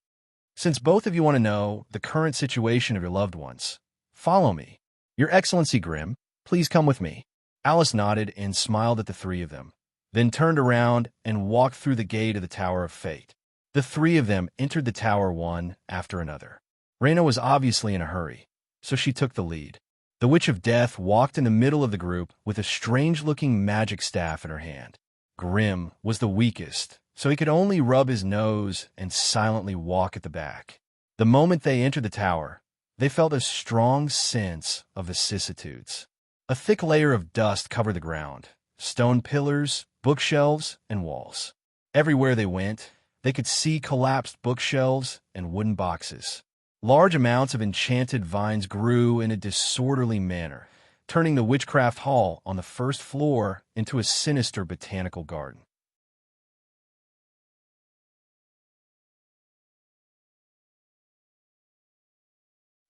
Speaker 1: "Since both of you want to know the current situation of your loved ones, follow me. Your Excellency Grimm, please come with me." Alice nodded and smiled at the three of them, then turned around and walked through the gate of the Tower of Fate. The three of them entered the tower one after another. Raina was obviously in a hurry, so she took the lead. The Witch of Death walked in the middle of the group with a strange-looking magic staff in her hand. Grimm was the weakest, so he could only rub his nose and silently walk at the back. The moment they entered the tower, they felt a strong sense of vicissitudes. A thick layer of dust covered the ground, stone pillars, bookshelves, and walls. Everywhere they went, they could see collapsed bookshelves and wooden boxes. Large amounts of enchanted vines grew in a disorderly manner, turning the Witchcraft Hall on the first floor into a sinister botanical garden.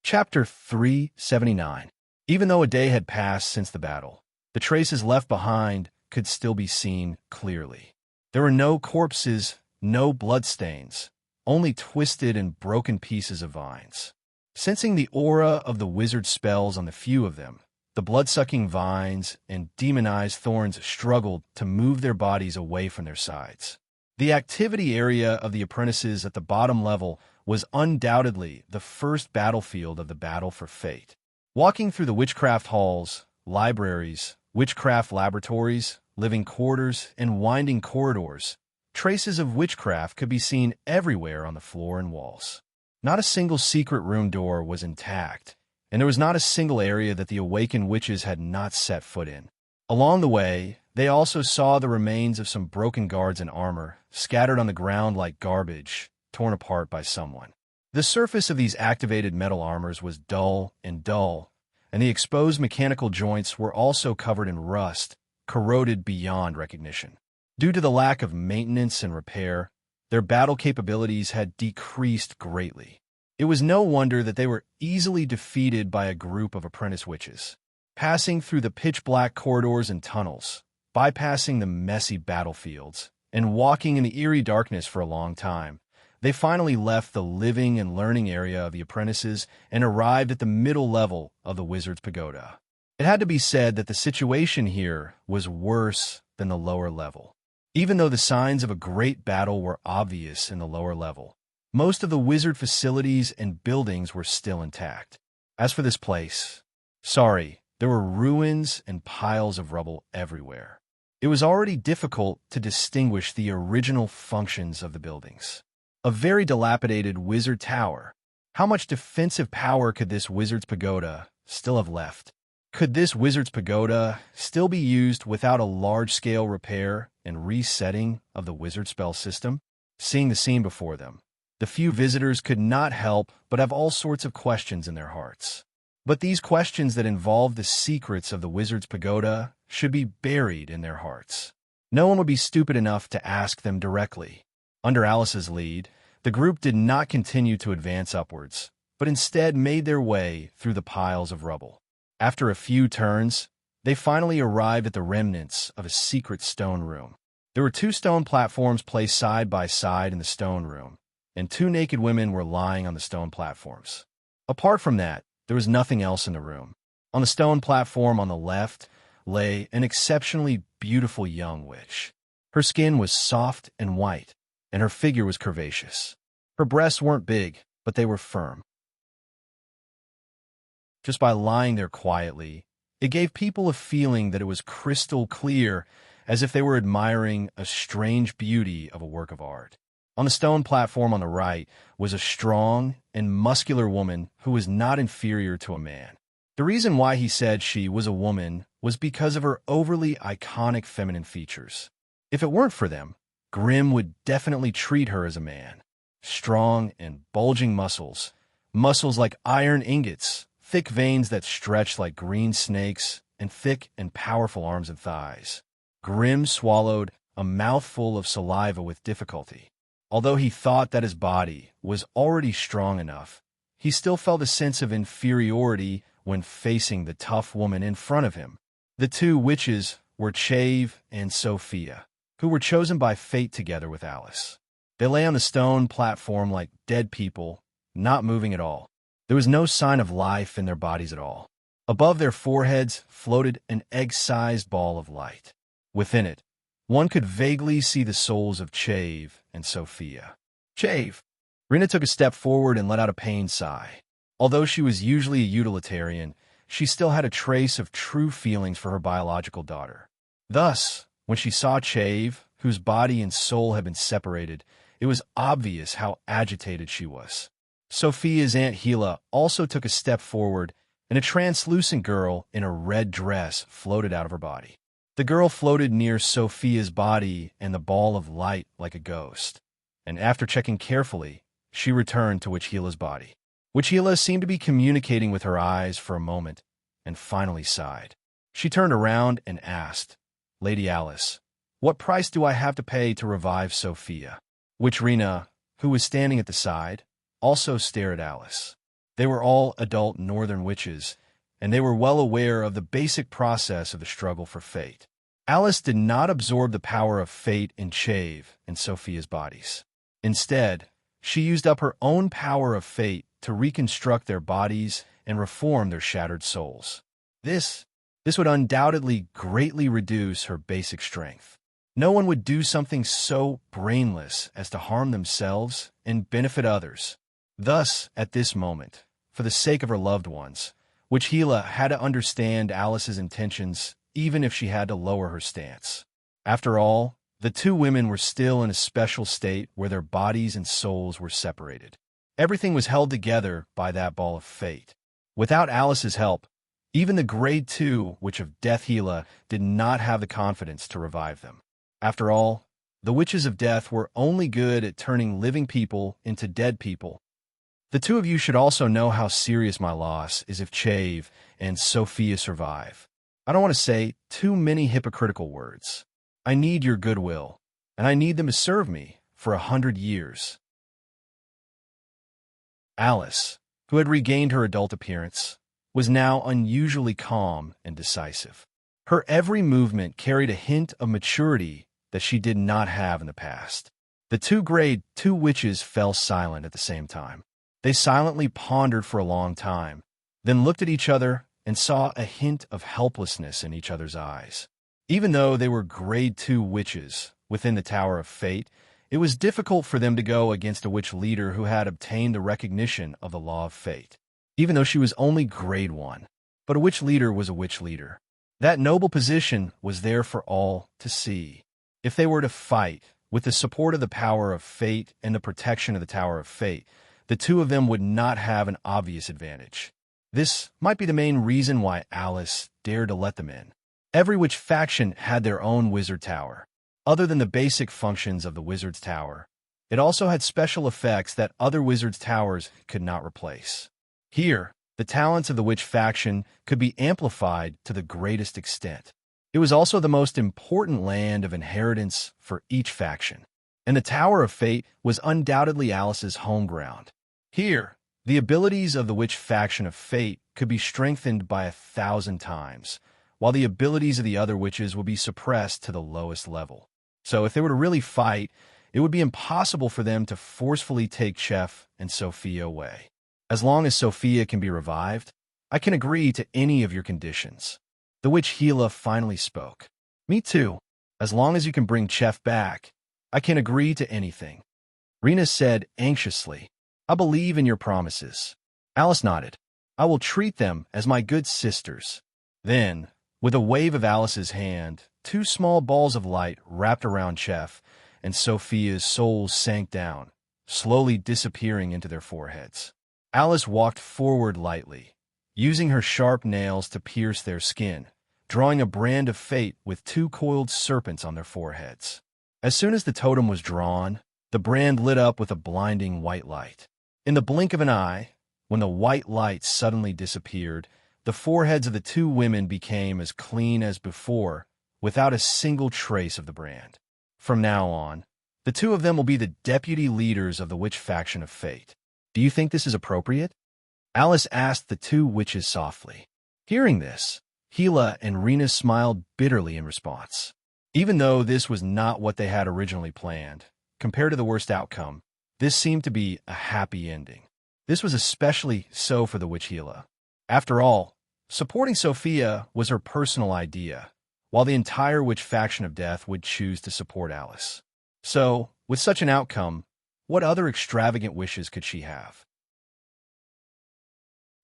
Speaker 1: Chapter 379. Even though a day had passed since the battle, the traces left behind could still be seen clearly. There were no corpses, no bloodstains, only twisted and broken pieces of vines. Sensing the aura of the wizard's spells on the few of them, the blood-sucking vines and demonized thorns struggled to move their bodies away from their sides. The activity area of the apprentices at the bottom level was undoubtedly the first battlefield of the battle for fate. Walking through the witchcraft halls, libraries, witchcraft laboratories, living quarters, and winding corridors, traces of witchcraft could be seen everywhere on the floor and walls. Not a single secret room door was intact, and there was not a single area that the awakened witches had not set foot in. Along the way, they also saw the remains of some broken guards and armor, scattered on the ground like garbage, torn apart by someone. The surface of these activated metal armors was dull, and the exposed mechanical joints were also covered in rust, corroded beyond recognition. Due to the lack of maintenance and repair, their battle capabilities had decreased greatly. It was no wonder that they were easily defeated by a group of apprentice witches. Passing through the pitch-black corridors and tunnels, bypassing the messy battlefields, and walking in the eerie darkness for a long time, they finally left the living and learning area of the apprentices and arrived at the middle level of the Wizard's Pagoda. It had to be said that the situation here was worse than the lower level. Even though the signs of a great battle were obvious in the lower level, most of the wizard facilities and buildings were still intact. As for this place, there were ruins and piles of rubble everywhere. It was already difficult to distinguish the original functions of the buildings. A very dilapidated wizard tower. How much defensive power could this wizard's pagoda still have left? Could this wizard's pagoda still be used without a large-scale repair and resetting of the wizard spell system? Seeing the scene before them, the few visitors could not help but have all sorts of questions in their hearts. But these questions that involve the secrets of the wizard's pagoda should be buried in their hearts. No one would be stupid enough to ask them directly. Under Alice's lead, the group did not continue to advance upwards, but instead made their way through the piles of rubble. After a few turns, they finally arrived at the remnants of a secret stone room. There were 2 stone platforms placed side by side in the stone room, and 2 naked women were lying on the stone platforms. Apart from that, there was nothing else in the room. On the stone platform on the left lay an exceptionally beautiful young witch. Her skin was soft and white, and her figure was curvaceous. Her breasts weren't big, but they were firm. Just by lying there quietly, it gave people a feeling that it was crystal clear, as if they were admiring a strange beauty of a work of art. On the stone platform on the right was a strong and muscular woman who was not inferior to a man. The reason why he said she was a woman was because of her overly iconic feminine features. If it weren't for them, Grimm would definitely treat her as a man. Strong and bulging muscles like iron ingots, thick veins that stretched like green snakes, and thick and powerful arms and thighs. Grimm swallowed a mouthful of saliva with difficulty. Although he thought that his body was already strong enough, he still felt a sense of inferiority when facing the tough woman in front of him. The 2 witches were Chave and Sophia, who were chosen by fate together with Alice. They lay on the stone platform like dead people, not moving at all. There was no sign of life in their bodies at all. Above their foreheads floated an egg-sized ball of light. Within it, one could vaguely see the souls of Chave and Sophia. Chave! Rena took a step forward and let out a pained sigh. Although she was usually a utilitarian, she still had a trace of true feelings for her biological daughter. Thus, when she saw Chave, whose body and soul had been separated, it was obvious how agitated she was. Sophia's Aunt Gila also took a step forward, and a translucent girl in a red dress floated out of her body. The girl floated near Sophia's body and the ball of light like a ghost, and after checking carefully, she returned to Witchhila's body. Witchhila seemed to be communicating with her eyes for a moment, and finally sighed. She turned around and asked, "Lady Alice, what price do I have to pay to revive Sophia?" Witch Rena, who was standing at the side, also stared at Alice. They were all adult northern witches, and they were well aware of the basic process of the struggle for fate. Alice did not absorb the power of fate in Chave and Sophia's bodies. Instead, she used up her own power of fate to reconstruct their bodies and reform their shattered souls. This would undoubtedly greatly reduce her basic strength. No one would do something so brainless as to harm themselves and benefit others. Thus, at this moment, for the sake of her loved ones, Witch Gila had to understand Alice's intentions, even if she had to lower her stance. After all, the two women were still in a special state where their bodies and souls were separated. Everything was held together by that ball of fate. Without Alice's help, even the Grade 2 Witch of Death Gila did not have the confidence to revive them. After all, the Witches of Death were only good at turning living people into dead people. The two of you should also know how serious my loss is if Chave and Sophia survive. I don't want to say too many hypocritical words. I need your goodwill, and I need them to serve me for 100 years. Alice, who had regained her adult appearance, was now unusually calm and decisive. Her every movement carried a hint of maturity that she did not have in the past. The two Grade 2 witches fell silent at the same time. They silently pondered for a long time, then looked at each other and saw a hint of helplessness in each other's eyes. Even though they were Grade 2 witches within the Tower of Fate, it was difficult for them to go against a witch leader who had obtained the recognition of the Law of Fate, even though she was only Grade 1. But a witch leader was a witch leader. That noble position was there for all to see. If they were to fight, with the support of the power of fate and the protection of the Tower of Fate, the two of them would not have an obvious advantage. This might be the main reason why Alice dared to let them in. Every witch faction had their own wizard tower. Other than the basic functions of the wizard's tower, it also had special effects that other wizards' towers could not replace. Here, the talents of the witch faction could be amplified to the greatest extent. It was also the most important land of inheritance for each faction, and the Tower of Fate was undoubtedly Alice's home ground. Here, the abilities of the witch faction of Fate could be strengthened by 1,000 times, while the abilities of the other witches would be suppressed to the lowest level. So if they were to really fight, it would be impossible for them to forcefully take Chef and Sophia away. As long as Sophia can be revived, I can agree to any of your conditions. The witch Gila finally spoke. Me too. As long as you can bring Chef back, I can agree to anything. Rena said anxiously, I believe in your promises. Alice nodded. I will treat them as my good sisters. Then, with a wave of Alice's hand, two small balls of light wrapped around Chef, and Sophia's souls sank down, slowly disappearing into their foreheads. Alice walked forward lightly, using her sharp nails to pierce their skin, drawing a brand of fate with two coiled serpents on their foreheads. As soon as the totem was drawn, the brand lit up with a blinding white light. In the blink of an eye, when the white light suddenly disappeared, the foreheads of the two women became as clean as before, without a single trace of the brand. From now on, the two of them will be the deputy leaders of the witch faction of Fate. Do you think this is appropriate? Alice asked the two witches softly. Hearing this, Gila and Rena smiled bitterly in response. Even though this was not what they had originally planned, compared to the worst outcome, this seemed to be a happy ending. This was especially so for the witch Gila. After all, supporting Sophia was her personal idea, while the entire witch faction of death would choose to support Alice. So, with such an outcome, what other extravagant wishes could she have?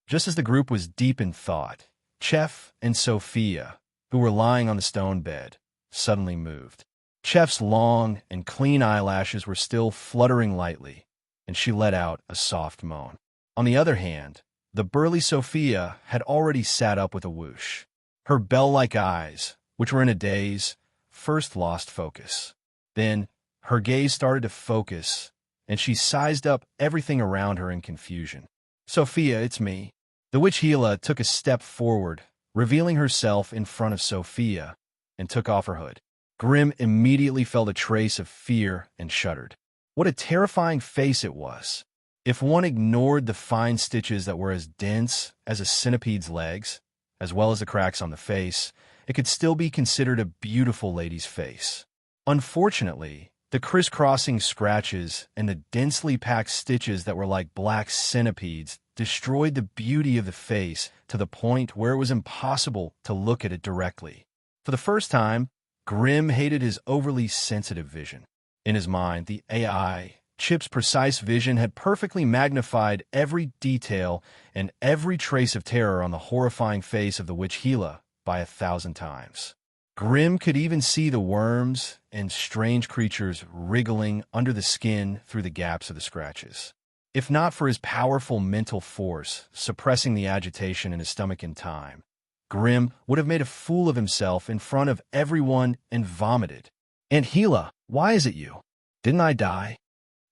Speaker 1: Just as the group was deep in thought, Chef and Sophia, who were lying on the stone bed, suddenly moved. Chef's long and clean eyelashes were still fluttering lightly, and she let out a soft moan. On the other hand, the burly Sophia had already sat up with a whoosh. Her bell-like eyes, which were in a daze, first lost focus. Then, her gaze started to focus, and she sized up everything around her in confusion. Sophia, it's me. The witch Gila took a step forward, revealing herself in front of Sophia, and took off her hood. Grim immediately felt a trace of fear and shuddered. What a terrifying face it was. If one ignored the fine stitches that were as dense as a centipede's legs, as well as the cracks on the face, it could still be considered a beautiful lady's face. Unfortunately, the crisscrossing scratches and the densely packed stitches that were like black centipedes destroyed the beauty of the face to the point where it was impossible to look at it directly. For the first time, Grimm hated his overly sensitive vision. In his mind, the AI Chip's precise vision had perfectly magnified every detail and every trace of terror on the horrifying face of the witch Gila by 1,000 times. Grim could even see the worms and strange creatures wriggling under the skin through the gaps of the scratches. If not for his powerful mental force suppressing the agitation in his stomach in time, Grim would have made a fool of himself in front of everyone and vomited. "Aunt Gila, why is it you? Didn't I die?"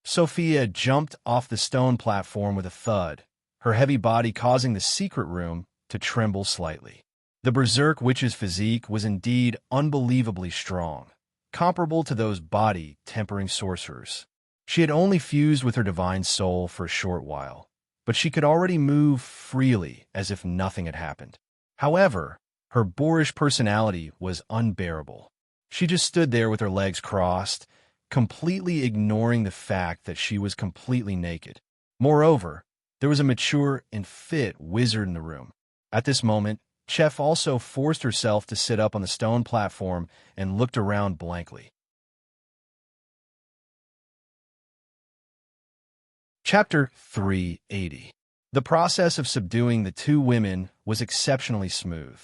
Speaker 1: Sophia jumped off the stone platform with a thud, her heavy body causing the secret room to tremble slightly. The berserk witch's physique was indeed unbelievably strong, comparable to those body-tempering sorcerers. She had only fused with her divine soul for a short while, but she could already move freely as if nothing had happened. However, her boorish personality was unbearable. She just stood there with her legs crossed, completely ignoring the fact that she was completely naked. Moreover, there was a mature and fit wizard in the room. At this moment, Chef also forced herself to sit up on the stone platform and looked around blankly. Chapter 380. The process of subduing the two women was exceptionally smooth.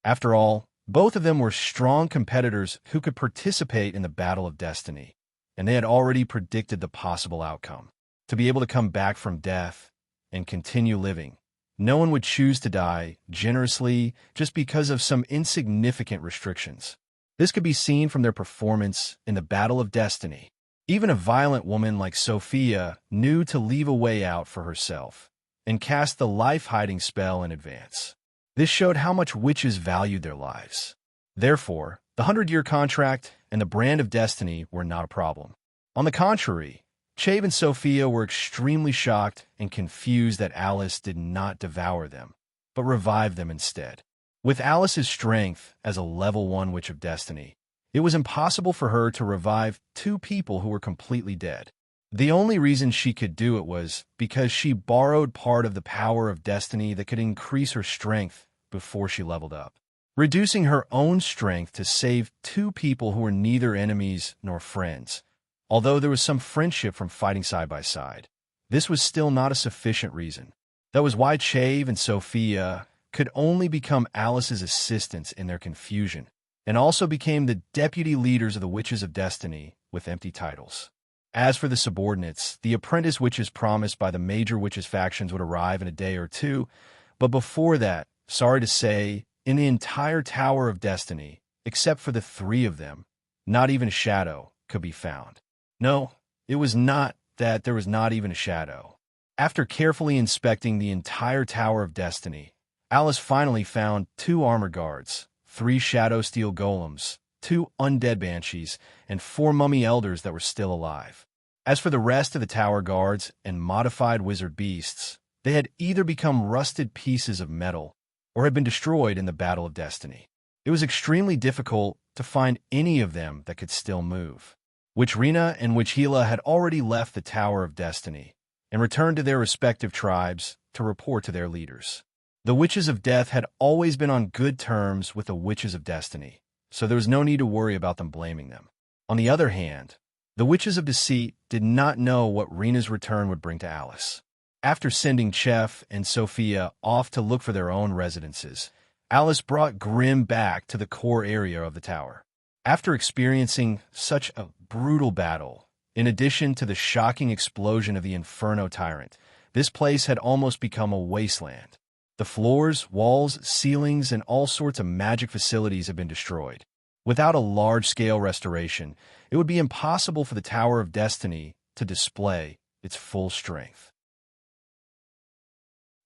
Speaker 1: After all, both of them were strong competitors who could participate in the battle of destiny, and they had already predicted the possible outcome. To be able to come back from death and continue living, no one would choose to die generously just because of some insignificant restrictions. This could be seen from their performance in the battle of destiny. Even a violent woman like Sophia knew to leave a way out for herself and cast the life-hiding spell in advance. This showed how much witches valued their lives. Therefore, the 100-year contract and the brand of destiny were not a problem. On the contrary, Chave and Sophia were extremely shocked and confused that Alice did not devour them, but revived them instead. With Alice's strength as a level 1 witch of destiny, it was impossible for her to revive two people who were completely dead. The only reason she could do it was because she borrowed part of the power of destiny that could increase her strength before she leveled up, reducing her own strength to save two people who were neither enemies nor friends. Although there was some friendship from fighting side by side, this was still not a sufficient reason. That was why Chave and Sophia could only become Alice's assistants in their confusion, and also became the deputy leaders of the Witches of Destiny with empty titles. As for the subordinates, the apprentice witches promised by the major witches factions would arrive in a day or two, but before that, sorry to say, in the entire Tower of Destiny, except for the 3 of them, not even a shadow could be found. No, it was not that there was not even a shadow. After carefully inspecting the entire Tower of Destiny, Alice finally found 2 armor guards, 3 shadow steel golems, 2 undead banshees, and 4 mummy elders that were still alive. As for the rest of the tower guards and modified wizard beasts, they had either become rusted pieces of metal or had been destroyed in the Battle of Destiny. It was extremely difficult to find any of them that could still move. Witch Rena and Witch Gila had already left the Tower of Destiny and returned to their respective tribes to report to their leaders. The Witches of Death had always been on good terms with the Witches of Destiny, so there was no need to worry about them blaming them. On the other hand, the Witches of Deceit did not know what Rena's return would bring to Alice. After sending Chef and Sophia off to look for their own residences, Alice brought Grim back to the core area of the tower. After experiencing such a brutal battle, in addition to the shocking explosion of the Inferno Tyrant, this place had almost become a wasteland. The floors, walls, ceilings, and all sorts of magic facilities have been destroyed. Without a large-scale restoration, it would be impossible for the Tower of Destiny to display its full strength.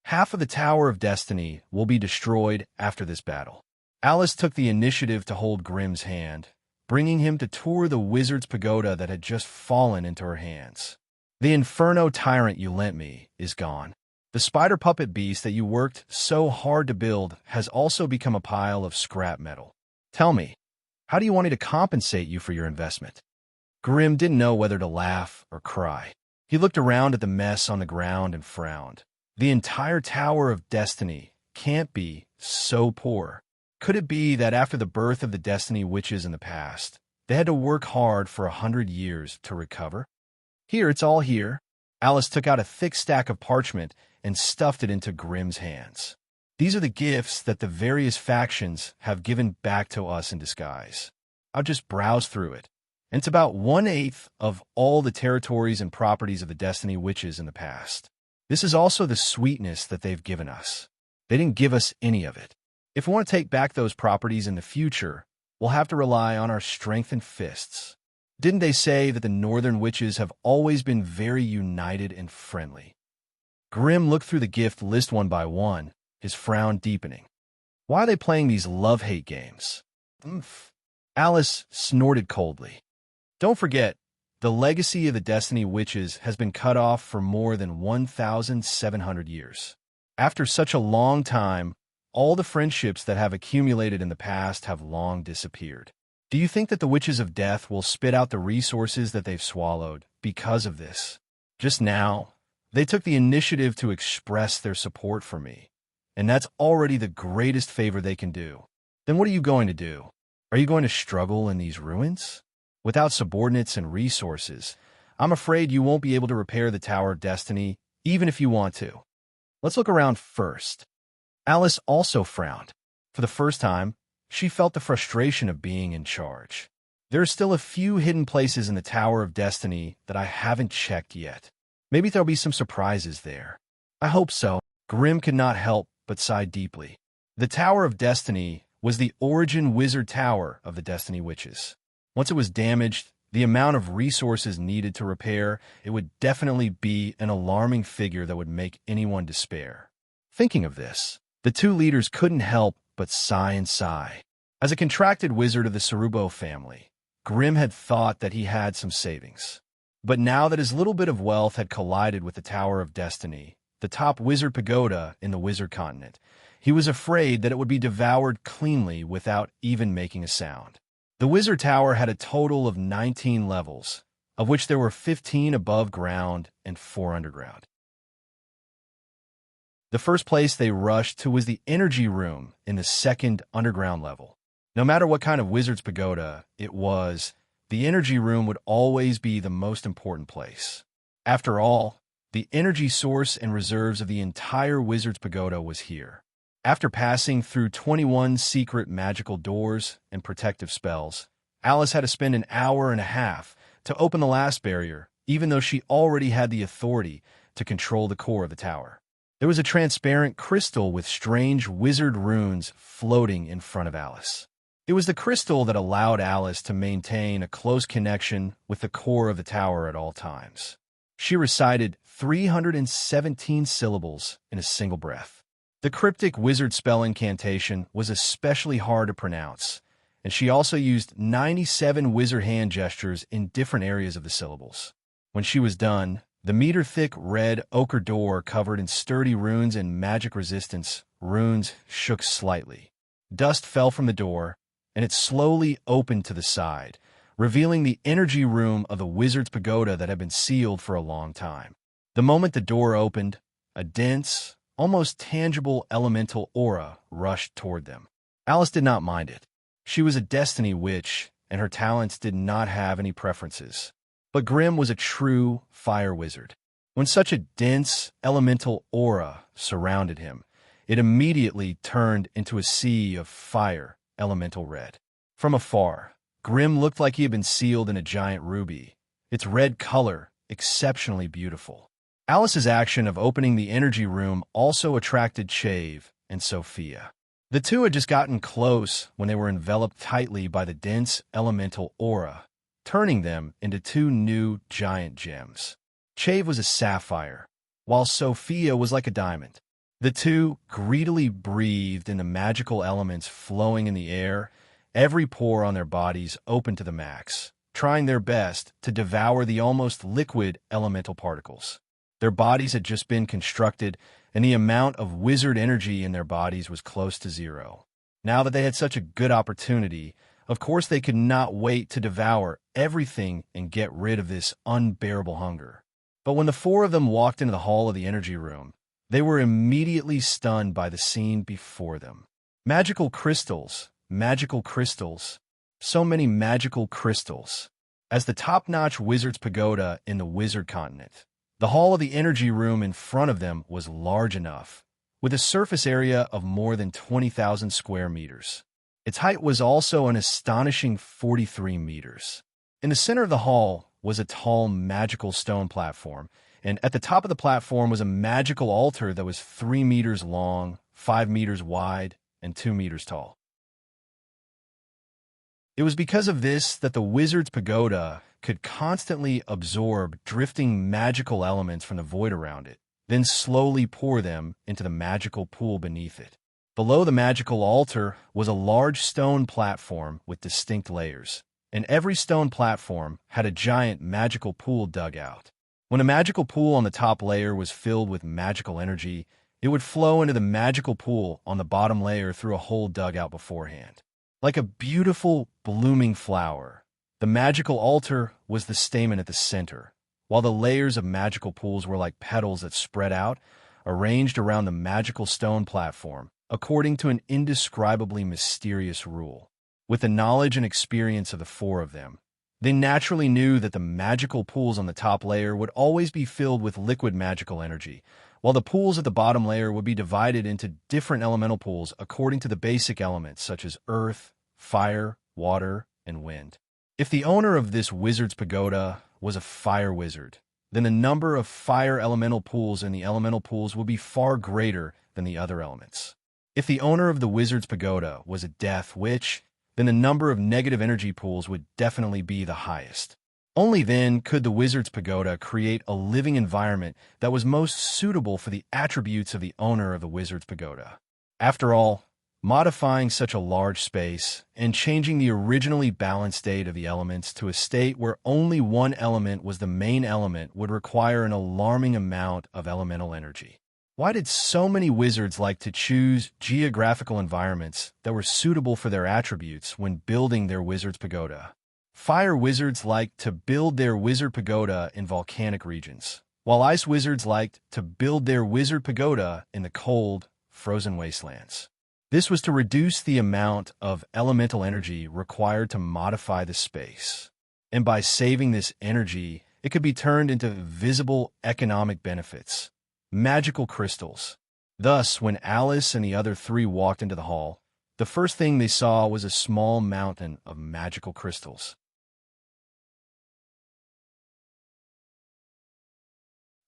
Speaker 1: Half of the Tower of Destiny will be destroyed after this battle. Alice took the initiative to hold Grim's hand, bringing him to tour the wizard's pagoda that had just fallen into her hands. The Inferno Tyrant you lent me is gone. The spider puppet beast that you worked so hard to build has also become a pile of scrap metal. Tell me, how do you want me to compensate you for your investment? Grim didn't know whether to laugh or cry. He looked around at the mess on the ground and frowned. The entire Tower of Destiny can't be so poor. Could it be that after the birth of the Destiny witches in the past, they had to work hard for 100 years to recover? Here, it's all here. Alice took out a thick stack of parchment and stuffed it into Grimm's hands. These are the gifts that the various factions have given back to us in disguise. I'll just browse through it. And it's about 1/8 of all the territories and properties of the Destiny Witches in the past. This is also the sweetness that they've given us. They didn't give us any of it. If we want to take back those properties in the future, we'll have to rely on our strengthened fists. Didn't they say that the Northern Witches have always been very united and friendly? Grimm looked through the gift list one by one, his frown deepening. Why are they playing these love-hate games? Alice snorted coldly. Don't forget, the legacy of the Destiny Witches has been cut off for more than 1,700 years. After such a long time, all the friendships that have accumulated in the past have long disappeared. Do you think that the Witches of Death will spit out the resources that they've swallowed because of this? Just now, they took the initiative to express their support for me, and that's already the greatest favor they can do. Then what are you going to do? Are you going to struggle in these ruins? Without subordinates and resources, I'm afraid you won't be able to repair the Tower of Destiny, even if you want to. Let's look around first. Alice also frowned. For the first time, she felt the frustration of being in charge. There are still a few hidden places in the Tower of Destiny that I haven't checked yet. Maybe there'll be some surprises there. I hope so. Grimm could not help but sigh deeply. The Tower of Destiny was the origin wizard tower of the Destiny Witches. Once it was damaged, the amount of resources needed to repair it would definitely be an alarming figure that would make anyone despair. Thinking of this, the two leaders couldn't help but sigh and sigh. As a contracted wizard of the Cerubo family, Grimm had thought that he had some savings. But now that his little bit of wealth had collided with the Tower of Destiny, the top wizard pagoda in the wizard continent, he was afraid that it would be devoured cleanly without even making a sound. The wizard tower had a total of 19 levels, of which there were 15 above ground and 4 underground. The first place they rushed to was the energy room in the second underground level. No matter what kind of wizard's pagoda it was, the energy room would always be the most important place. After all, the energy source and reserves of the entire wizard's pagoda was here. After passing through 21 secret magical doors and protective spells, Alice had to spend an hour and a half to open the last barrier, even though she already had the authority to control the core of the tower. There was a transparent crystal with strange wizard runes floating in front of Alice. It was the crystal that allowed Alice to maintain a close connection with the core of the tower at all times. She recited 317 syllables in a single breath. The cryptic wizard spell incantation was especially hard to pronounce, and she also used 97 wizard hand gestures in different areas of the syllables. When she was done, the meter-thick red ochre door covered in sturdy runes and magic resistance runes shook slightly. Dust fell from the door, and it slowly opened to the side, revealing the energy room of the wizard's pagoda that had been sealed for a long time. The moment the door opened, a dense, almost tangible elemental aura rushed toward them. Alice did not mind it. She was a Destiny Witch, and her talents did not have any preferences. But Grimm was a true fire wizard. When such a dense, elemental aura surrounded him, it immediately turned into a sea of fire, elemental red. From afar, Grimm looked like he had been sealed in a giant ruby, its red color exceptionally beautiful. Alice's action of opening the energy room also attracted Chave and Sophia. The two had just gotten close when they were enveloped tightly by the dense elemental aura, turning them into two new giant gems. Chave was a sapphire, while Sophia was like a diamond. The two greedily breathed in the magical elements flowing in the air, every pore on their bodies open to the max, trying their best to devour the almost liquid elemental particles. Their bodies had just been constructed, and the amount of wizard energy in their bodies was close to zero. Now that they had such a good opportunity, of course they could not wait to devour everything and get rid of this unbearable hunger. But when the four of them walked into the hall of the energy room, they were immediately stunned by the scene before them. Magical crystals, so many magical crystals. as the top-notch wizard's pagoda in the wizard continent. The hall of the energy room in front of them was large enough, with a surface area of more than 20,000 square meters. Its height was also an astonishing 43 meters. In the center of the hall was a tall magical stone platform, and at the top of the platform was a magical altar that was 3 meters long, 5 meters wide, and 2 meters tall. It was because of this that the wizard's pagoda could constantly absorb drifting magical elements from the void around it, then slowly pour them into the magical pool beneath it. Below the magical altar was a large stone platform with distinct layers, and every stone platform had a giant magical pool dug out. When a magical pool on the top layer was filled with magical energy, it would flow into the magical pool on the bottom layer through a hole dug out beforehand. Like a beautiful, blooming flower, the magical altar was the stamen at the center, while the layers of magical pools were like petals that spread out, arranged around the magical stone platform, according to an indescribably mysterious rule. With the knowledge and experience of the four of them, they naturally knew that the magical pools on the top layer would always be filled with liquid magical energy, while the pools at the bottom layer would be divided into different elemental pools according to the basic elements such as earth, fire, water, and wind. If the owner of this wizard's pagoda was a fire wizard, then the number of fire elemental pools in the elemental pools would be far greater than the other elements. If the owner of the wizard's pagoda was a death witch, then the number of negative energy pools would definitely be the highest. Only then could the wizard's pagoda create a living environment that was most suitable for the attributes of the owner of the wizard's pagoda. After all, modifying such a large space and changing the originally balanced state of the elements to a state where only one element was the main element would require an alarming amount of elemental energy. Why did so many wizards like to choose geographical environments that were suitable for their attributes when building their wizard's pagoda? Fire wizards liked to build their wizard pagoda in volcanic regions, while ice wizards liked to build their wizard pagoda in the cold, frozen wastelands. This was to reduce the amount of elemental energy required to modify the space. And by saving this energy, it could be turned into visible economic benefits, magical crystals. Thus, when Alice and the other three walked into the hall, the first thing they saw was a small mountain of magical crystals.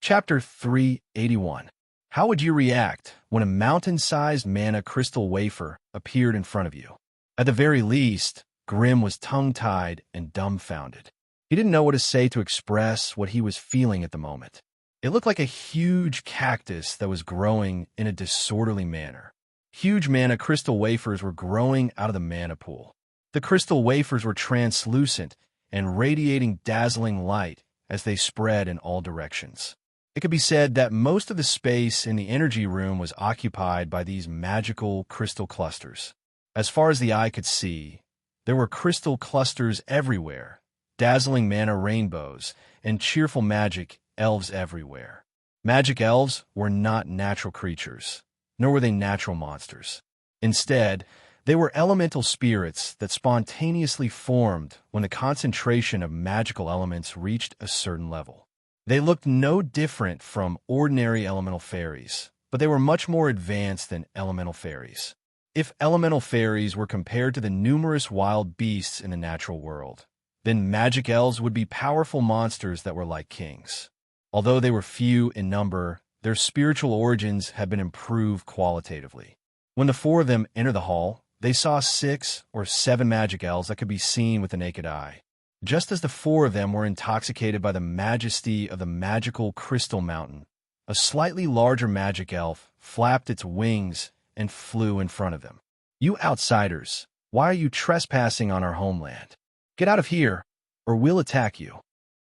Speaker 1: Chapter 381. How would you react when a mountain-sized mana crystal wafer appeared in front of you? At the very least, Grimm was tongue-tied and dumbfounded. He didn't know what to say to express what he was feeling at the moment. It looked like a huge cactus that was growing in a disorderly manner. Huge mana crystal wafers were growing out of the mana pool. The crystal wafers were translucent and radiating dazzling light as they spread in all directions. It could be said that most of the space in the energy room was occupied by these magical crystal clusters. As far as the eye could see, there were crystal clusters everywhere, dazzling mana rainbows, and cheerful magic elves everywhere. Magic elves were not natural creatures, nor were they natural monsters. Instead, they were elemental spirits that spontaneously formed when the concentration of magical elements reached a certain level. They looked no different from ordinary elemental fairies, but they were much more advanced than elemental fairies. If elemental fairies were compared to the numerous wild beasts in the natural world, then magic elves would be powerful monsters that were like kings. Although they were few in number, their spiritual origins had been improved qualitatively. When the four of them entered the hall, they saw 6 or 7 magic elves that could be seen with the naked eye. Just as the four of them were intoxicated by the majesty of the magical crystal mountain, a slightly larger magic elf flapped its wings and flew in front of them. "You outsiders, why are you trespassing on our homeland? Get out of here, or we'll attack you."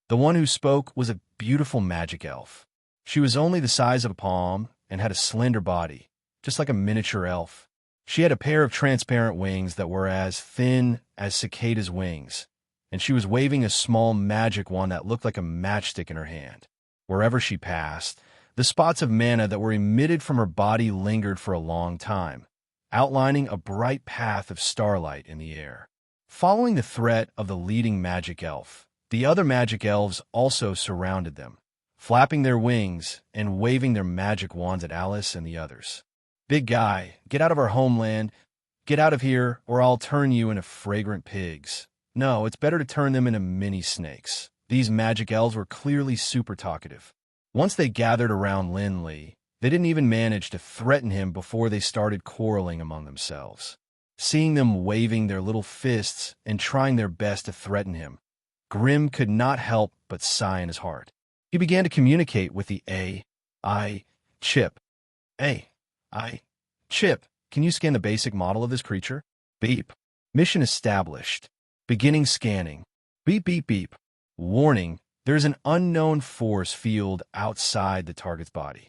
Speaker 1: The one who spoke was a beautiful magic elf. She was only the size of a palm and had a slender body, just like a miniature elf. She had a pair of transparent wings that were as thin as cicadas' wings, and she was waving a small magic wand that looked like a matchstick in her hand. Wherever she passed, the spots of mana that were emitted from her body lingered for a long time, outlining a bright path of starlight in the air. Following the threat of the leading magic elf, The other magic elves also surrounded them, flapping their wings and waving their magic wands at Alice and the others. "Big guy, get out of our homeland. Get out of here, or I'll turn you into fragrant pigs. No, it's better to turn them into mini snakes." These magic elves were clearly super talkative. Once they gathered around Linley, they didn't even manage to threaten him before they started quarreling among themselves. Seeing them waving their little fists and trying their best to threaten him, Grim could not help but sigh in his heart. He began to communicate with the AI chip. AI chip, can you scan the basic model of this creature? Beep. Mission established. Beginning scanning. Beep, beep, beep. Warning, there's an unknown force field outside the target's body.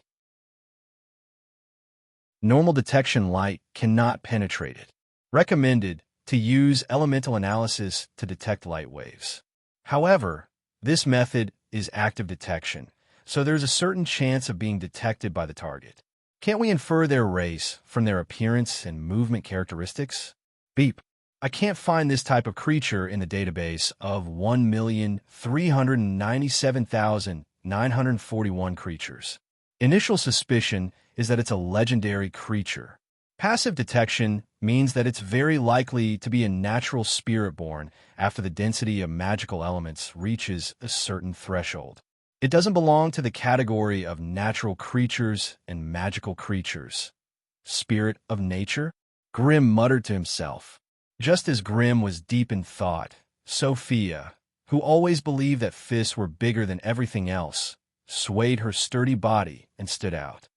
Speaker 1: Normal detection light cannot penetrate it. Recommended to use elemental analysis to detect light waves. However, this method is active detection, so there's a certain chance of being detected by the target. Can't we infer their race from their appearance and movement characteristics? Beep. I can't find this type of creature in the database of 1,397,941 creatures. Initial suspicion is that it's a legendary creature. Passive detection means that it's very likely to be a natural spirit born after the density of magical elements reaches a certain threshold. It doesn't belong to the category of natural creatures and magical creatures. Spirit of nature? Grim muttered to himself. Just as Grim was deep in thought, Sophia, who always believed that fists were bigger than everything else, swayed her sturdy body and stood out.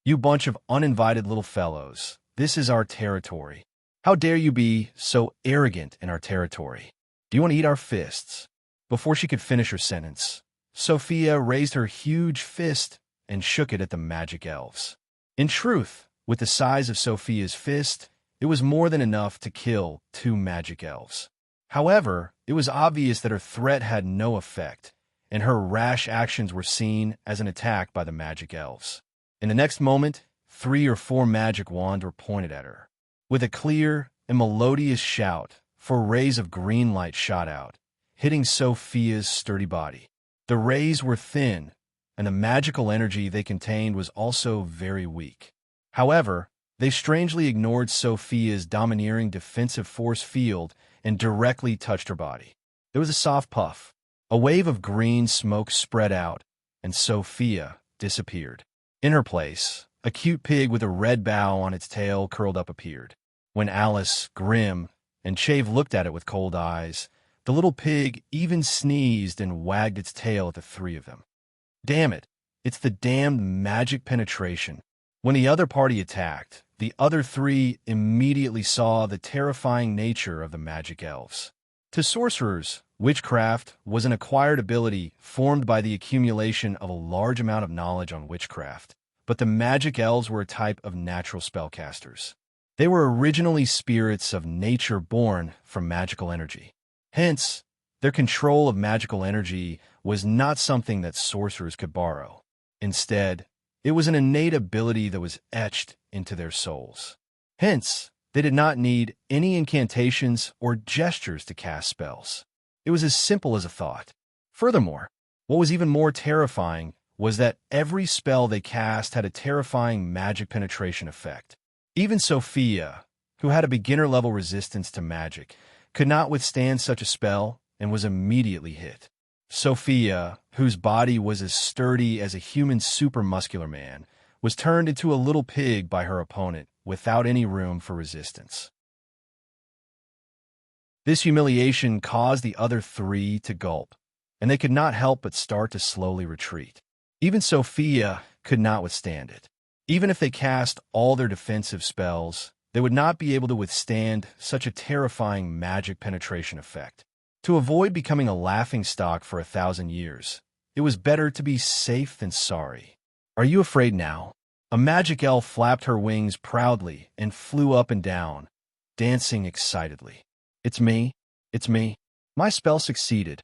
Speaker 1: "You bunch of uninvited little fellows, this is our territory. How dare you be so arrogant in our territory? Do you want to eat our fists?" Before she could finish her sentence, Sophia raised her huge fist and shook it at the magic elves. In truth, with the size of Sophia's fist, it was more than enough to kill 2 magic elves. However, it was obvious that her threat had no effect, and her rash actions were seen as an attack by the magic elves. In the next moment, 3 or 4 magic wands were pointed at her. With a clear and melodious shout, 4 rays of green light shot out, hitting Sophia's sturdy body. The rays were thin, and the magical energy they contained was also very weak. However, they strangely ignored Sophia's domineering defensive force field and directly touched her body. There was a soft puff. A wave of green smoke spread out, and Sophia disappeared. In her place, a cute pig with a red bow on its tail curled up appeared. When Alice, Grim, and Chave looked at it with cold eyes, the little pig even sneezed and wagged its tail at the 3 of them. Damn it, it's the damned magic penetration. When the other party attacked, the other 3 immediately saw the terrifying nature of the magic elves. To sorcerers, witchcraft was an acquired ability formed by the accumulation of a large amount of knowledge on witchcraft, but the magic elves were a type of natural spellcasters. They were originally spirits of nature born from magical energy. Hence, their control of magical energy was not something that sorcerers could borrow. Instead, it was an innate ability that was etched into their souls. Hence, they did not need any incantations or gestures to cast spells. It was as simple as a thought. Furthermore, what was even more terrifying was that every spell they cast had a terrifying magic penetration effect. Even Sophia, who had a beginner-level resistance to magic, could not withstand such a spell and was immediately hit. Sophia, whose body was as sturdy as a human supermuscular man, was turned into a little pig by her opponent without any room for resistance. This humiliation caused the other 3 to gulp, and they could not help but start to slowly retreat. Even Sophia could not withstand it. Even if they cast all their defensive spells, they would not be able to withstand such a terrifying magic penetration effect. To avoid becoming a laughingstock for 1,000 years, it was better to be safe than sorry. "Are you afraid now?" A magic elf flapped her wings proudly and flew up and down, dancing excitedly. "It's me. It's me. My spell succeeded."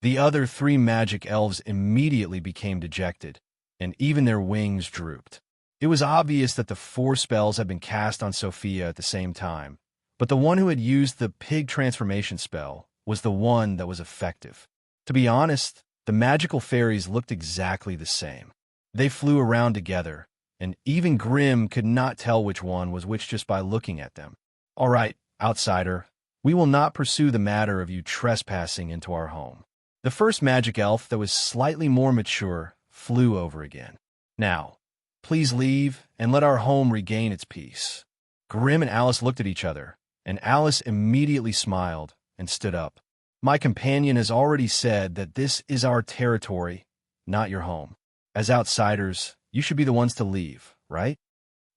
Speaker 1: The other 3 magic elves immediately became dejected, and even their wings drooped. It was obvious that the 4 spells had been cast on Sophia at the same time, but the one who had used the pig transformation spell was the one that was effective. To be honest, the magical fairies looked exactly the same. They flew around together, and even Grimm could not tell which one was which just by looking at them. All right, outsider, we will not pursue the matter of you trespassing into our home. The first magic elf that was slightly more mature flew over again. Now, please leave and let our home regain its peace. Grimm and Alice looked at each other, and Alice immediately smiled and stood up. My companion has already said that this is our territory, not your home. As outsiders, you should be the ones to leave, right?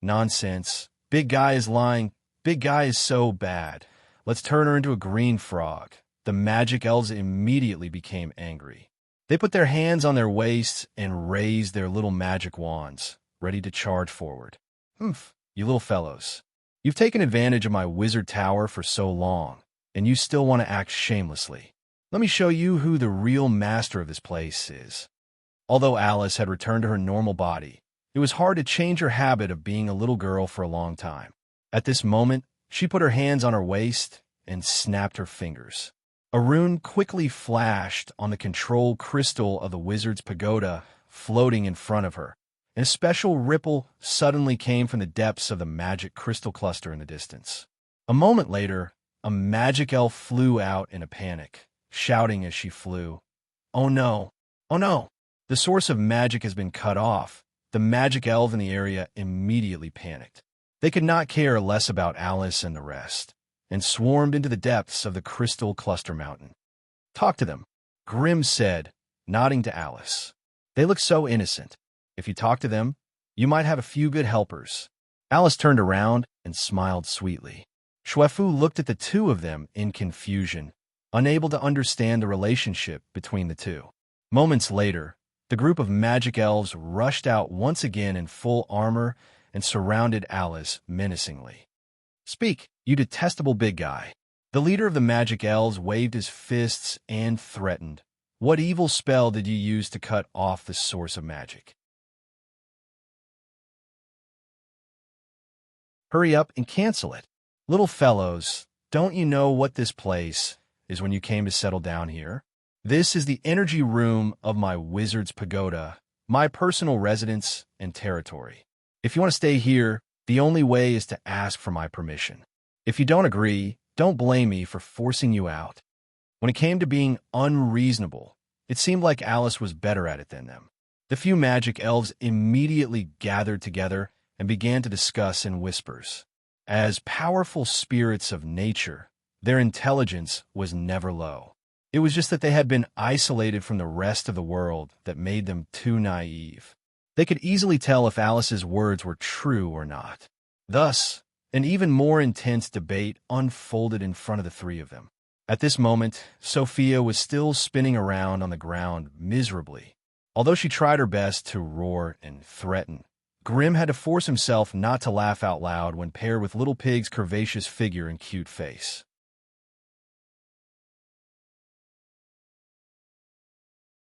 Speaker 1: Nonsense. Big guy is lying. Big guy is so bad. Let's turn her into a green frog. The magic elves immediately became angry. They put their hands on their waists and raised their little magic wands, ready to charge forward. Humph, you little fellows. You've taken advantage of my wizard tower for so long, and you still want to act shamelessly. Let me show you who the real master of this place is. Although Alice had returned to her normal body, it was hard to change her habit of being a little girl for a long time. At this moment, she put her hands on her waist and snapped her fingers. A rune quickly flashed on the control crystal of the wizard's pagoda floating in front of her, and a special ripple suddenly came from the depths of the magic crystal cluster in the distance. A moment later, a magic elf flew out in a panic, shouting as she flew, "Oh no! Oh no! The source of magic has been cut off." The magic elf in the area immediately panicked. They could not care less about Alice and the rest, and swarmed into the depths of the crystal cluster mountain. "Talk to them," Grimm said, nodding to Alice. "They look so innocent. If you talk to them, you might have a few good helpers." Alice turned around and smiled sweetly. Xuefu looked at the two of them in confusion, unable to understand the relationship between the two. Moments later, the group of magic elves rushed out once again in full armor and surrounded Alice menacingly. "Speak, you detestable big guy." The leader of the magic elves waved his fists and threatened. "What evil spell did you use to cut off the source of magic? Hurry up and cancel it. Little fellows, don't you know what this place is when you came to settle down here? This is the energy room of my wizard's pagoda, my personal residence and territory. If you want to stay here, the only way is to ask for my permission. If you don't agree, don't blame me for forcing you out." When it came to being unreasonable, it seemed like Alice was better at it than them. The few magic elves immediately gathered together and began to discuss in whispers. As powerful spirits of nature, their intelligence was never low. It was just that they had been isolated from the rest of the world that made them too naive. They could easily tell if Alice's words were true or not. Thus, an even more intense debate unfolded in front of the three of them. At this moment, Sophia was still spinning around on the ground miserably. Although she tried her best to roar and threaten, Grimm had to force himself not to laugh out loud when paired with Little Pig's curvaceous figure and cute face.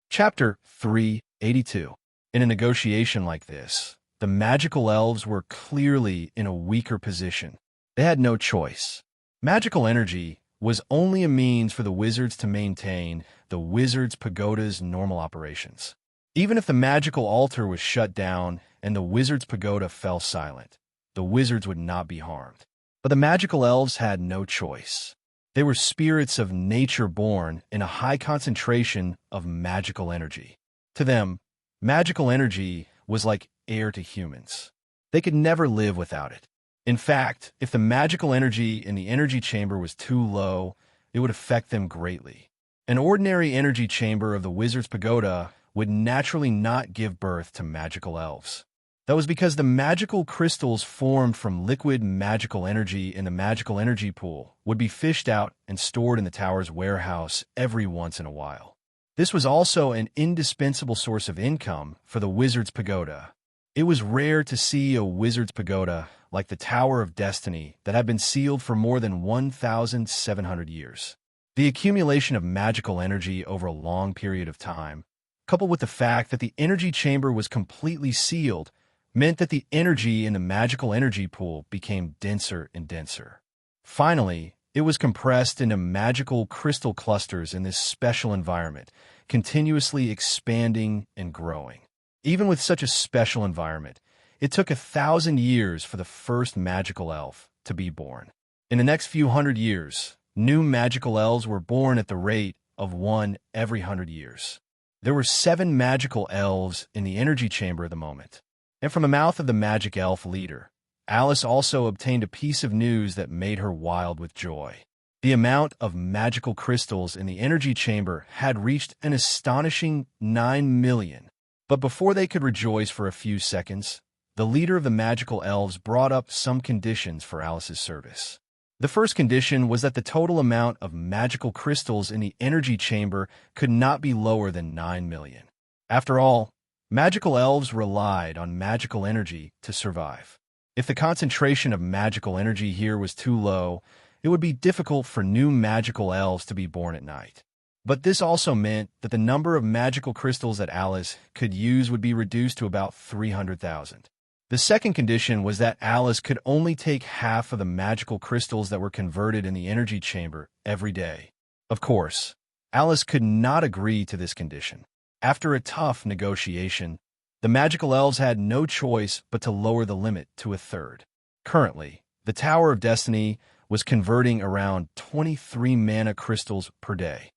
Speaker 1: Chapter 382. In a negotiation like this, the magical elves were clearly in a weaker position. They had no choice. Magical energy was only a means for the wizards to maintain the wizard's pagoda's normal operations. Even if the magical altar was shut down and the wizard's pagoda fell silent, the wizards would not be harmed. But the magical elves had no choice. They were spirits of nature born in a high concentration of magical energy. To them, magical energy was like air to humans. They could never live without it. In fact, if the magical energy in the energy chamber was too low, it would affect them greatly. An ordinary energy chamber of the wizard's pagoda would naturally not give birth to magical elves. That was because the magical crystals formed from liquid magical energy in the magical energy pool would be fished out and stored in the tower's warehouse every once in a while. This was also an indispensable source of income for the wizard's pagoda. It was rare to see a wizard's pagoda like the Tower of Destiny that had been sealed for more than 1,700 years. The accumulation of magical energy over a long period of time, coupled with the fact that the energy chamber was completely sealed, meant that the energy in the magical energy pool became denser and denser. Finally, it was compressed into magical crystal clusters in this special environment, continuously expanding and growing. Even with such a special environment, it took 1,000 years for the first magical elf to be born. In the next few hundred years, new magical elves were born at the rate of one every 100 years. There were 7 magical elves in the energy chamber at the moment. And from the mouth of the magic elf leader, Alice also obtained a piece of news that made her wild with joy. The amount of magical crystals in the energy chamber had reached an astonishing 9 million. But before they could rejoice for a few seconds, the leader of the magical elves brought up some conditions for Alice's service. The first condition was that the total amount of magical crystals in the energy chamber could not be lower than 9 million. After all, magical elves relied on magical energy to survive. If the concentration of magical energy here was too low, it would be difficult for new magical elves to be born at night. But this also meant that the number of magical crystals that Alice could use would be reduced to about 300,000. The second condition was that Alice could only take half of the magical crystals that were converted in the energy chamber every day. Of course, Alice could not agree to this condition. After a tough negotiation, the magical elves had no choice but to lower the limit to a third. Currently, the Tower of Destiny was converting around 23 mana crystals per day.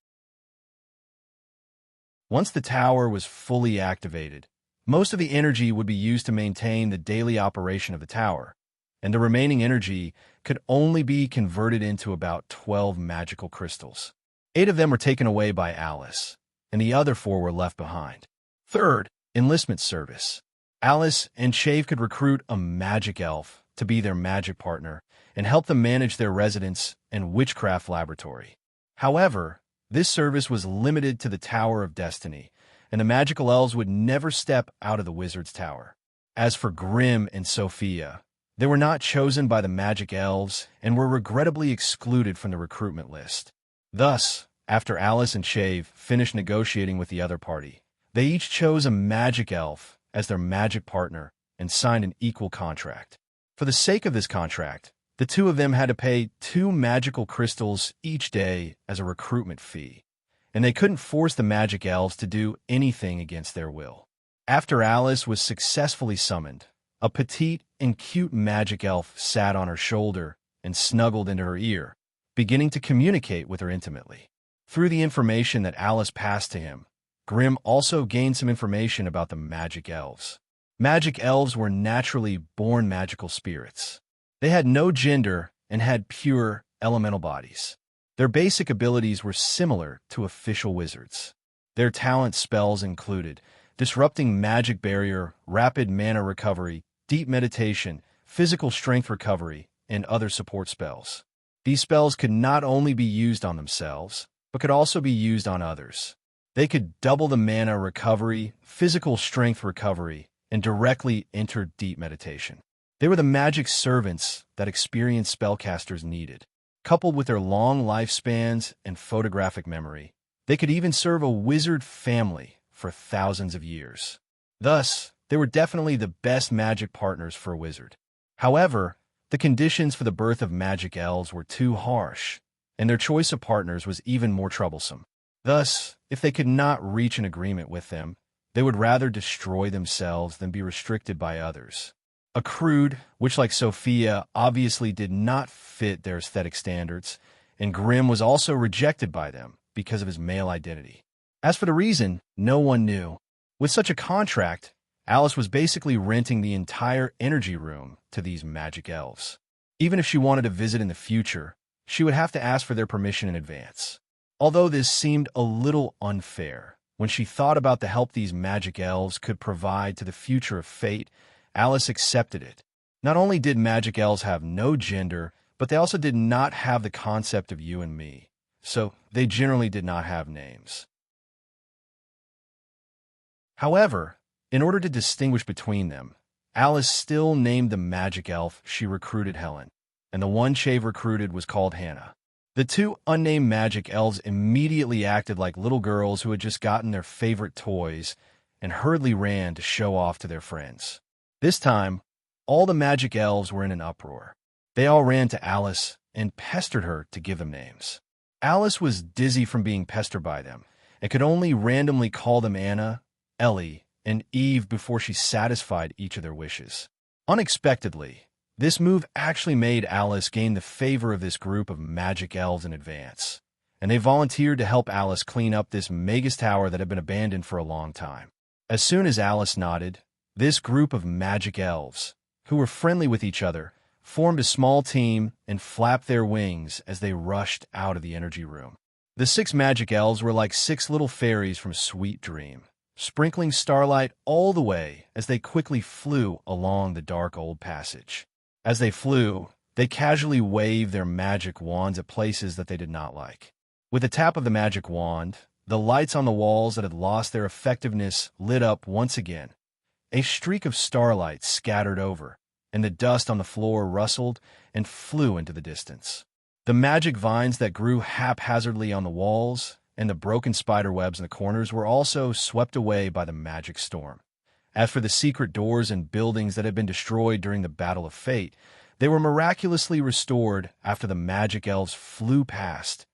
Speaker 1: Once the tower was fully activated, most of the energy would be used to maintain the daily operation of the tower, and the remaining energy could only be converted into about 12 magical crystals. 8 of them were taken away by Alice, and the other 4 were left behind. Third, enlistment service. Alice and Shave could recruit a magic elf to be their magic partner and help them manage their residence and witchcraft laboratory. However, this service was limited to the Tower of Destiny, and the magical elves would never step out of the wizard's tower. As for Grim and Sophia, they were not chosen by the magic elves and were regrettably excluded from the recruitment list. Thus, after Alice and Shave finished negotiating with the other party, they each chose a magic elf as their magic partner and signed an equal contract. For the sake of this contract, the 2 of them had to pay 2 magical crystals each day as a recruitment fee, and they couldn't force the magic elves to do anything against their will. After Alice was successfully summoned, a petite and cute magic elf sat on her shoulder and snuggled into her ear, beginning to communicate with her intimately. Through the information that Alice passed to him, Grim also gained some information about the magic elves. Magic elves were naturally born magical spirits. They had no gender and had pure elemental bodies. Their basic abilities were similar to official wizards. Their talent spells included disrupting magic barrier, rapid mana recovery, deep meditation, physical strength recovery, and other support spells. These spells could not only be used on themselves, but could also be used on others. They could double the mana recovery, physical strength recovery, and directly enter deep meditation. They were the magic servants that experienced spellcasters needed. Coupled with their long lifespans and photographic memory, they could even serve a wizard family for thousands of years. Thus, they were definitely the best magic partners for a wizard. However, the conditions for the birth of magic elves were too harsh, and their choice of partners was even more troublesome. Thus, if they could not reach an agreement with them, they would rather destroy themselves than be restricted by others. A crude, which like Sophia obviously did not fit their aesthetic standards, and Grim was also rejected by them because of his male identity. As for the reason, no one knew. With such a contract, Alice was basically renting the entire energy room to these magic elves. Even if she wanted to visit in the future, she would have to ask for their permission in advance. Although this seemed a little unfair, when she thought about the help these magic elves could provide to the future of fate, Alice accepted it. Not only did magic elves have no gender, but they also did not have the concept of you and me, so they generally did not have names. However, in order to distinguish between them, Alice still named the magic elf she recruited Helen, and the one Shave recruited was called Hannah. The 2 unnamed magic elves immediately acted like little girls who had just gotten their favorite toys and hurriedly ran to show off to their friends. This time, all the magic elves were in an uproar. They all ran to Alice and pestered her to give them names. Alice was dizzy from being pestered by them, and could only randomly call them Anna, Ellie, and Eve before she satisfied each of their wishes. Unexpectedly, this move actually made Alice gain the favor of this group of magic elves in advance, and they volunteered to help Alice clean up this Magus Tower that had been abandoned for a long time. As soon as Alice nodded, this group of magic elves, who were friendly with each other, formed a small team and flapped their wings as they rushed out of the energy room. The 6 magic elves were like 6 little fairies from Sweet Dream, sprinkling starlight all the way as they quickly flew along the dark old passage. As they flew, they casually waved their magic wands at places that they did not like. With the tap of the magic wand, the lights on the walls that had lost their effectiveness lit up once again. A streak of starlight scattered over, and the dust on the floor rustled and flew into the distance. The magic vines that grew haphazardly on the walls and the broken spider webs in the corners were also swept away by the magic storm. As for the secret doors and buildings that had been destroyed during the Battle of Fate, they were miraculously restored after the magic elves flew past.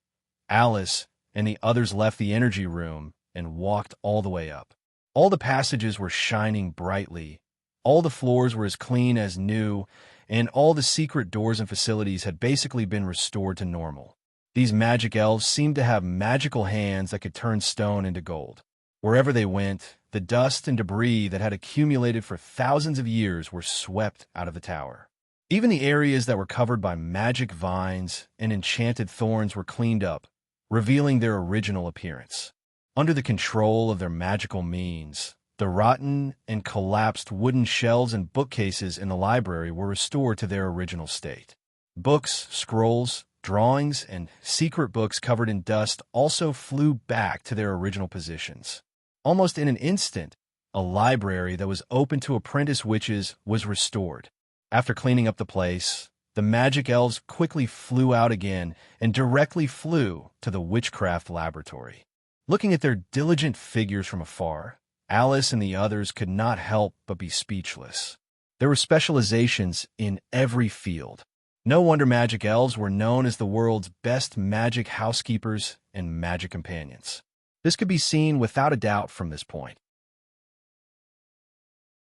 Speaker 1: Alice and the others left the energy room and walked all the way up. All the passages were shining brightly, all the floors were as clean as new, and all the secret doors and facilities had basically been restored to normal. These magic elves seemed to have magical hands that could turn stone into gold. Wherever they went, the dust and debris that had accumulated for thousands of years were swept out of the tower. Even the areas that were covered by magic vines and enchanted thorns were cleaned up, revealing their original appearance. Under the control of their magical means, the rotten and collapsed wooden shelves and bookcases in the library were restored to their original state. Books, scrolls, drawings, and secret books covered in dust also flew back to their original positions. Almost in an instant, a library that was open to apprentice witches was restored. After cleaning up the place, the magic elves quickly flew out again and directly flew to the witchcraft laboratory. Looking at their diligent figures from afar, Alice and the others could not help but be speechless. There were specializations in every field. No wonder magic elves were known as the world's best magic housekeepers and magic companions. This could be seen without a doubt from this point.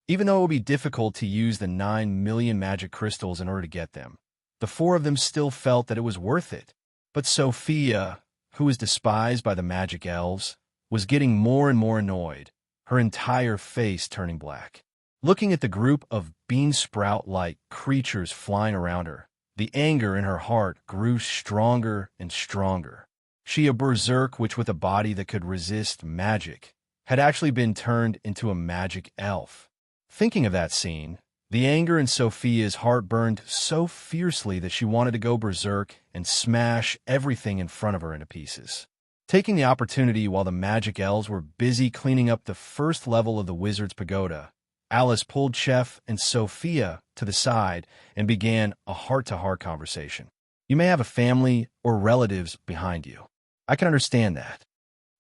Speaker 1: Even though it would be difficult to use the 9 million magic crystals in order to get them, the 4 of them still felt that it was worth it. But Sophia, who was despised by the magic elves, was getting more and more annoyed, her entire face turning black. Looking at the group of bean-sprout-like creatures flying around her, the anger in her heart grew stronger and stronger. She, a berserk witch with a body that could resist magic, had actually been turned into a magic elf. Thinking of that scene, the anger in Sophia's heart burned so fiercely that she wanted to go berserk and smash everything in front of her into pieces. Taking the opportunity while the magic elves were busy cleaning up the first level of the wizard's pagoda, Alice pulled Chef and Sophia to the side and began a heart-to-heart conversation. You may have a family or relatives behind you. I can understand that.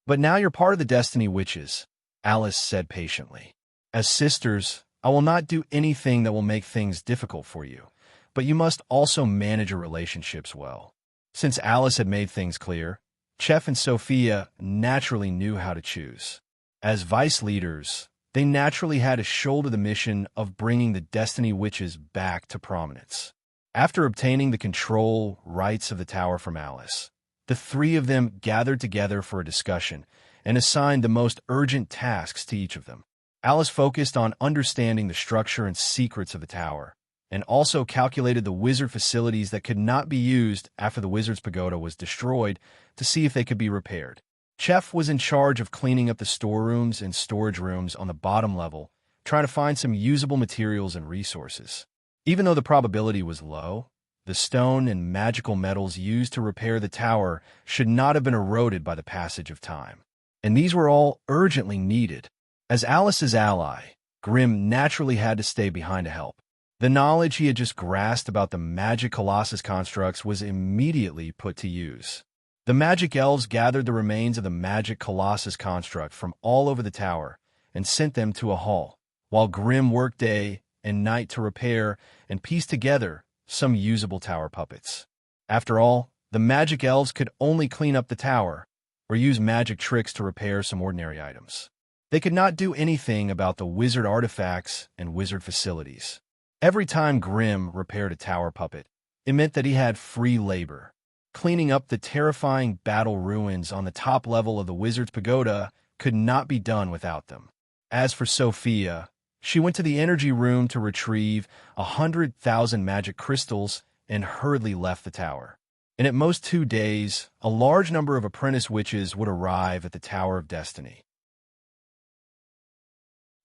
Speaker 1: But now you're part of the Destiny Witches, Alice said patiently. As sisters, I will not do anything that will make things difficult for you, but you must also manage your relationships well. Since Alice had made things clear, Chef and Sophia naturally knew how to choose. As vice leaders, they naturally had to shoulder the mission of bringing the Destiny Witches back to prominence. After obtaining the control rights of the tower from Alice, the 3 of them gathered together for a discussion and assigned the most urgent tasks to each of them. Alice focused on understanding the structure and secrets of the tower, and also calculated the wizard facilities that could not be used after the wizard's pagoda was destroyed to see if they could be repaired. Chef was in charge of cleaning up the storerooms and storage rooms on the bottom level, trying to find some usable materials and resources. Even though the probability was low, the stone and magical metals used to repair the tower should not have been eroded by the passage of time. And these were all urgently needed. As Alice's ally, Grimm naturally had to stay behind to help. The knowledge he had just grasped about the magic Colossus constructs was immediately put to use. The magic elves gathered the remains of the magic Colossus construct from all over the tower and sent them to a hall, while Grimm worked day and night to repair and piece together some usable tower puppets. After all, the magic elves could only clean up the tower, or use magic tricks to repair some ordinary items. They could not do anything about the wizard artifacts and wizard facilities. Every time Grimm repaired a tower puppet, it meant that he had free labor. Cleaning up the terrifying battle ruins on the top level of the wizard's pagoda could not be done without them. As for Sophia, she went to the energy room to retrieve 100,000 magic crystals and hurriedly left the tower. And at most 2 days, a large number of apprentice witches would arrive at the Tower of Destiny.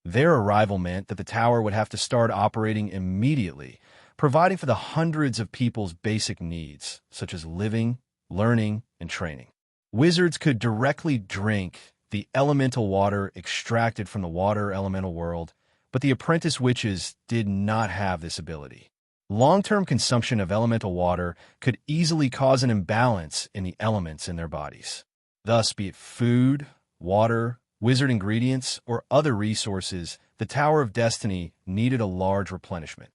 Speaker 1: Their arrival meant that the tower would have to start operating immediately, providing for the hundreds of people's basic needs, such as living, learning, and training. Wizards could directly drink the elemental water extracted from the water elemental world, but the apprentice witches did not have this ability. Long-term consumption of elemental water could easily cause an imbalance in the elements in their bodies. Thus, be it food, water, wizard ingredients, or other resources, the Tower of Destiny needed a large replenishment.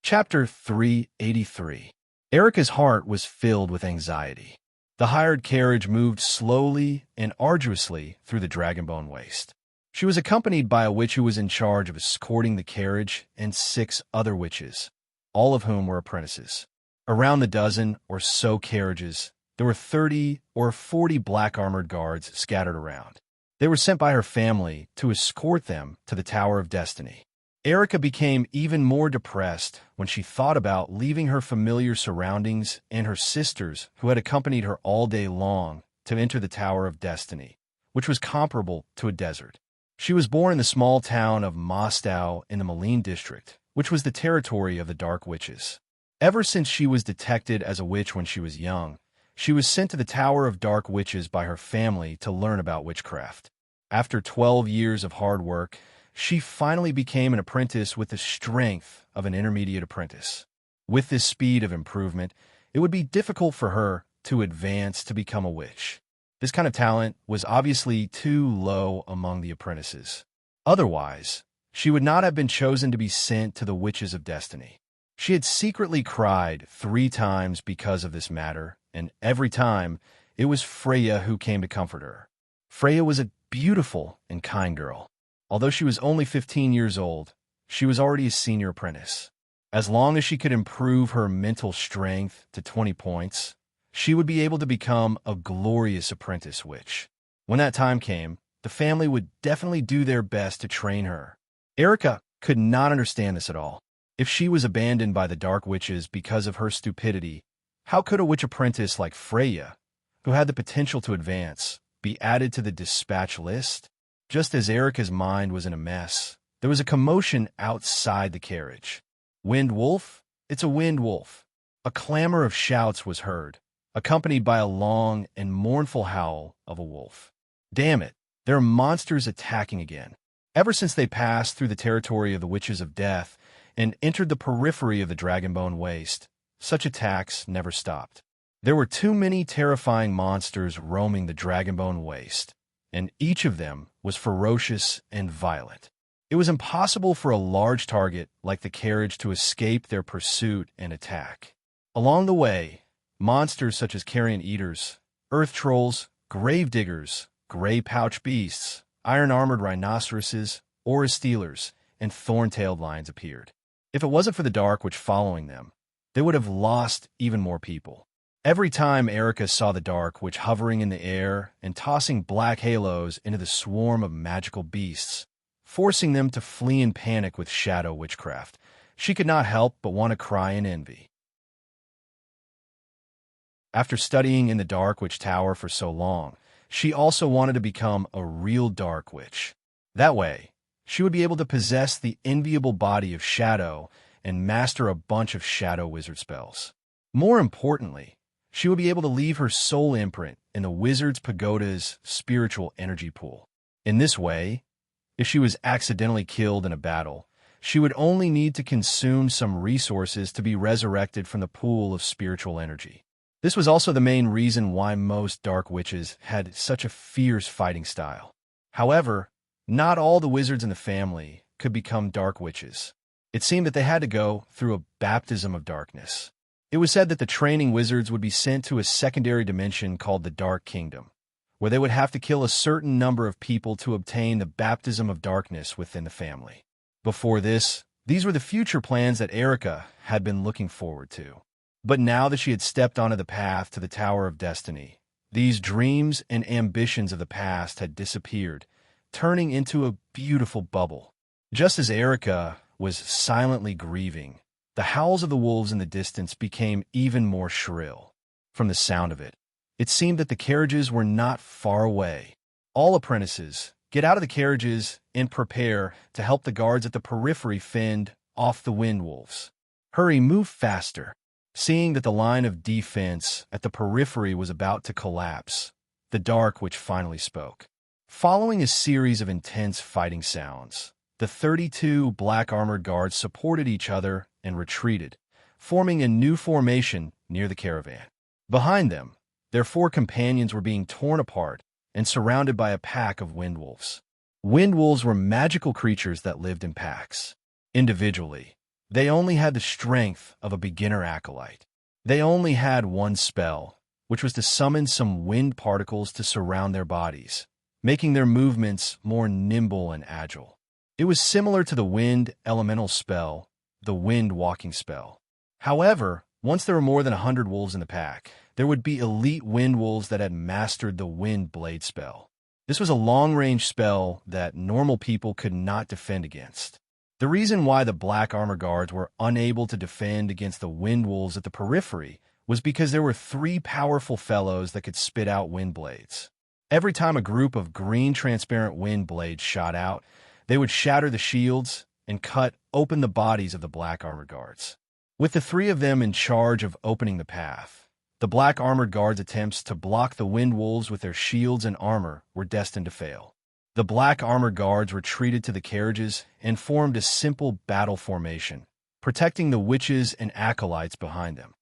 Speaker 1: Chapter 383. Erica's heart was filled with anxiety. The hired carriage moved slowly and arduously through the Dragonbone Waste. She was accompanied by a witch who was in charge of escorting the carriage and 6 other witches, all of whom were apprentices. Around the dozen or so carriages, there were 30 or 40 black-armored guards scattered around. They were sent by her family to escort them to the Tower of Destiny. Erica became even more depressed when she thought about leaving her familiar surroundings and her sisters who had accompanied her all day long to enter the Tower of Destiny, which was comparable to a desert. She was born in the small town of Mostow in the Malene district, which was the territory of the Dark Witches. Ever since she was detected as a witch when she was young, she was sent to the Tower of Dark Witches by her family to learn about witchcraft. After 12 years of hard work, she finally became an apprentice with the strength of an intermediate apprentice. With this speed of improvement, it would be difficult for her to advance to become a witch. This kind of talent was obviously too low among the apprentices. Otherwise, she would not have been chosen to be sent to the Witches of Destiny. She had secretly cried 3 times because of this matter, and every time, it was Freya who came to comfort her. Freya was a beautiful and kind girl. Although she was only 15 years old, she was already a senior apprentice. As long as she could improve her mental strength to 20 points, she would be able to become a glorious apprentice witch. When that time came, the family would definitely do their best to train her. Erica could not understand this at all. If she was abandoned by the Dark Witches because of her stupidity, how could a witch apprentice like Freya, who had the potential to advance, be added to the dispatch list? Just as Erica's mind was in a mess, there was a commotion outside the carriage. Wind wolf? It's a wind wolf. A clamor of shouts was heard, accompanied by a long and mournful howl of a wolf. Damn it, there are monsters attacking again. Ever since they passed through the territory of the Witches of Death and entered the periphery of the Dragonbone Waste, such attacks never stopped. There were too many terrifying monsters roaming the Dragonbone Waste, and each of them was ferocious and violent. It was impossible for a large target like the carriage to escape their pursuit and attack. Along the way, monsters such as carrion eaters, earth trolls, grave diggers, gray pouch beasts, iron-armored rhinoceroses, aura stealers, and thorn-tailed lions appeared. If it wasn't for the Dark Witch following them, they would have lost even more people. Every time Erica saw the Dark Witch hovering in the air and tossing black halos into the swarm of magical beasts, forcing them to flee in panic with shadow witchcraft, she could not help but want to cry in envy. After studying in the Dark Witch Tower for so long, she also wanted to become a real Dark Witch. That way, she would be able to possess the enviable body of Shadow and master a bunch of Shadow Wizard spells. More importantly, she would be able to leave her soul imprint in the Wizard's Pagoda's spiritual energy pool. In this way, if she was accidentally killed in a battle, she would only need to consume some resources to be resurrected from the pool of spiritual energy. This was also the main reason why most Dark Witches had such a fierce fighting style. However, not all the wizards in the family could become Dark Witches. It seemed that they had to go through a baptism of darkness. It was said that the training wizards would be sent to a secondary dimension called the Dark Kingdom, where they would have to kill a certain number of people to obtain the baptism of darkness within the family. Before this, these were the future plans that Erica had been looking forward to. But now that she had stepped onto the path to the Tower of Destiny, these dreams and ambitions of the past had disappeared, turning into a beautiful bubble. Just as Erica was silently grieving, the howls of the wolves in the distance became even more shrill. From the sound of it, it seemed that the carriages were not far away. All apprentices, get out of the carriages and prepare to help the guards at the periphery fend off the wind wolves. Hurry, move faster. Seeing that the line of defense at the periphery was about to collapse, the Dark Witch finally spoke. Following a series of intense fighting sounds, the 32 black-armored guards supported each other and retreated, forming a new formation near the caravan. Behind them, their 4 companions were being torn apart and surrounded by a pack of wind wolves. Wind wolves were magical creatures that lived in packs. Individually, they only had the strength of a beginner acolyte. They only had one spell, which was to summon some wind particles to surround their bodies, making their movements more nimble and agile. It was similar to the wind elemental spell, the wind walking spell. However, once there were more than 100 wolves in the pack, there would be elite wind wolves that had mastered the wind blade spell. This was a long-range spell that normal people could not defend against. The reason why the black armor guards were unable to defend against the wind wolves at the periphery was because there were 3 powerful fellows that could spit out wind blades. Every time a group of green transparent wind blades shot out, they would shatter the shields and cut open the bodies of the black armor guards. With the 3 of them in charge of opening the path, the black armored guards' attempts to block the wind wolves with their shields and armor were destined to fail. The black armored guards retreated to the carriages and formed a simple battle formation, protecting the witches and acolytes behind them.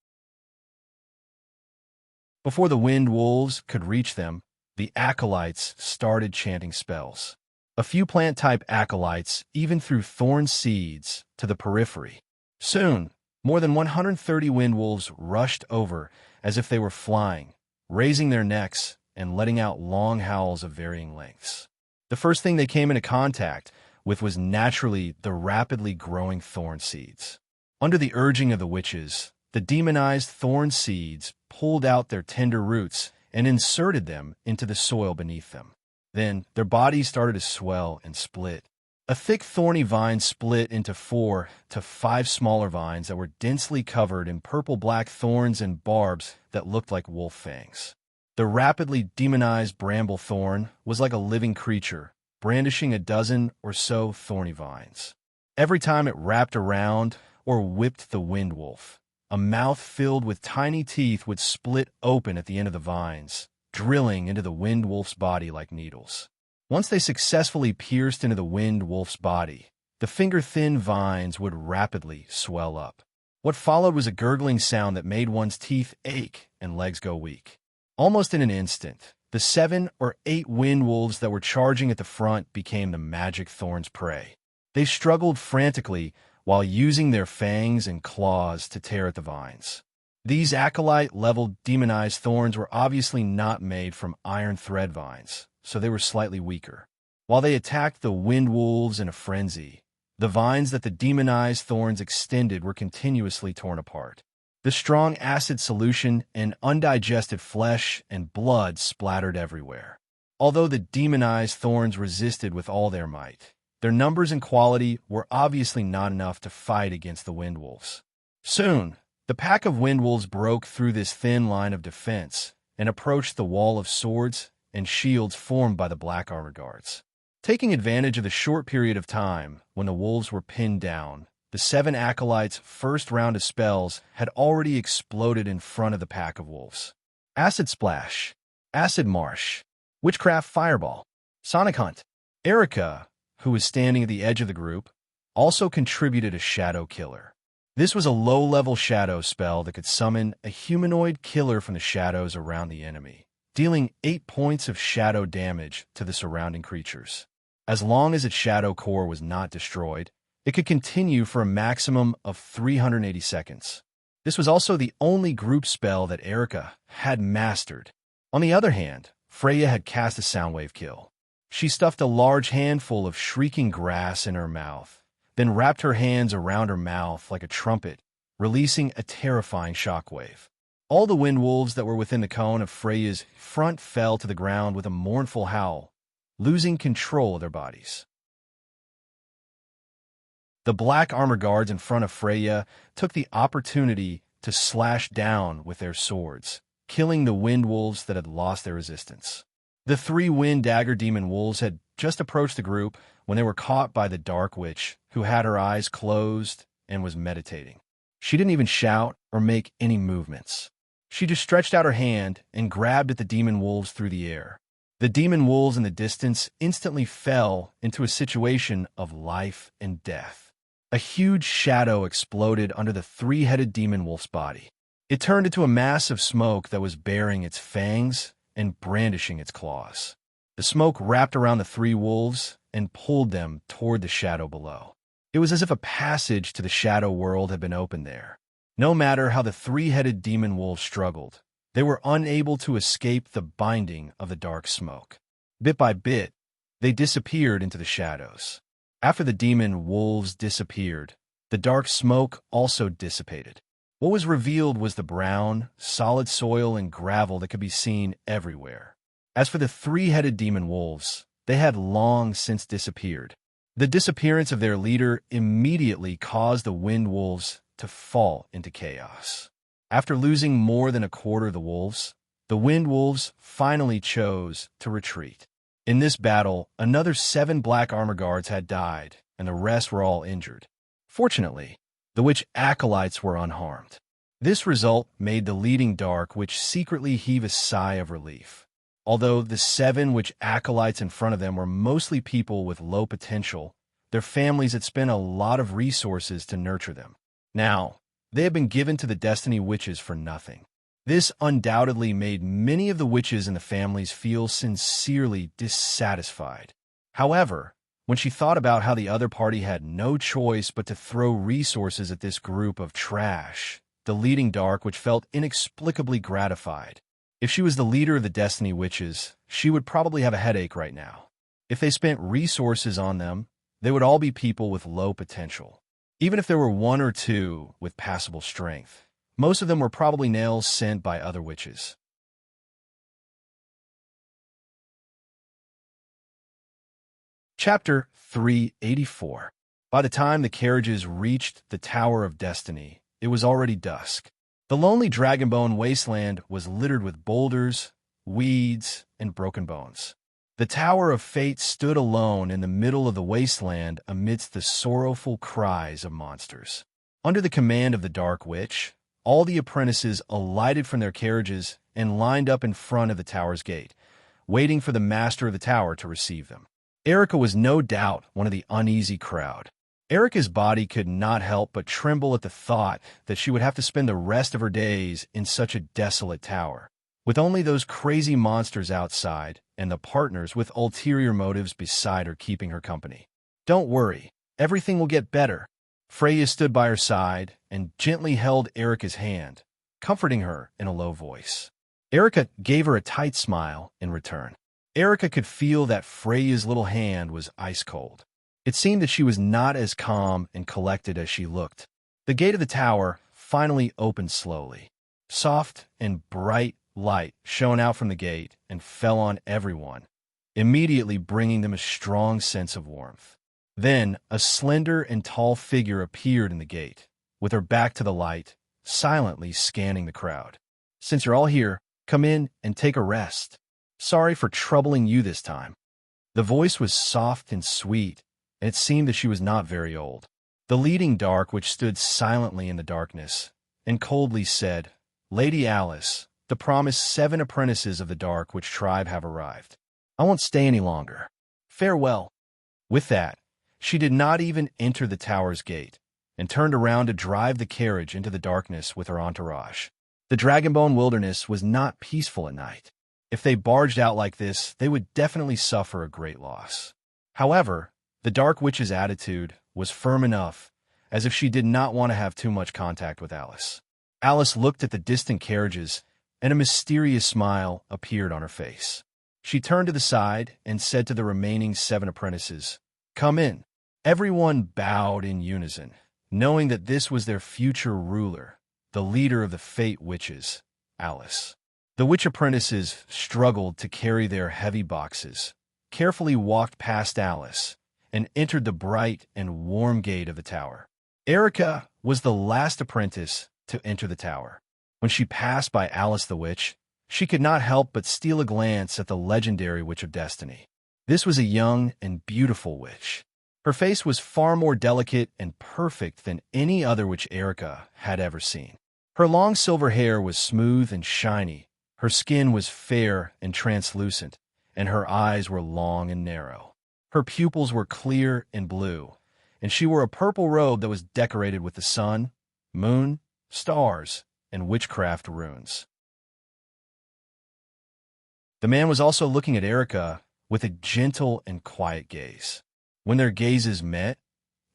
Speaker 1: Before the wind wolves could reach them, the acolytes started chanting spells. A few plant-type acolytes even threw thorn seeds to the periphery. Soon, more than 130 wind wolves rushed over as if they were flying, raising their necks and letting out long howls of varying lengths. The first thing they came into contact with was naturally the rapidly growing thorn seeds. Under the urging of the witches, the demonized thorn seeds pulled out their tender roots and inserted them into the soil beneath them. Then, their bodies started to swell and split. A thick thorny vine split into 4 to 5 smaller vines that were densely covered in purple-black thorns and barbs that looked like wolf fangs. The rapidly demonized bramble thorn was like a living creature, brandishing a dozen or so thorny vines. Every time it wrapped around or whipped the wind wolf, a mouth filled with tiny teeth would split open at the end of the vines, drilling into the wind wolf's body like needles. Once they successfully pierced into the wind wolf's body, the finger-thin vines would rapidly swell up. What followed was a gurgling sound that made one's teeth ache and legs go weak. Almost in an instant, the 7 or 8 wind wolves that were charging at the front became the magic thorn's prey. They struggled frantically while using their fangs and claws to tear at the vines. These acolyte-level demonized thorns were obviously not made from iron thread vines, so they were slightly weaker. While they attacked the wind wolves in a frenzy, the vines that the demonized thorns extended were continuously torn apart. The strong acid solution and undigested flesh and blood splattered everywhere. Although the demonized thorns resisted with all their might, their numbers and quality were obviously not enough to fight against the wind wolves. Soon, the pack of wind wolves broke through this thin line of defense and approached the wall of swords and shields formed by the black armor guards. Taking advantage of the short period of time when the wolves were pinned down, the 7 acolytes' first round of spells had already exploded in front of the pack of wolves. Acid Splash, Acid Marsh, Witchcraft Fireball, Sonic Hunt. Erica, who was standing at the edge of the group, also contributed a Shadow Killer. This was a low-level shadow spell that could summon a humanoid killer from the shadows around the enemy, dealing 8 points of shadow damage to the surrounding creatures. As long as its shadow core was not destroyed, it could continue for a maximum of 380 seconds. This was also the only group spell that Erica had mastered. On the other hand, Freya had cast a soundwave kill. She stuffed a large handful of shrieking grass in her mouth, then wrapped her hands around her mouth like a trumpet, releasing a terrifying shockwave. All the wind wolves that were within the cone of Freya's front fell to the ground with a mournful howl, losing control of their bodies. The black armor guards in front of Freya took the opportunity to slash down with their swords, killing the wind wolves that had lost their resistance. The 3 wind dagger demon wolves had just approached the group when they were caught by the dark witch, who had her eyes closed and was meditating. She didn't even shout or make any movements. She just stretched out her hand and grabbed at the demon wolves through the air. The demon wolves in the distance instantly fell into a situation of life and death. A huge shadow exploded under the 3-headed demon wolf's body. It turned into a mass of smoke that was baring its fangs and brandishing its claws. The smoke wrapped around the 3 wolves and pulled them toward the shadow below. It was as if a passage to the shadow world had been opened there. No matter how the 3-headed demon wolves struggled, they were unable to escape the binding of the dark smoke. Bit by bit, they disappeared into the shadows. After the demon wolves disappeared, the dark smoke also dissipated. What was revealed was the brown, solid soil and gravel that could be seen everywhere. As for the 3-headed demon wolves, they had long since disappeared. The disappearance of their leader immediately caused the wind wolves to fall into chaos. After losing more than a quarter of the wolves, the wind wolves finally chose to retreat. In this battle, another 7 black armor guards had died, and the rest were all injured. Fortunately, the witch acolytes were unharmed. This result made the leading dark witch secretly heave a sigh of relief. Although the 7 witch acolytes in front of them were mostly people with low potential, their families had spent a lot of resources to nurture them. Now, they had been given to the Destiny Witches for nothing. This undoubtedly made many of the witches in the families feel sincerely dissatisfied. However, when she thought about how the other party had no choice but to throw resources at this group of trash, the leading dark witch felt inexplicably gratified. If she was the leader of the Destiny Witches, she would probably have a headache right now. If they spent resources on them, they would all be people with low potential. Even if there were 1 or 2 with passable strength, most of them were probably nails sent by other witches. Chapter 384. By the time the carriages reached the Tower of Destiny, it was already dusk. The lonely Dragonbone wasteland was littered with boulders, weeds, and broken bones. The Tower of Fate stood alone in the middle of the wasteland amidst the sorrowful cries of monsters. Under the command of the Dark Witch, all the apprentices alighted from their carriages and lined up in front of the tower's gate, waiting for the master of the tower to receive them. Erica was no doubt one of the uneasy crowd. Erica's body could not help but tremble at the thought that she would have to spend the rest of her days in such a desolate tower, with only those crazy monsters outside and the partners with ulterior motives beside her keeping her company. Don't worry, everything will get better. Freya stood by her side and gently held Erica's hand, comforting her in a low voice. Erica gave her a tight smile in return. Erica could feel that Freya's little hand was ice cold. It seemed that she was not as calm and collected as she looked. The gate of the tower finally opened slowly. Soft and bright light shone out from the gate and fell on everyone, immediately bringing them a strong sense of warmth. Then a slender and tall figure appeared in the gate, with her back to the light, silently scanning the crowd. "Since you're all here, come in and take a rest. Sorry for troubling you this time." The voice was soft and sweet, and it seemed that she was not very old. The leading dark witch stood silently in the darkness and coldly said, "Lady Alice, the promised 7 apprentices of the Dark Witch tribe have arrived. I won't stay any longer. Farewell." With that, she did not even enter the tower's gate and turned around to drive the carriage into the darkness with her entourage. The Dragonbone Wilderness was not peaceful at night. If they barged out like this, they would definitely suffer a great loss. However, the Dark Witch's attitude was firm enough, as if she did not want to have too much contact with Alice. Alice looked at the distant carriages, and a mysterious smile appeared on her face. She turned to the side and said to the remaining 7 apprentices, "Come in." Everyone bowed in unison, knowing that this was their future ruler, the leader of the Fate Witches, Alice. The witch apprentices struggled to carry their heavy boxes, carefully walked past Alice, and entered the bright and warm gate of the tower. Erica was the last apprentice to enter the tower. When she passed by Alice the witch, she could not help but steal a glance at the legendary Witch of Destiny. This was a young and beautiful witch. Her face was far more delicate and perfect than any other witch Erica had ever seen. Her long silver hair was smooth and shiny, her skin was fair and translucent, and her eyes were long and narrow. Her pupils were clear and blue, and she wore a purple robe that was decorated with the sun, moon, stars, and witchcraft runes. The man was also looking at Erica with a gentle and quiet gaze. When their gazes met,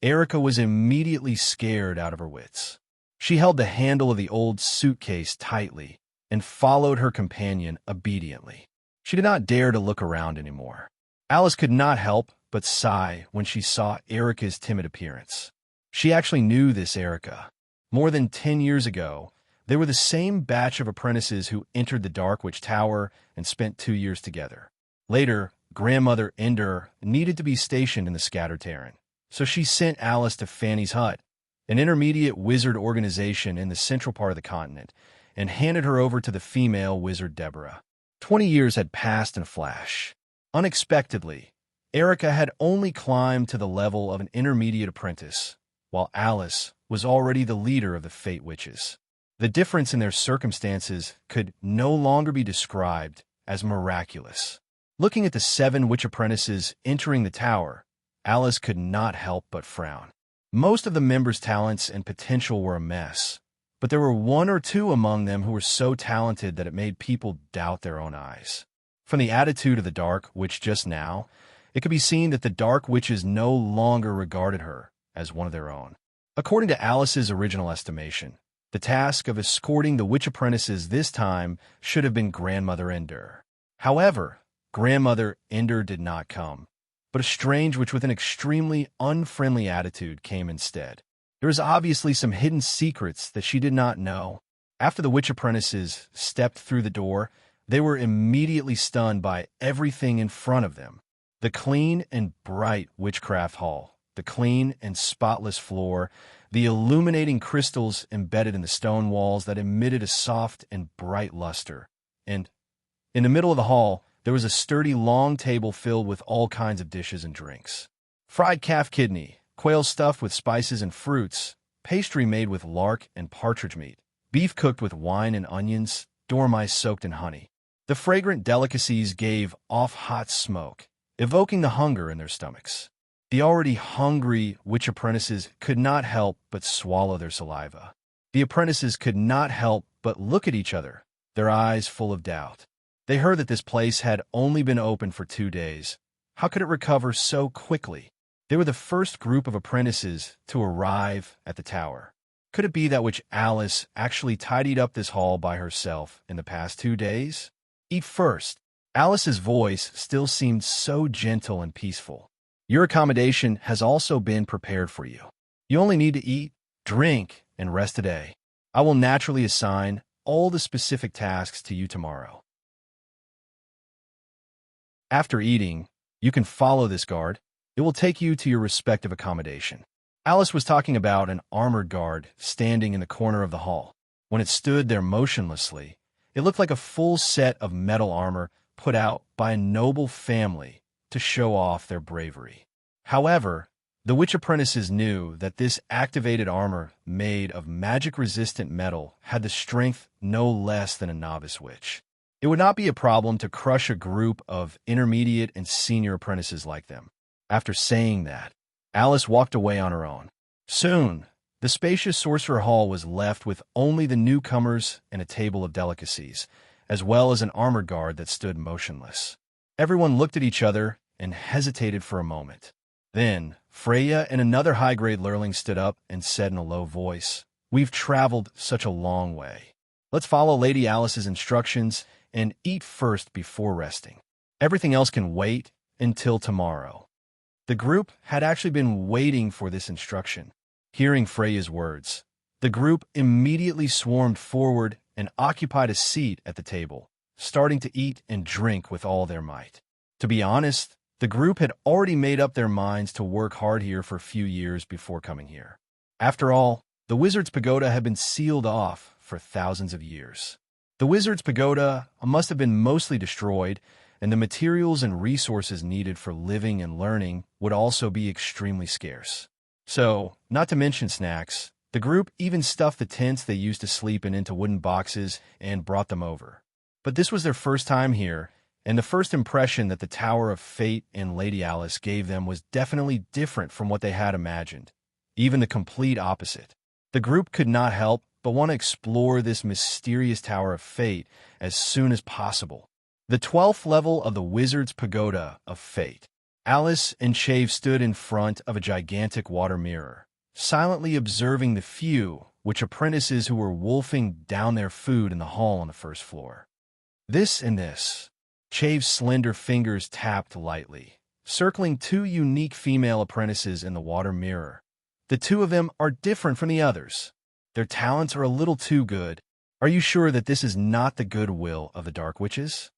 Speaker 1: Erica was immediately scared out of her wits. She held the handle of the old suitcase tightly and followed her companion obediently. She did not dare to look around anymore. Alice could not help but sigh when she saw Erica's timid appearance. She actually knew this Erica. More than 10 years ago, they were the same batch of apprentices who entered the Dark Witch Tower and spent 2 years together. Later, Grandmother Ender needed to be stationed in the Scattered Terran, so she sent Alice to Fanny's Hut, an intermediate wizard organization in the central part of the continent, and handed her over to the female wizard Deborah. 20 years had passed in a flash. Unexpectedly, Erica had only climbed to the level of an intermediate apprentice, while Alice was already the leader of the Fate Witches. The difference in their circumstances could no longer be described as miraculous. Looking at the 7 witch apprentices entering the tower, Alice could not help but frown. Most of the members' talents and potential were a mess, but there were 1 or 2 among them who were so talented that it made people doubt their own eyes. From the attitude of the Dark Witch just now, it could be seen that the Dark Witches no longer regarded her as one of their own. According to Alice's original estimation, the task of escorting the witch apprentices this time should have been Grandmother Ender. However, Grandmother Ender did not come, but a strange witch with an extremely unfriendly attitude came instead. There was obviously some hidden secrets that she did not know. After the witch apprentices stepped through the door, they were immediately stunned by everything in front of them. The clean and bright witchcraft hall, the clean and spotless floor, the illuminating crystals embedded in the stone walls that emitted a soft and bright luster. And in the middle of the hall, there was a sturdy long table filled with all kinds of dishes and drinks. Fried calf kidney, quail stuffed with spices and fruits, pastry made with lark and partridge meat, beef cooked with wine and onions, dormice soaked in honey. The fragrant delicacies gave off hot smoke, evoking the hunger in their stomachs. The already hungry witch apprentices could not help but swallow their saliva. The apprentices could not help but look at each other, their eyes full of doubt. They heard that this place had only been open for 2 days. How could it recover so quickly? They were the first group of apprentices to arrive at the tower. Could it be that which Alice actually tidied up this hall by herself in the past 2 days? Eat first. Alice's voice still seemed so gentle and peaceful. Your accommodation has also been prepared for you. You only need to eat, drink, and rest today. I will naturally assign all the specific tasks to you tomorrow. After eating, you can follow this guard. It will take you to your respective accommodation. Alice was talking about an armored guard standing in the corner of the hall. When it stood there motionlessly, it looked like a full set of metal armor put out by a noble family to show off their bravery. However, the witch apprentices knew that this activated armor made of magic-resistant metal had the strength no less than a novice witch. It would not be a problem to crush a group of intermediate and senior apprentices like them. After saying that, Alice walked away on her own. Soon, the spacious sorcerer hall was left with only the newcomers and a table of delicacies, as well as an armored guard that stood motionless. Everyone looked at each other and hesitated for a moment. Then, Freya and another high-grade lurling stood up and said in a low voice, We've traveled such a long way. Let's follow Lady Alice's instructions and eat first before resting. Everything else can wait until tomorrow." The group had actually been waiting for this instruction. Hearing Freya's words, the group immediately swarmed forward and occupied a seat at the table, starting to eat and drink with all their might. To be honest, the group had already made up their minds to work hard here for a few years before coming here. After all, the Wizard's Pagoda had been sealed off for thousands of years. The Wizard's Pagoda must have been mostly destroyed, and the materials and resources needed for living and learning would also be extremely scarce. So, not to mention snacks, the group even stuffed the tents they used to sleep in into wooden boxes and brought them over. But this was their first time here, and the first impression that the Tower of Fate and Lady Alice gave them was definitely different from what they had imagined, even the complete opposite. The group could not help but want to explore this mysterious Tower of Fate as soon as possible. The 12th level of the Wizard's Pagoda of Fate. Alice and Chave stood in front of a gigantic water mirror, silently observing the few apprentices who were wolfing down their food in the hall on the first floor. This and this. Chave's slender fingers tapped lightly, circling two unique female apprentices in the water mirror. The two of them are different from the others. Their talents are a little too good. Are you sure that this is not the goodwill of the Dark Witches?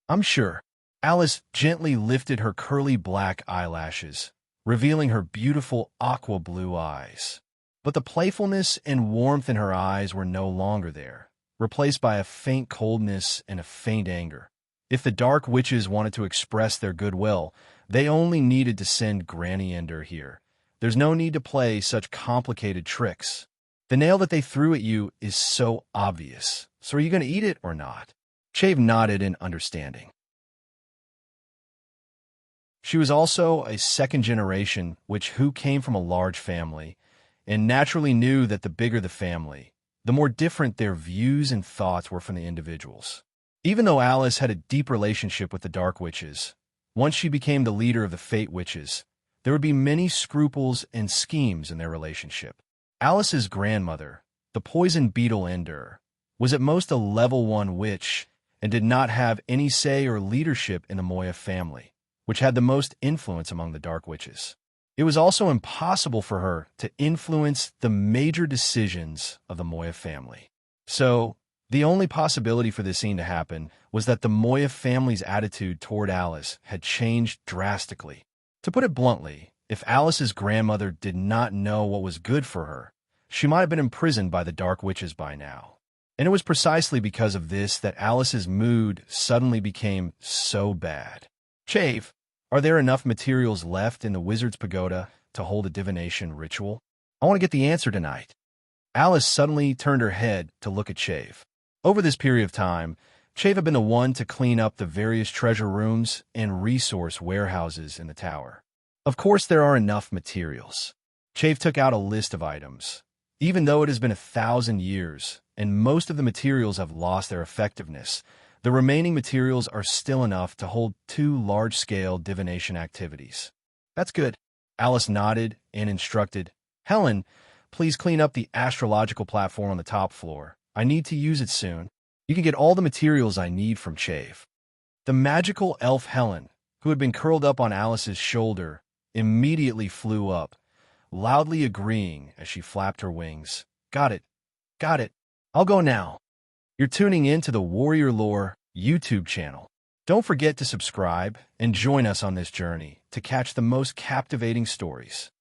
Speaker 1: I'm sure. Alice gently lifted her curly black eyelashes, revealing her beautiful aqua blue eyes. But the playfulness and warmth in her eyes were no longer there, replaced by a faint coldness and a faint anger. If the Dark Witches wanted to express their goodwill, they only needed to send Granny Ender here. There's no need to play such complicated tricks. The nail that they threw at you is so obvious. So are you going to eat it or not? Chave nodded in understanding. She was also a second generation who came from a large family, and naturally knew that the bigger the family, the more different their views and thoughts were from the individuals. Even though Alice had a deep relationship with the Dark Witches, once she became the leader of the Fate Witches, there would be many scruples and schemes in their relationship. Alice's grandmother, the poison beetle Ender, was at most a level 1 witch and did not have any say or leadership in the Moya family, which had the most influence among the Dark Witches. It was also impossible for her to influence the major decisions of the Moya family. So, the only possibility for this scene to happen was that the Moya family's attitude toward Alice had changed drastically. To put it bluntly, if Alice's grandmother did not know what was good for her, she might have been imprisoned by the Dark Witches by now. And it was precisely because of this that Alice's mood suddenly became so bad. Chave, are there enough materials left in the Wizard's Pagoda to hold a divination ritual? I want to get the answer tonight. Alice suddenly turned her head to look at Chave. Over this period of time, Chave had been the one to clean up the various treasure rooms and resource warehouses in the tower. Of course, there are enough materials. Chave took out a list of items. Even though it has been 1,000 years, and most of the materials have lost their effectiveness, the remaining materials are still enough to hold 2 large-scale divination activities. That's good. Alice nodded and instructed, Helen, please clean up the astrological platform on the top floor. I need to use it soon. You can get all the materials I need from Chave. The magical elf Helen, who had been curled up on Alice's shoulder, immediately flew up, loudly agreeing as she flapped her wings. Got it. Got it. I'll go now. You're tuning in to the Warrior Lore YouTube channel. Don't forget to subscribe and join us on this journey to catch the most captivating stories.